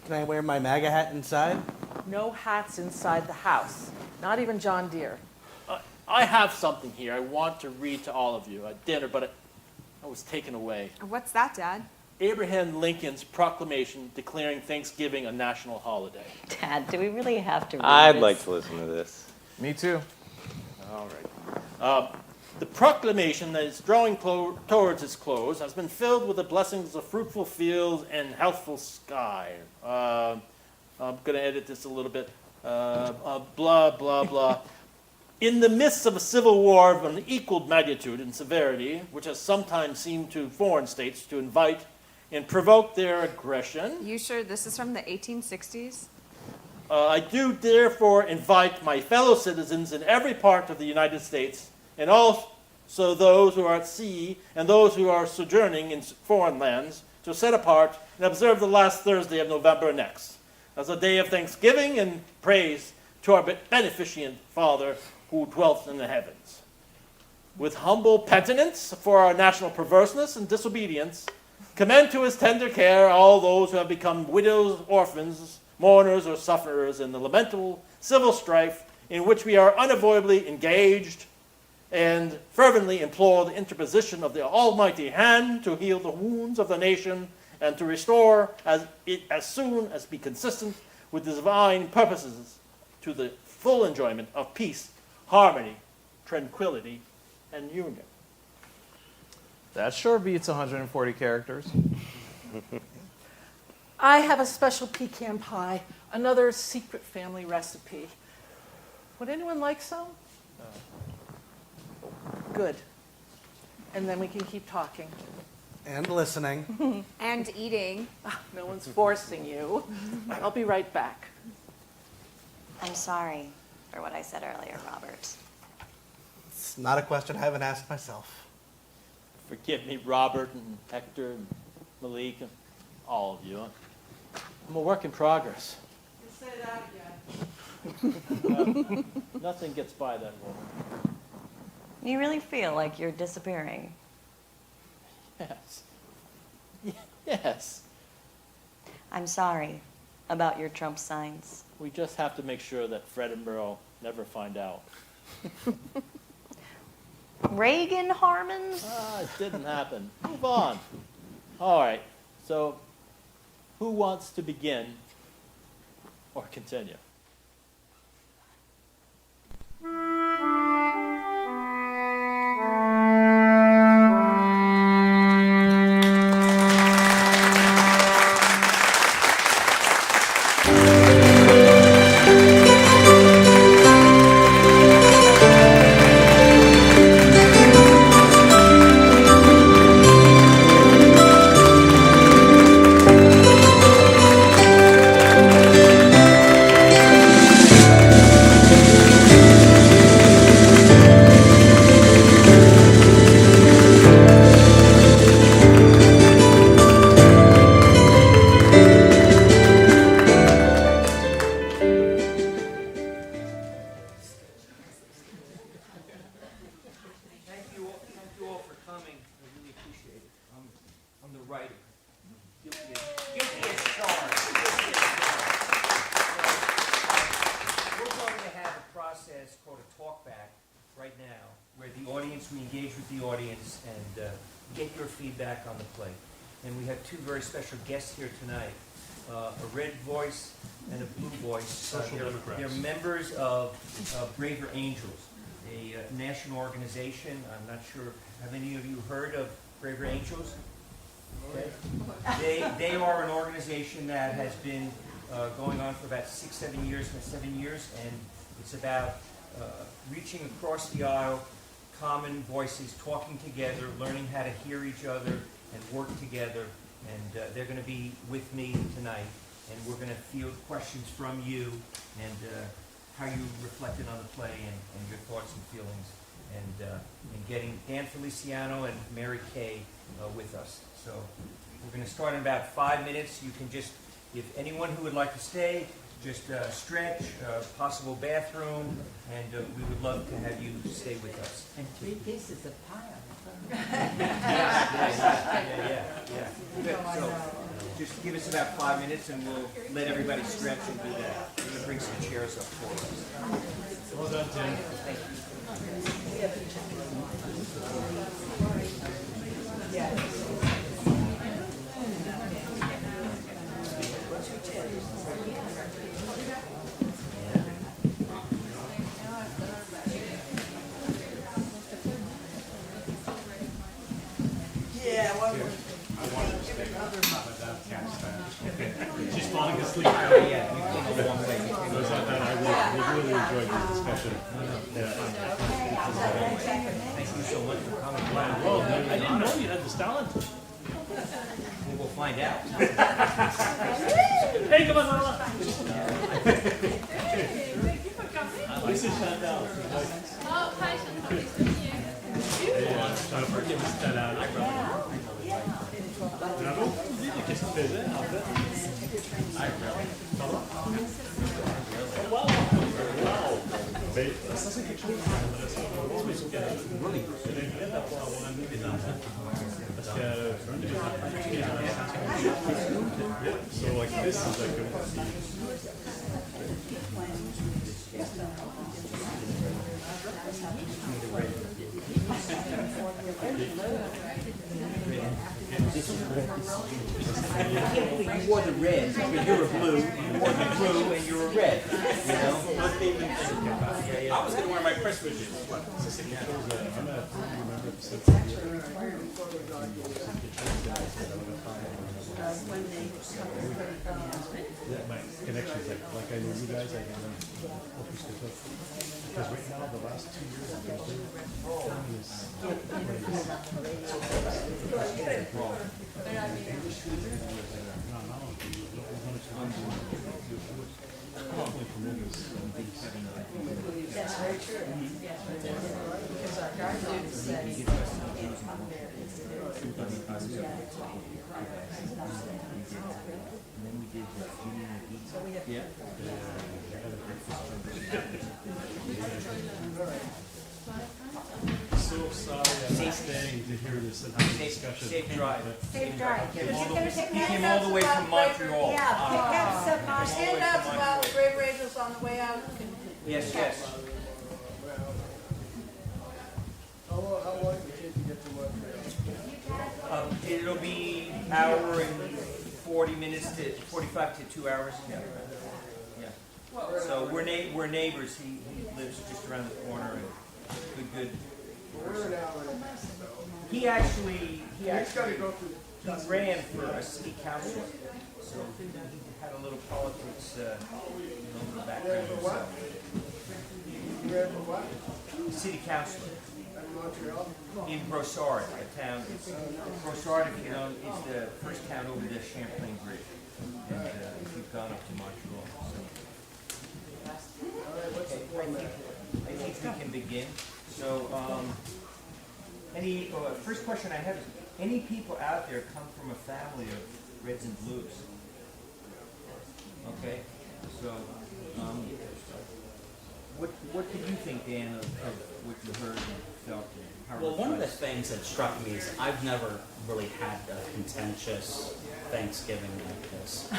Can I wear my MAGA hat inside? No hats inside the house. Not even John Deere. I have something here I want to read to all of you at dinner, but I was taken away. What's that, Dad? Abraham Lincoln's proclamation declaring Thanksgiving a national holiday. Dad, do we really have to read I'd this? like to listen to this. Me too. All right. The proclamation that is drawing towards its close has been filled with the blessings of fruitful fields and healthful sky. I'm going to edit this a little bit. Blah, blah, blah. In the midst of a civil war of unequaled magnitude and severity, which has sometimes seemed to foreign states to invite and provoke their aggression, You sure this is from the 1860s? I do therefore invite my fellow citizens in every part of the United States, and also those who are at sea and those who are sojourning in foreign lands, to set apart and observe the last Thursday of November next as a day of thanksgiving and praise to our beneficent Father who dwelt in the heavens. With humble penitence for our national perverseness and disobedience, commend to his tender care all those who have become widows, orphans, mourners, or sufferers in the lamentable civil strife in which we are unavoidably engaged, and fervently implore the interposition of the Almighty hand to heal the wounds of the nation and to restore as soon as be consistent with the divine purposes to the full enjoyment of peace, harmony, tranquility, and union. That sure beats 140 characters. I have a special pecan pie, another secret family recipe. Would anyone like some? Good. And then we can keep talking. And listening. And eating. No one's forcing you. I'll be right back. I'm sorry for what I said earlier, Robert. It's not a question I haven't asked myself. Forgive me, Robert and Hector and Malik and all of you. I'm a work in progress. You say that again. Nothing gets by that woman. You really feel like you're disappearing. Yes. Yes. I'm sorry about your Trump signs. We just have to make sure that Fred and Merle never find out. Reagan Harmon? It didn't happen. Move on. All right. So, who wants to begin or continue? right now, where we engage with the audience and get your feedback on the play. And we have two very special guests here tonight, a red voice and a blue voice. Social Democrats. They're members of Braver Angels, a national organization. I'm not sure, have any of you heard of Braver Angels? Okay. They are an organization that has been going on for about 7 years, and it's about reaching across the aisle, common voices, talking together, learning how to hear each other and work together. And they're going to be with me tonight, and we're going to field questions from you and how you reflected on the play and your thoughts and feelings, and getting Dan Feliciano and Mary Kay with us. So we're going to start in about 5 minutes. You can just, if anyone who would like to stay, just stretch, possible bathroom, and we would love to have you stay with us. And 3 pieces of pie on the front. Yeah. Good. So just give us about 5 minutes, and we'll let everybody stretch and do that. We're going to bring some chairs up for us. Well done, Tim. Thank you. She's falling asleep. Yeah, you came a long way. I really enjoyed the discussion. Thank you so much for coming. Well, I didn't know you had this talent. We will find out. Hey, come on, Lola. This is Chantal. Oh, hi, Chantal. Jennifer, give us that out. Bravo. Qu'est-ce que tu faisais, en fait? Wow! Mais ça, c'est quelque chose d'intéressant. Really? C'est incroyable d'avoir amené des enfants. Parce que un de mes enfants, so like this is like You wore the red, but you're a blue. You wore the blue, and you're a red. You know? I was going to wear my Christmas shoes. My connections, like I know you guys, I know because right now, the last 2 years, I've been That's very true. Because our guard dog says, so sorry I'm staying to hear this and have a discussion. Safe drive. Safe drive. He came all the way from Montreal. Yeah, pick up some handouts about Braver Angels on the way out. Yes, yes. How long does it take to get to work? It'll be hour and 40 minutes to 45 to 2 hours. Yeah. So we're neighbors. He lives just around the corner, and good. We're an hour and a half. He actually ran for a city council, so he had a little politics in the background himself. You ran for what? City councilor In Montreal? in Brossard, a town. Brossard, if you know, is the first town over the Champlain Bridge, and we've gone up to Montreal. So. I think we can begin. So, first question I have is, any people out there come from a family of Reds and Blues? Okay, so, what did you think, Dan, of what you heard and felt? And how Well, one of the reflects? things that struck me is I've never really had a contentious Thanksgiving like this,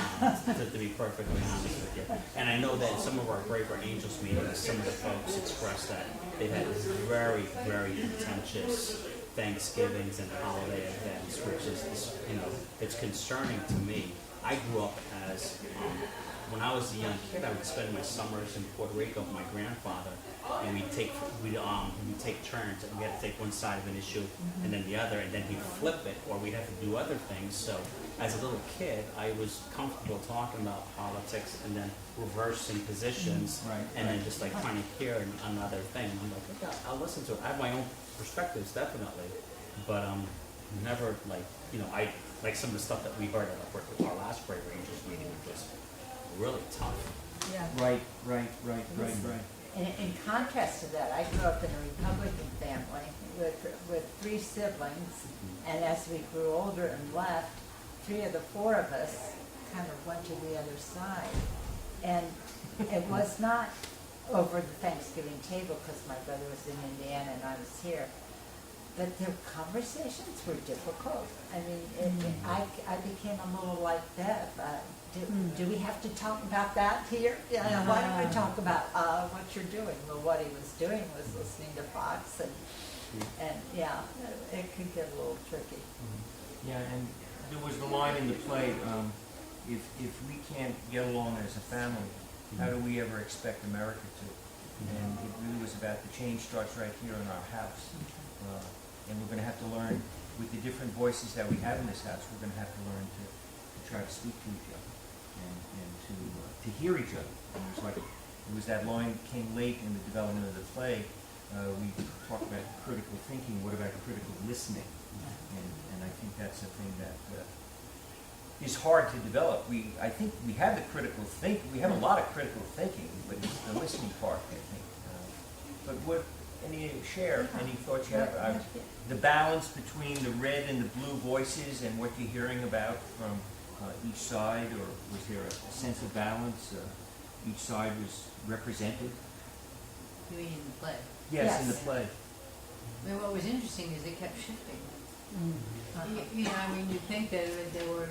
to be perfectly honest with you. And I know that some of our Braver Angels meetings, some of the folks expressed that they've had very, very contentious Thanksgivings and holiday events, which is, it's concerning to me. I grew up as, when I was a young kid, I would spend my summers in Puerto Rico with my grandfather, and we'd take turns, and we had to take one side of an issue and then the other, and then he'd flip it, or we'd have to do other things. So as a little kid, I was comfortable talking about politics and then reversing positions, and then just like trying to hear another thing. I'm like, okay, I'll listen to it. I have my own perspectives, definitely, but never I like some of the stuff that we heard at our last Braver Angels meeting, which was really tough. Yeah. Right. And in contrast to that, I grew up in a Republican family with 3 siblings, and as we grew older and left, 3 of the 4 of us kind of went to the other side. And it was not over the Thanksgiving table, because my brother was in Indiana and I was here, but the conversations were difficult. I mean, I became a little like Bev. Do we have to talk about that here? Why don't we talk about what you're doing? Well, what he was doing was listening to Fox, and yeah, it could get a little tricky. Yeah, and there was the line in the play, if we can't get along as a family, how do we ever expect America to? And it really was about the change starts right here in our house. And we're going to have to learn, with the different voices that we have in this house, we're going to have to learn to try to speak to each other and to hear each other. And it was that line came late in the development of the play. We talked about critical thinking. What about critical listening? And I think that's a thing that is hard to develop. I think we have the critical think. We have a lot of critical thinking, but it's the listening part, I think. But any thoughts you have? The balance between the red and the blue voices and what you're hearing about from each side, or was there a sense of balance? Each side was represented? You mean in the play? Yes, in the play. I mean, what was interesting is it kept shifting. I mean, you'd think that there were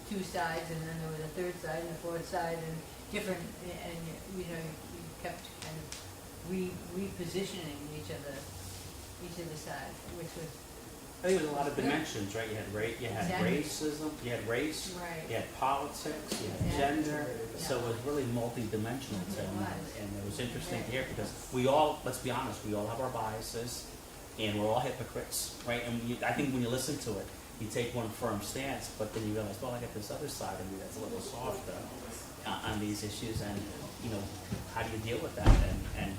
2 sides, and then there was a 3rd side and a 4th side, and different, and you kept kind of repositioning each of the sides, which was. I think there's a lot of dimensions, right? You had racism, you had race, you had politics, you had gender. So it was really multi-dimensional to them, and it was interesting to hear, because let's be honest, we all have our biases, and we're all hypocrites, right? And I think when you listen to it, you take one firm stance, but then you realize, well, I got this other side of me that's a little softer on these issues, and how do you deal with that, and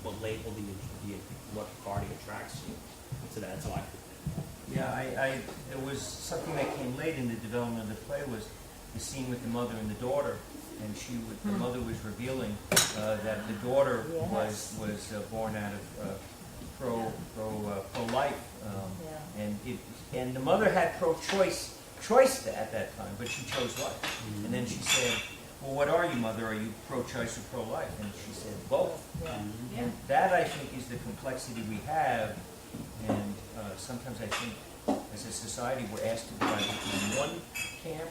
what label do you, what party attracts you to that? So Yeah, there was something that came late in the development of the play, was the scene with the mother and the daughter, and the mother was revealing that the daughter was born out of pro-life, and the mother had pro-choice at that time, but she chose life. And then she said, well, what are you, mother? Are you pro-choice or pro-life? And she said, both. And that, I think, is the complexity we have. And sometimes I think, as a society, we're asked to divide between one camp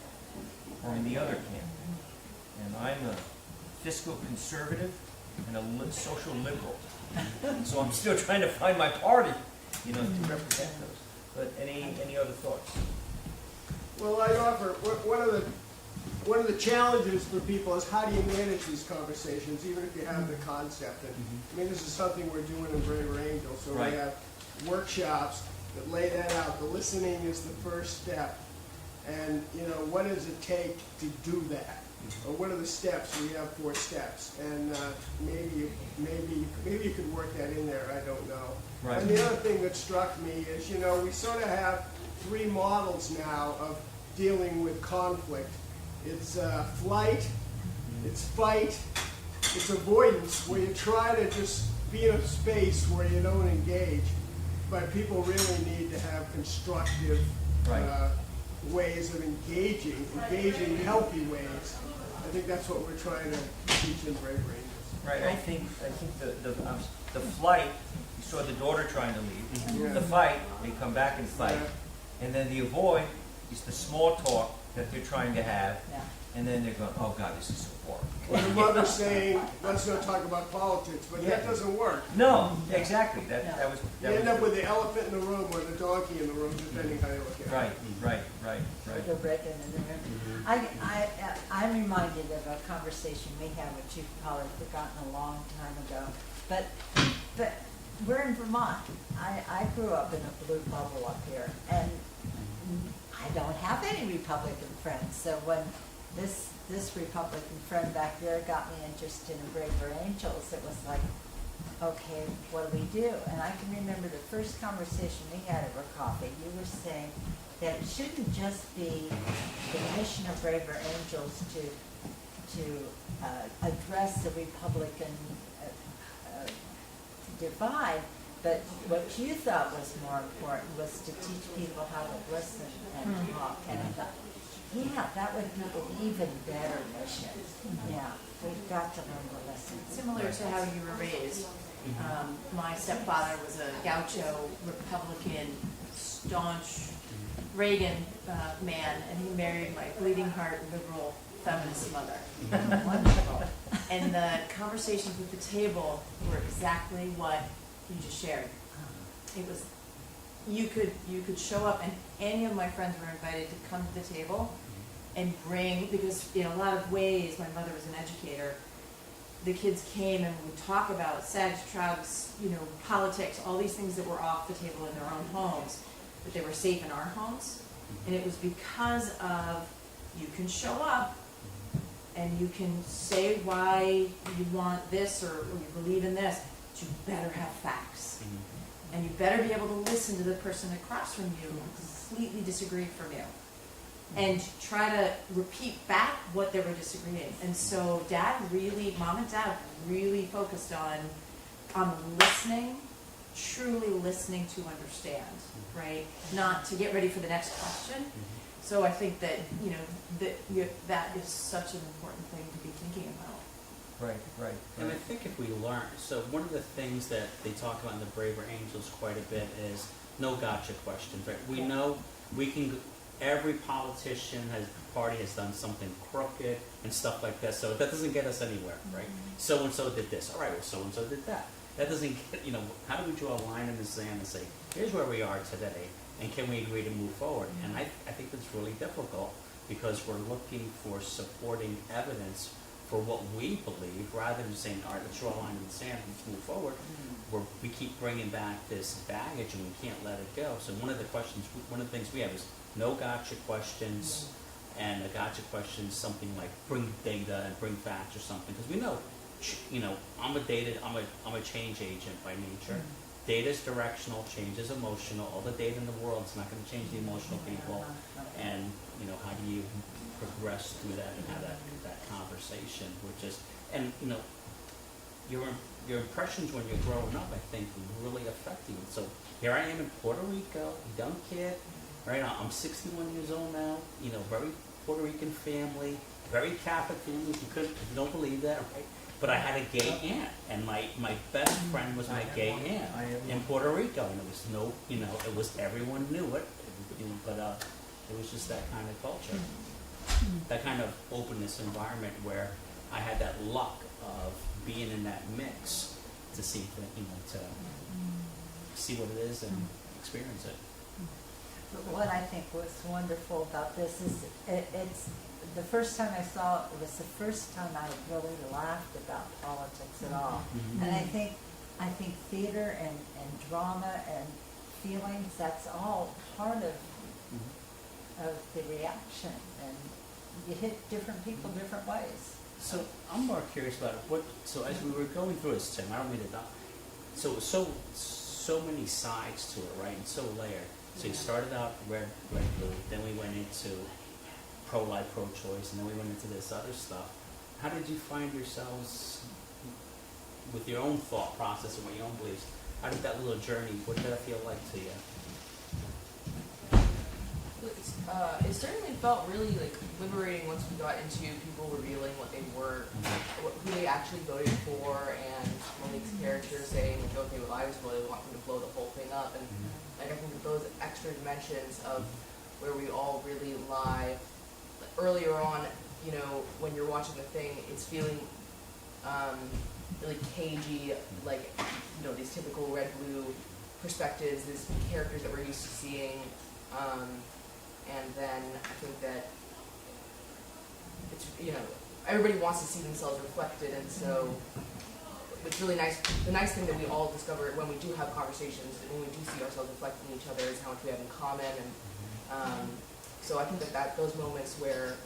or in the other camp. And I'm a fiscal conservative and a social liberal. So I'm still trying to find my party, to represent those. But any other thoughts? Well, I offer, one of the challenges for people is how do you manage these conversations, even if you have the concept. And I mean, this is something we're doing in Braver Angels. So we have workshops that lay that out. The listening is the first step. And, what does it take to do that? Or what are the steps? We have 4 steps. And maybe you could work that in there. I don't know. Right. And the other thing that struck me is, we sort of have 3 models now of dealing with conflict. It's flight, it's fight, it's avoidance, where you try to just be in a space where you don't engage. But people really need to have constructive ways of engaging healthy ways. I think that's what we're trying to teach in Braver Angels. Right. I think the flight, you saw the daughter trying to leave. The fight, they come back and fight. And then the avoid is the small talk that they're trying to have, Yeah. and then they're going, oh God, this is so boring. Or the mother saying, let's not talk about politics, but that doesn't work. No, exactly. That was. You That end was up with the elephant in the room or the donkey in the room, depending how you look at it. right. Go break into the room. I'm reminded of a conversation we had, which you've probably forgotten a long time ago. But we're in Vermont. I grew up in a blue bubble up here, and I don't have any Republican friends. So when this Republican friend back there got me interested in Braver Angels, it was like, okay, what do we do? And I can remember the first conversation we had over coffee. You were saying that it shouldn't just be the mission of Braver Angels to address the Republican divide, but what you thought was more important was to teach people how to listen and talk. And I thought, yeah, that would be an even better mission. Yeah, we've got to learn to listen. Similar to how you were raised. My stepfather was a gaucho, Republican, staunch Reagan man, and he married my bleeding heart, liberal, feminist mother. Wonderful. And the conversations at the table were exactly what you just shared. It was, you could show up, and any of my friends were invited to come to the table and bring, because in a lot of ways, my mother was an educator. The kids came and would talk about sex, drugs, politics, all these things that were off the table in their own homes, but they were safe in our homes. And it was because of, you can show up and you can say why you want this or you believe in this, but you better have facts. And you better be able to listen to the person across from you who completely disagreed from you. And try to repeat back what they were disagreeing. And so Mom and Dad really focused on listening, truly listening to understand, right? Not to get ready for the next question. So I think that, that is such an important thing to be thinking about. Right. And I think if we learn, so one of the things that they talk about in the Braver Angels quite a bit is no gotcha questions, right? We know we can, every party has done something crooked and stuff like that, so that doesn't get us anywhere, right? So-and-so did this, all right, well, so-and-so did that. That doesn't get, how do we draw a line in the sand and say, here's where we are today, and can we agree to move forward? And I think that's really difficult because we're looking for supporting evidence for what we believe, rather than saying, all right, let's draw a line in the sand, let's move forward. We keep bringing back this baggage and we can't let it go. So one of the things we have is no gotcha questions, and a gotcha question is something like bring data and bring facts or something, because we know, I'm a change agent by nature. Data is directional, change is emotional. All the data in the world is not going to change the emotional people. And how do you progress through that and have that conversation, which is, and your impressions when you're growing up, I think, really affect you. So here I am in Puerto Rico, a young kid, right? I'm 61 years old now. Very Puerto Rican family, very Catholic family. If you don't believe that, right? But I had a gay aunt, and my best friend was my gay aunt in Puerto Rico, and it was it was, everyone knew it, but it was just that kind of culture, that kind of openness environment where I had that luck of being in that mix to see to see what it is and experience it. But what I think was wonderful about this is it's the first time I saw it was the first time I really laughed about politics at all. And I think theater and drama and feelings, that's all part of the reaction, and you hit different people different ways. So I'm more curious about it. So as we were going through this, Tim, I don't mean to down. So many sides to it, right? And so layered. So you started out red, blue. Then we went into pro-life, pro-choice, and then we went into this other stuff. How did you find yourselves with your own thought process and with your own beliefs? How did that little journey? What did that feel like to you? It certainly felt really liberating once we got into people revealing what they were, who they actually voted for, and Monique's character saying, okay, well, I was really wanting to blow the whole thing up, and I think those extra dimensions of where we all really lie earlier on, you know, when you're watching the thing, it's feeling really cagey, like, you know, these typical red-blue perspectives, these characters that we're used to seeing, and then I think that it's, you know, everybody wants to see themselves reflected, and so it's really nice. The nice thing that we all discover when we do have conversations, and when we do see ourselves reflected in each other, is how much we have in common, and so I think that those moments where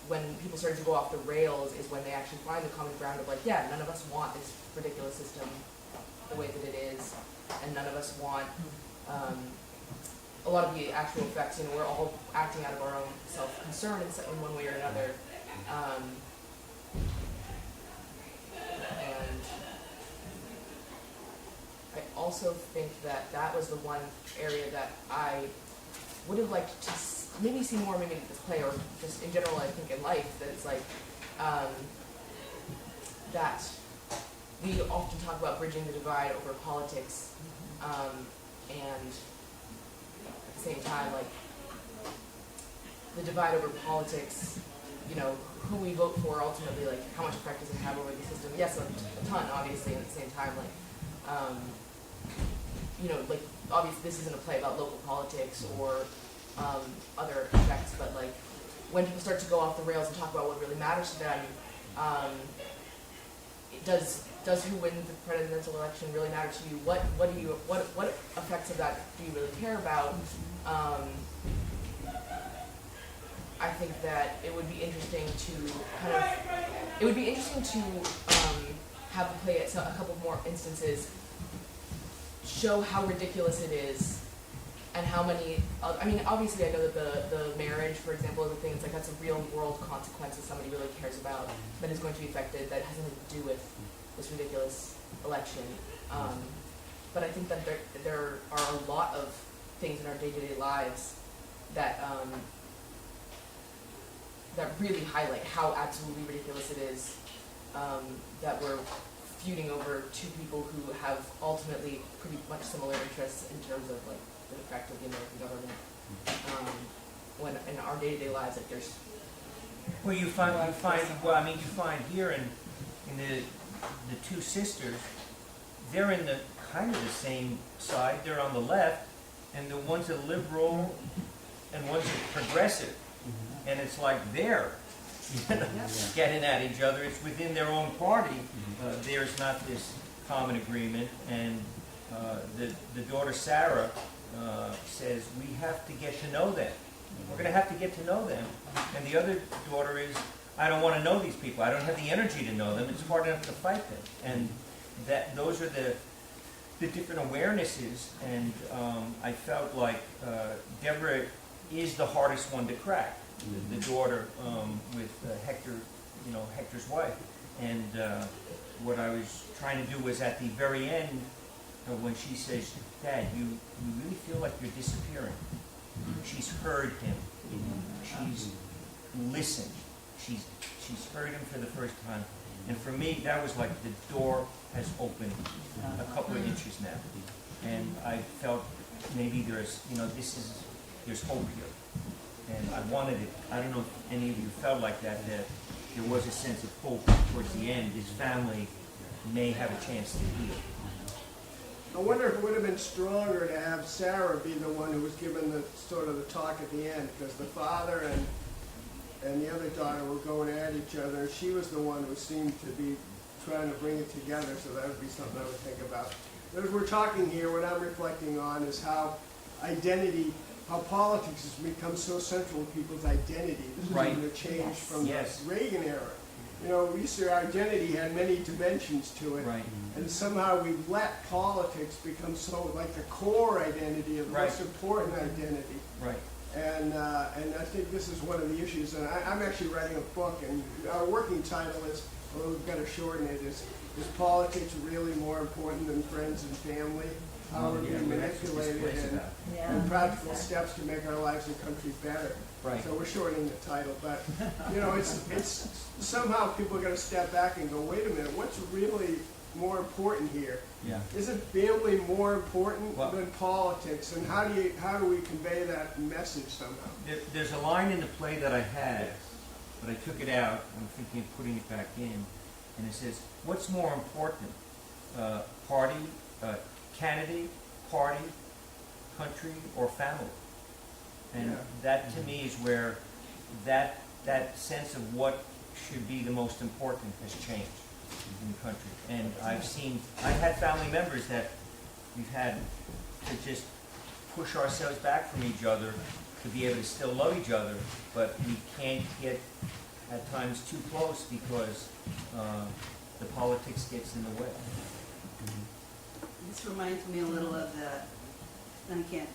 when people started to go off the rails is when they actually find the common ground of like, yeah, none of us want this ridiculous system the way that it is, and none of us want a lot of the actual effects. You know, we're all acting out of our own self-concern in one way or another. And I also think that that was the one area that I would have liked to maybe see more, maybe this play, or just in general, I think in life, that it's like, that we often talk about bridging the divide over politics, and at the same time, like, the divide over politics, you know, who we vote for ultimately, like, how much effect does it have over the system? Yes, a ton, obviously, and at the same time, like, you know, like, obviously this isn't a play about local politics or other effects, but like, when people start to go off the rails and talk about what really matters to them, does who wins the presidential election really matter to you? What effects of that do you really care about? I think that it would be interesting to have the play at a couple more instances show how ridiculous it is, and how many, I mean, obviously I know that the marriage, for example, is a thing. It's like, that's a real world consequence that somebody really cares about, that is going to be affected, that has nothing to do with this ridiculous election. But I think that there are a lot of things in our day-to-day lives that that really highlight how absolutely ridiculous it is, that we're feuding over two people who have ultimately pretty much similar interests in terms of like the effect of the American government. When in our day-to-day lives, like, there's Well, you find here in the two sisters, they're in the kind of the same side. They're on the left, and the one's a liberal, and one's a progressive, and it's like they're getting at each other. It's within their own party. There's not this common agreement, and the daughter Sarah says, we have to get to know them. We're going to have to get to know them. And the other daughter is, I don't want to know these people. I don't have the energy to know them. It's hard enough to fight them. And those are the different awarenesses. And I felt like Deborah is the hardest one to crack. The daughter with Hector, Hector's wife. And what I was trying to do was at the very end, when she says, Dad, you really feel like you're disappearing. She's heard him. She's listened. She's heard him for the first time. And for me, that was like the door has opened a couple of inches now. And I felt maybe there's hope here. And I wanted it. I don't know if any of you felt like that there was a sense of hope towards the end. His family may have a chance to heal. I wonder if it would have been stronger to have Sarah be the one who was given the sort of the talk at the end, because the father and the other daughter were going at each other. She was the one who seemed to be trying to bring it together, so that would be something I would think about. As we're talking here, what I'm reflecting on is how identity, how politics has become so central to people's identity. This is even a change from the Reagan era. You know, we used to, our identity had many dimensions to it, and somehow we've let politics become so like the core identity, the most important identity. And I think this is one of the issues. And I'm actually writing a book, and our working title is, well, we've got to shorten it, is politics really more important than friends and family? How we're being manipulated, and practical steps to make our lives and country better. So we're shortening the title, but it's somehow people are going to step back and go, wait a minute, what's really more important here? Yeah. Isn't family more important Well- than politics? And how do we convey that message somehow? There's a line in the play that I had, but I took it out. I'm thinking of putting it back in, and it says, "What's more important, party, candidate, party, country, or family?" And Yeah. that to me is where that sense of what should be the most important has changed in the country. And I've had family members that we've had to just push ourselves back from each other to be able to still love each other, but we can't get at times too close because the politics gets in the way. This reminds me a little of and I can't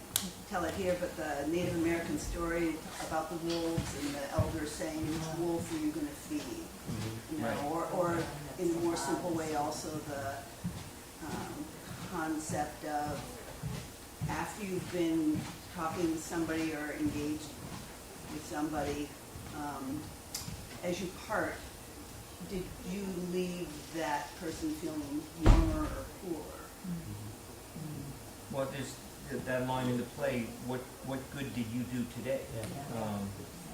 tell it here, but the Native American story about the wolves and the elders saying, which wolf are you going to feed? You know, Right. or in a more simple way also the concept of after you've been talking with somebody or engaged with somebody, as you part, did you leave that person feeling warmer or cooler? Well, there's that line in the play, what good did you do today?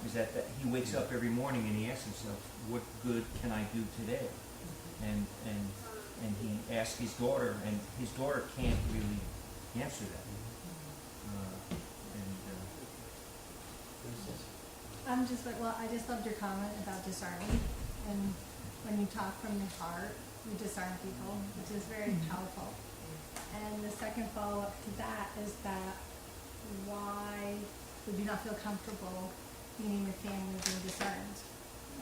Is that he wakes up every morning and he asks himself, what good can I do today? And he asks his daughter, and his daughter can't really answer that. I just loved your comment about disarming, and when you talk from your heart, you disarm people, which is very powerful. And the second follow-up to that is that why would you not feel comfortable being in your family being discerned?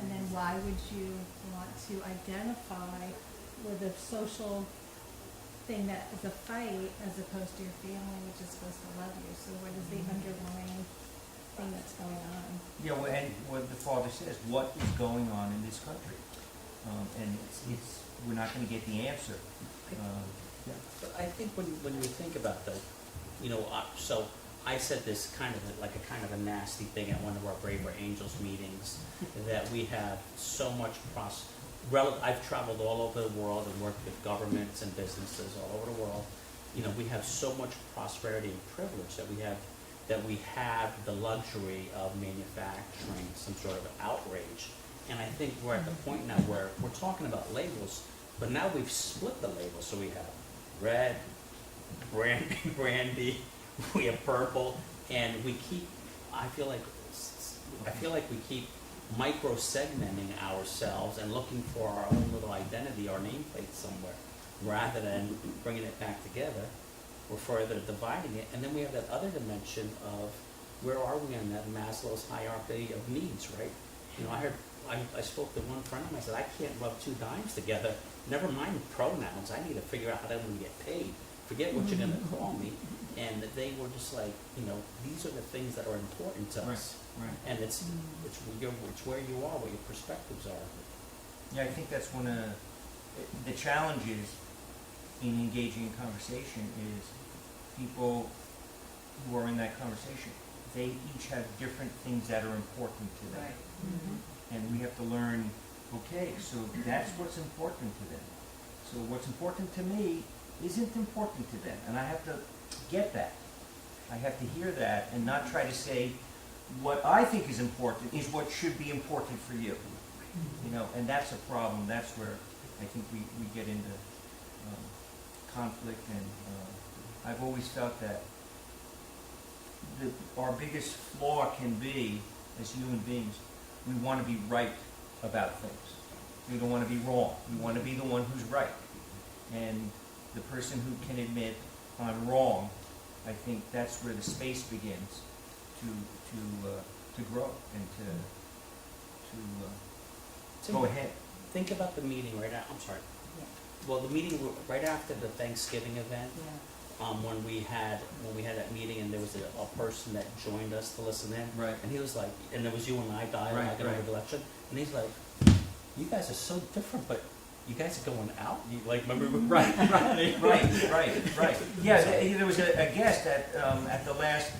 And then why would you want to identify with a social thing that is a fight as opposed to your family, which is supposed to love you? So what is the underlying thing that's going on? Yeah, well, and what the father says, what is going on in this country? And we're not going to get the answer. Yeah, but I think when you think about that, so I said this kind of a nasty thing at one of our Braver Angels meetings, that we have so much I've traveled all over the world and worked with governments and businesses all over the world. We have so much prosperity and privilege that we have the luxury of manufacturing some sort of outrage. And I think we're at the point now where we're talking about labels, but now we've split the labels. So we have red, brandy, we have purple, and I feel like we keep micro-segmenting ourselves and looking for our own little identity, our nameplate somewhere, rather than bringing it back together. We're further dividing it, and then we have that other dimension of where are we on that Maslow's hierarchy of needs, right? I spoke to one friend of mine, I said, I can't rub two dimes together, never mind pronouns, I need to figure out how to get paid. Forget what you're going to call me. And they were just like, these are the things that are important to us. Right. And it's where you are, what your perspectives are. Yeah, I think that's one of the challenges in engaging in conversation is people who are in that conversation, they each have different things that are important to them. Right. And we have to learn, okay, so that's what's important to them. So what's important to me isn't important to them. And I have to get that. I have to hear that and not try to say what I think is important is what should be important for you. And that's a problem. That's where I think we get into conflict. And I've always felt that our biggest flaw can be, as human beings, we want to be right about things. We don't want to be wrong. We want to be the one who's right. And the person who can admit, I'm wrong, I think that's where the space begins to grow and to go ahead. Think about the meeting right now. I'm sorry. Yeah. Well, the meeting right after the Thanksgiving event, when we had that meeting, and there was a person that joined us to listen in, Right. and he was like, and there was you and I dialoguing over the election, and he's like, you guys are so different, but you guys are going out? You remember? Right. Yeah, there was a guest at the last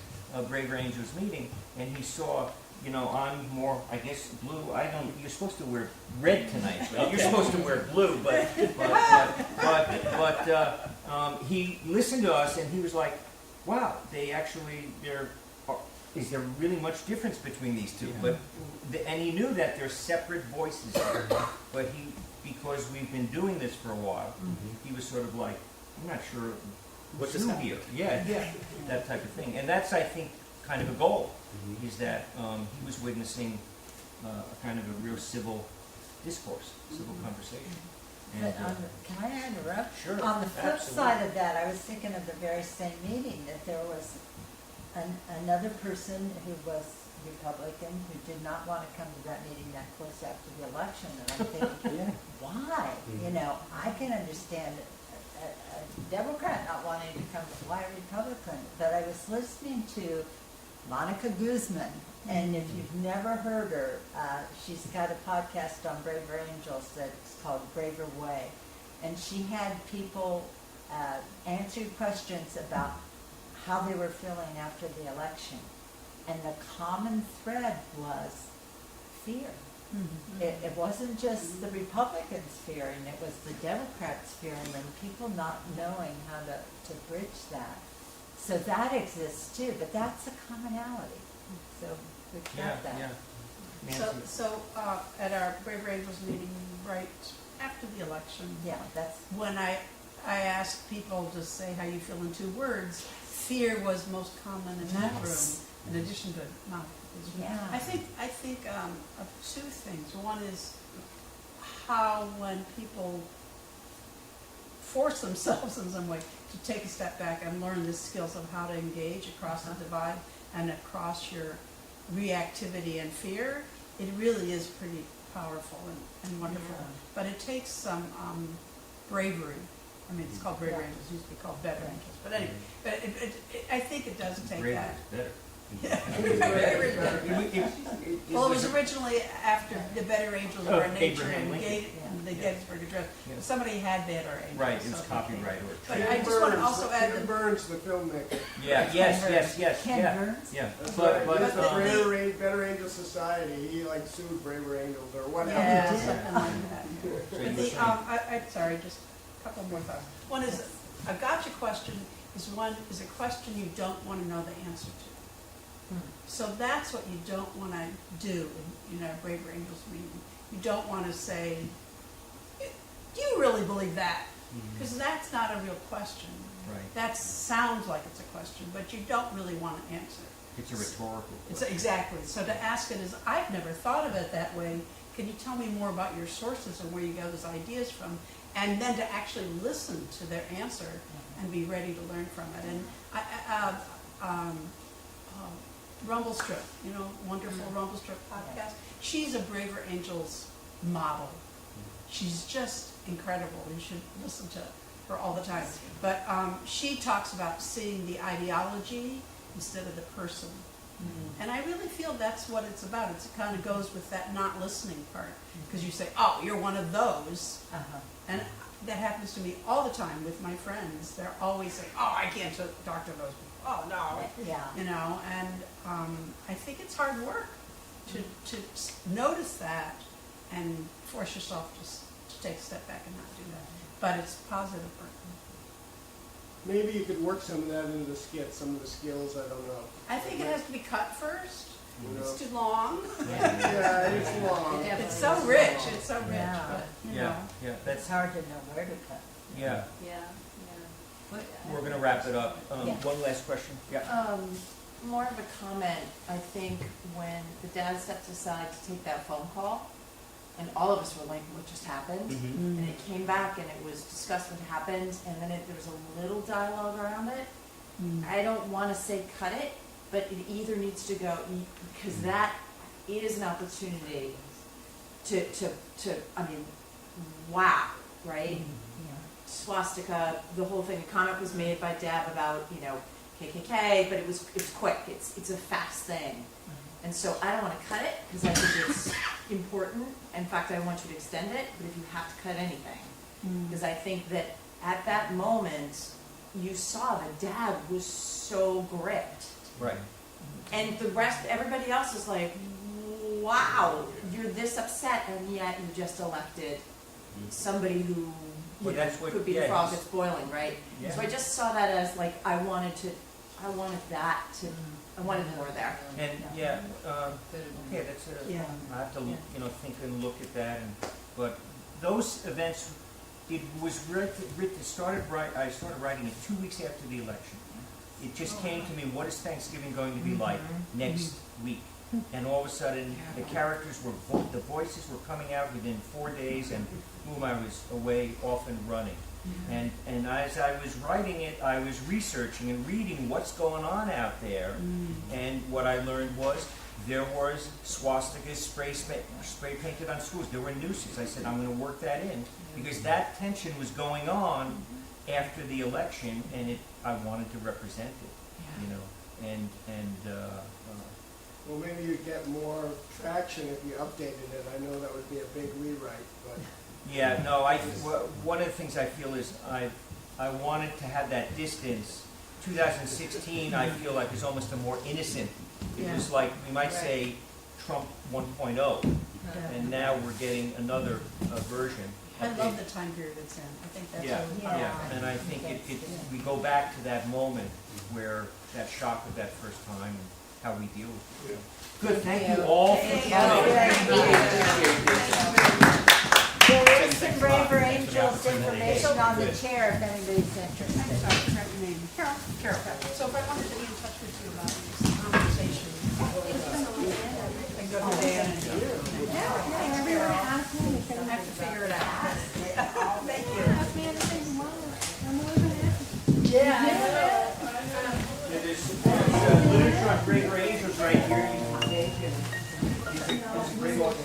Braver Angels meeting, and he saw you know, I'm more, I guess, blue. I don't. You're supposed to wear red tonight. Right? You're supposed to wear blue, but he listened to us and he was like, "Wow, is there really much difference between these two?" But and he knew that they're separate voices here. But because we've been doing this for a while, he was sort of like, "I'm not sure what's new here." Yeah, that type of thing. And that's, I think, kind of a goal. Is that he was witnessing a kind of a real civil discourse, civil conversation. And, But can I interrupt? Sure, On the flip absolutely. side of that, I was thinking of the very same meeting, that there was another person who was Republican who did not want to come to that meeting that close after the election. And I'm thinking, why? You know, I can understand a Democrat not wanting to come, but why a Republican? But I was listening to Monica Guzman, and if you've never heard her, she's got a podcast on Braver Angels that's called Braver Way. And she had people answer questions about how they were feeling after the election. And the common thread was fear. It wasn't just the Republicans fearing, it was the Democrats fearing, and people not knowing how to bridge that. So that exists too, but that's a commonality. So we've got that. So at our Brave Angels meeting right after the election, that's when I asked people to say how you feel in 2 words, fear was most common in that room, in addition to not. I think of 2 things. One is how when people force themselves in some way to take a step back and learn the skills of how to engage across the divide and across your reactivity and fear, it really is pretty powerful and wonderful. But it takes some bravery. I mean, it's called Braver Angels, it used to be called Better Angels. But anyway, I think it does take Braver that. is better. Well, it was originally after the Better Angels were in nature Abraham and Lincoln. the Gettysburg Address. Somebody had Better Angels. Right, it was copyright or But I just want to also add Ken that Burns, the filmmaker. Ken Burns? Yeah. That's But right. He's the Better Angel Society. He like sued Braver Angels or whatever. Yeah, something like that. But the, sorry, just a couple more thoughts. One is, a gotcha question is a question you don't want to know the answer to. So that's what you don't want to do in our Braver Angels meeting. You don't want to say, do you really believe that? Because that's not a real question. Right. That sounds like it's a question, but you don't really want to answer. It's a rhetorical It's exactly. So to ask it is, I've never thought of it that way. Can you tell me more about your sources and where you get those ideas from? And then to actually listen to their answer and be ready to learn from it. And Rumble Strip, wonderful Rumble Strip podcast. She's a Braver Angels model. She's just incredible. You should listen to her all the time. But she talks about seeing the ideology instead of the person. And I really feel that's what it's about. It kind of goes with that not listening part. Because you say, oh, you're one of those. And that happens to me all the time with my friends. They're always saying, oh, I can't talk to those people. Oh, no. And I think it's hard work to notice that and force yourself to take a step back and not do that. But it's positive work. Maybe you could work some of that into the skit, some of the skills, I don't know. I think it has to be cut first. You know? It's too long. Yeah, it's long. It's so rich. It's so rich. Yeah. But, you know. It's hard to know where to cut. Yeah. We're going to wrap it up. One last question. Yeah. More of a comment. I think when the dad stepped aside to take that phone call, and all of us were like, what just happened? And it came back and it was discussed what happened, and then there was a little dialogue around it. I don't want to say cut it, but it either needs to go, because that is an opportunity to I mean, wow, right? Swastika, the whole thing, a comment was made by Deb about, KKK, but it was quick. It's a fast thing. And so I don't want to cut it because I think it's important. In fact, I want you to extend it, but if you have to cut anything, because I think that at that moment, you saw that Dad was so gripped. Right. And the rest, everybody else is like, wow, you're this upset, and yet you just elected somebody who Well, that's what- could be the yeah, frog he's- that's boiling, right? Yeah. So I just saw that as like, I wanted more there. And, yeah, okay, that's a, Yeah. I have to, think and look at that, but those events, it was I started writing it 2 weeks after the election. It just came to me, what is Thanksgiving going to be like next week? And all of a sudden, the characters the voices were coming out within 4 days, and boom, I was away, off and running. And as I was writing it, I was researching and reading what's going on out there. And what I learned was there was swastikas spray painted on schools. There were nooses. I said, I'm going to work that in because that tension was going on after the election, and I wanted to represent it, Well, maybe you'd get more traction if you updated it. I know that would be a big rewrite, but. Yeah, no, one of the things I feel is I wanted to have that distance. 2016, I feel like, is almost a more innocent. It was like, we might say, Trump 1.0, and now we're getting another version. I love the time period it's in. I think that's Yeah, and I think we go back to that moment where that shock of that first time and how we deal with it. Good, thank you all for coming. There is some Braver Angels information on the chair if anybody's interested. I'm sorry, I forgot your name. Carol. Carol. So if I wanted to be in touch with you about this conversation, I go to Dan and Everyone asked me, because I have to figure it out. Thank you. asked me anything tomorrow. I'm more than happy. Yeah. There's literature on Braver Angels right here. You can take and there's a great one.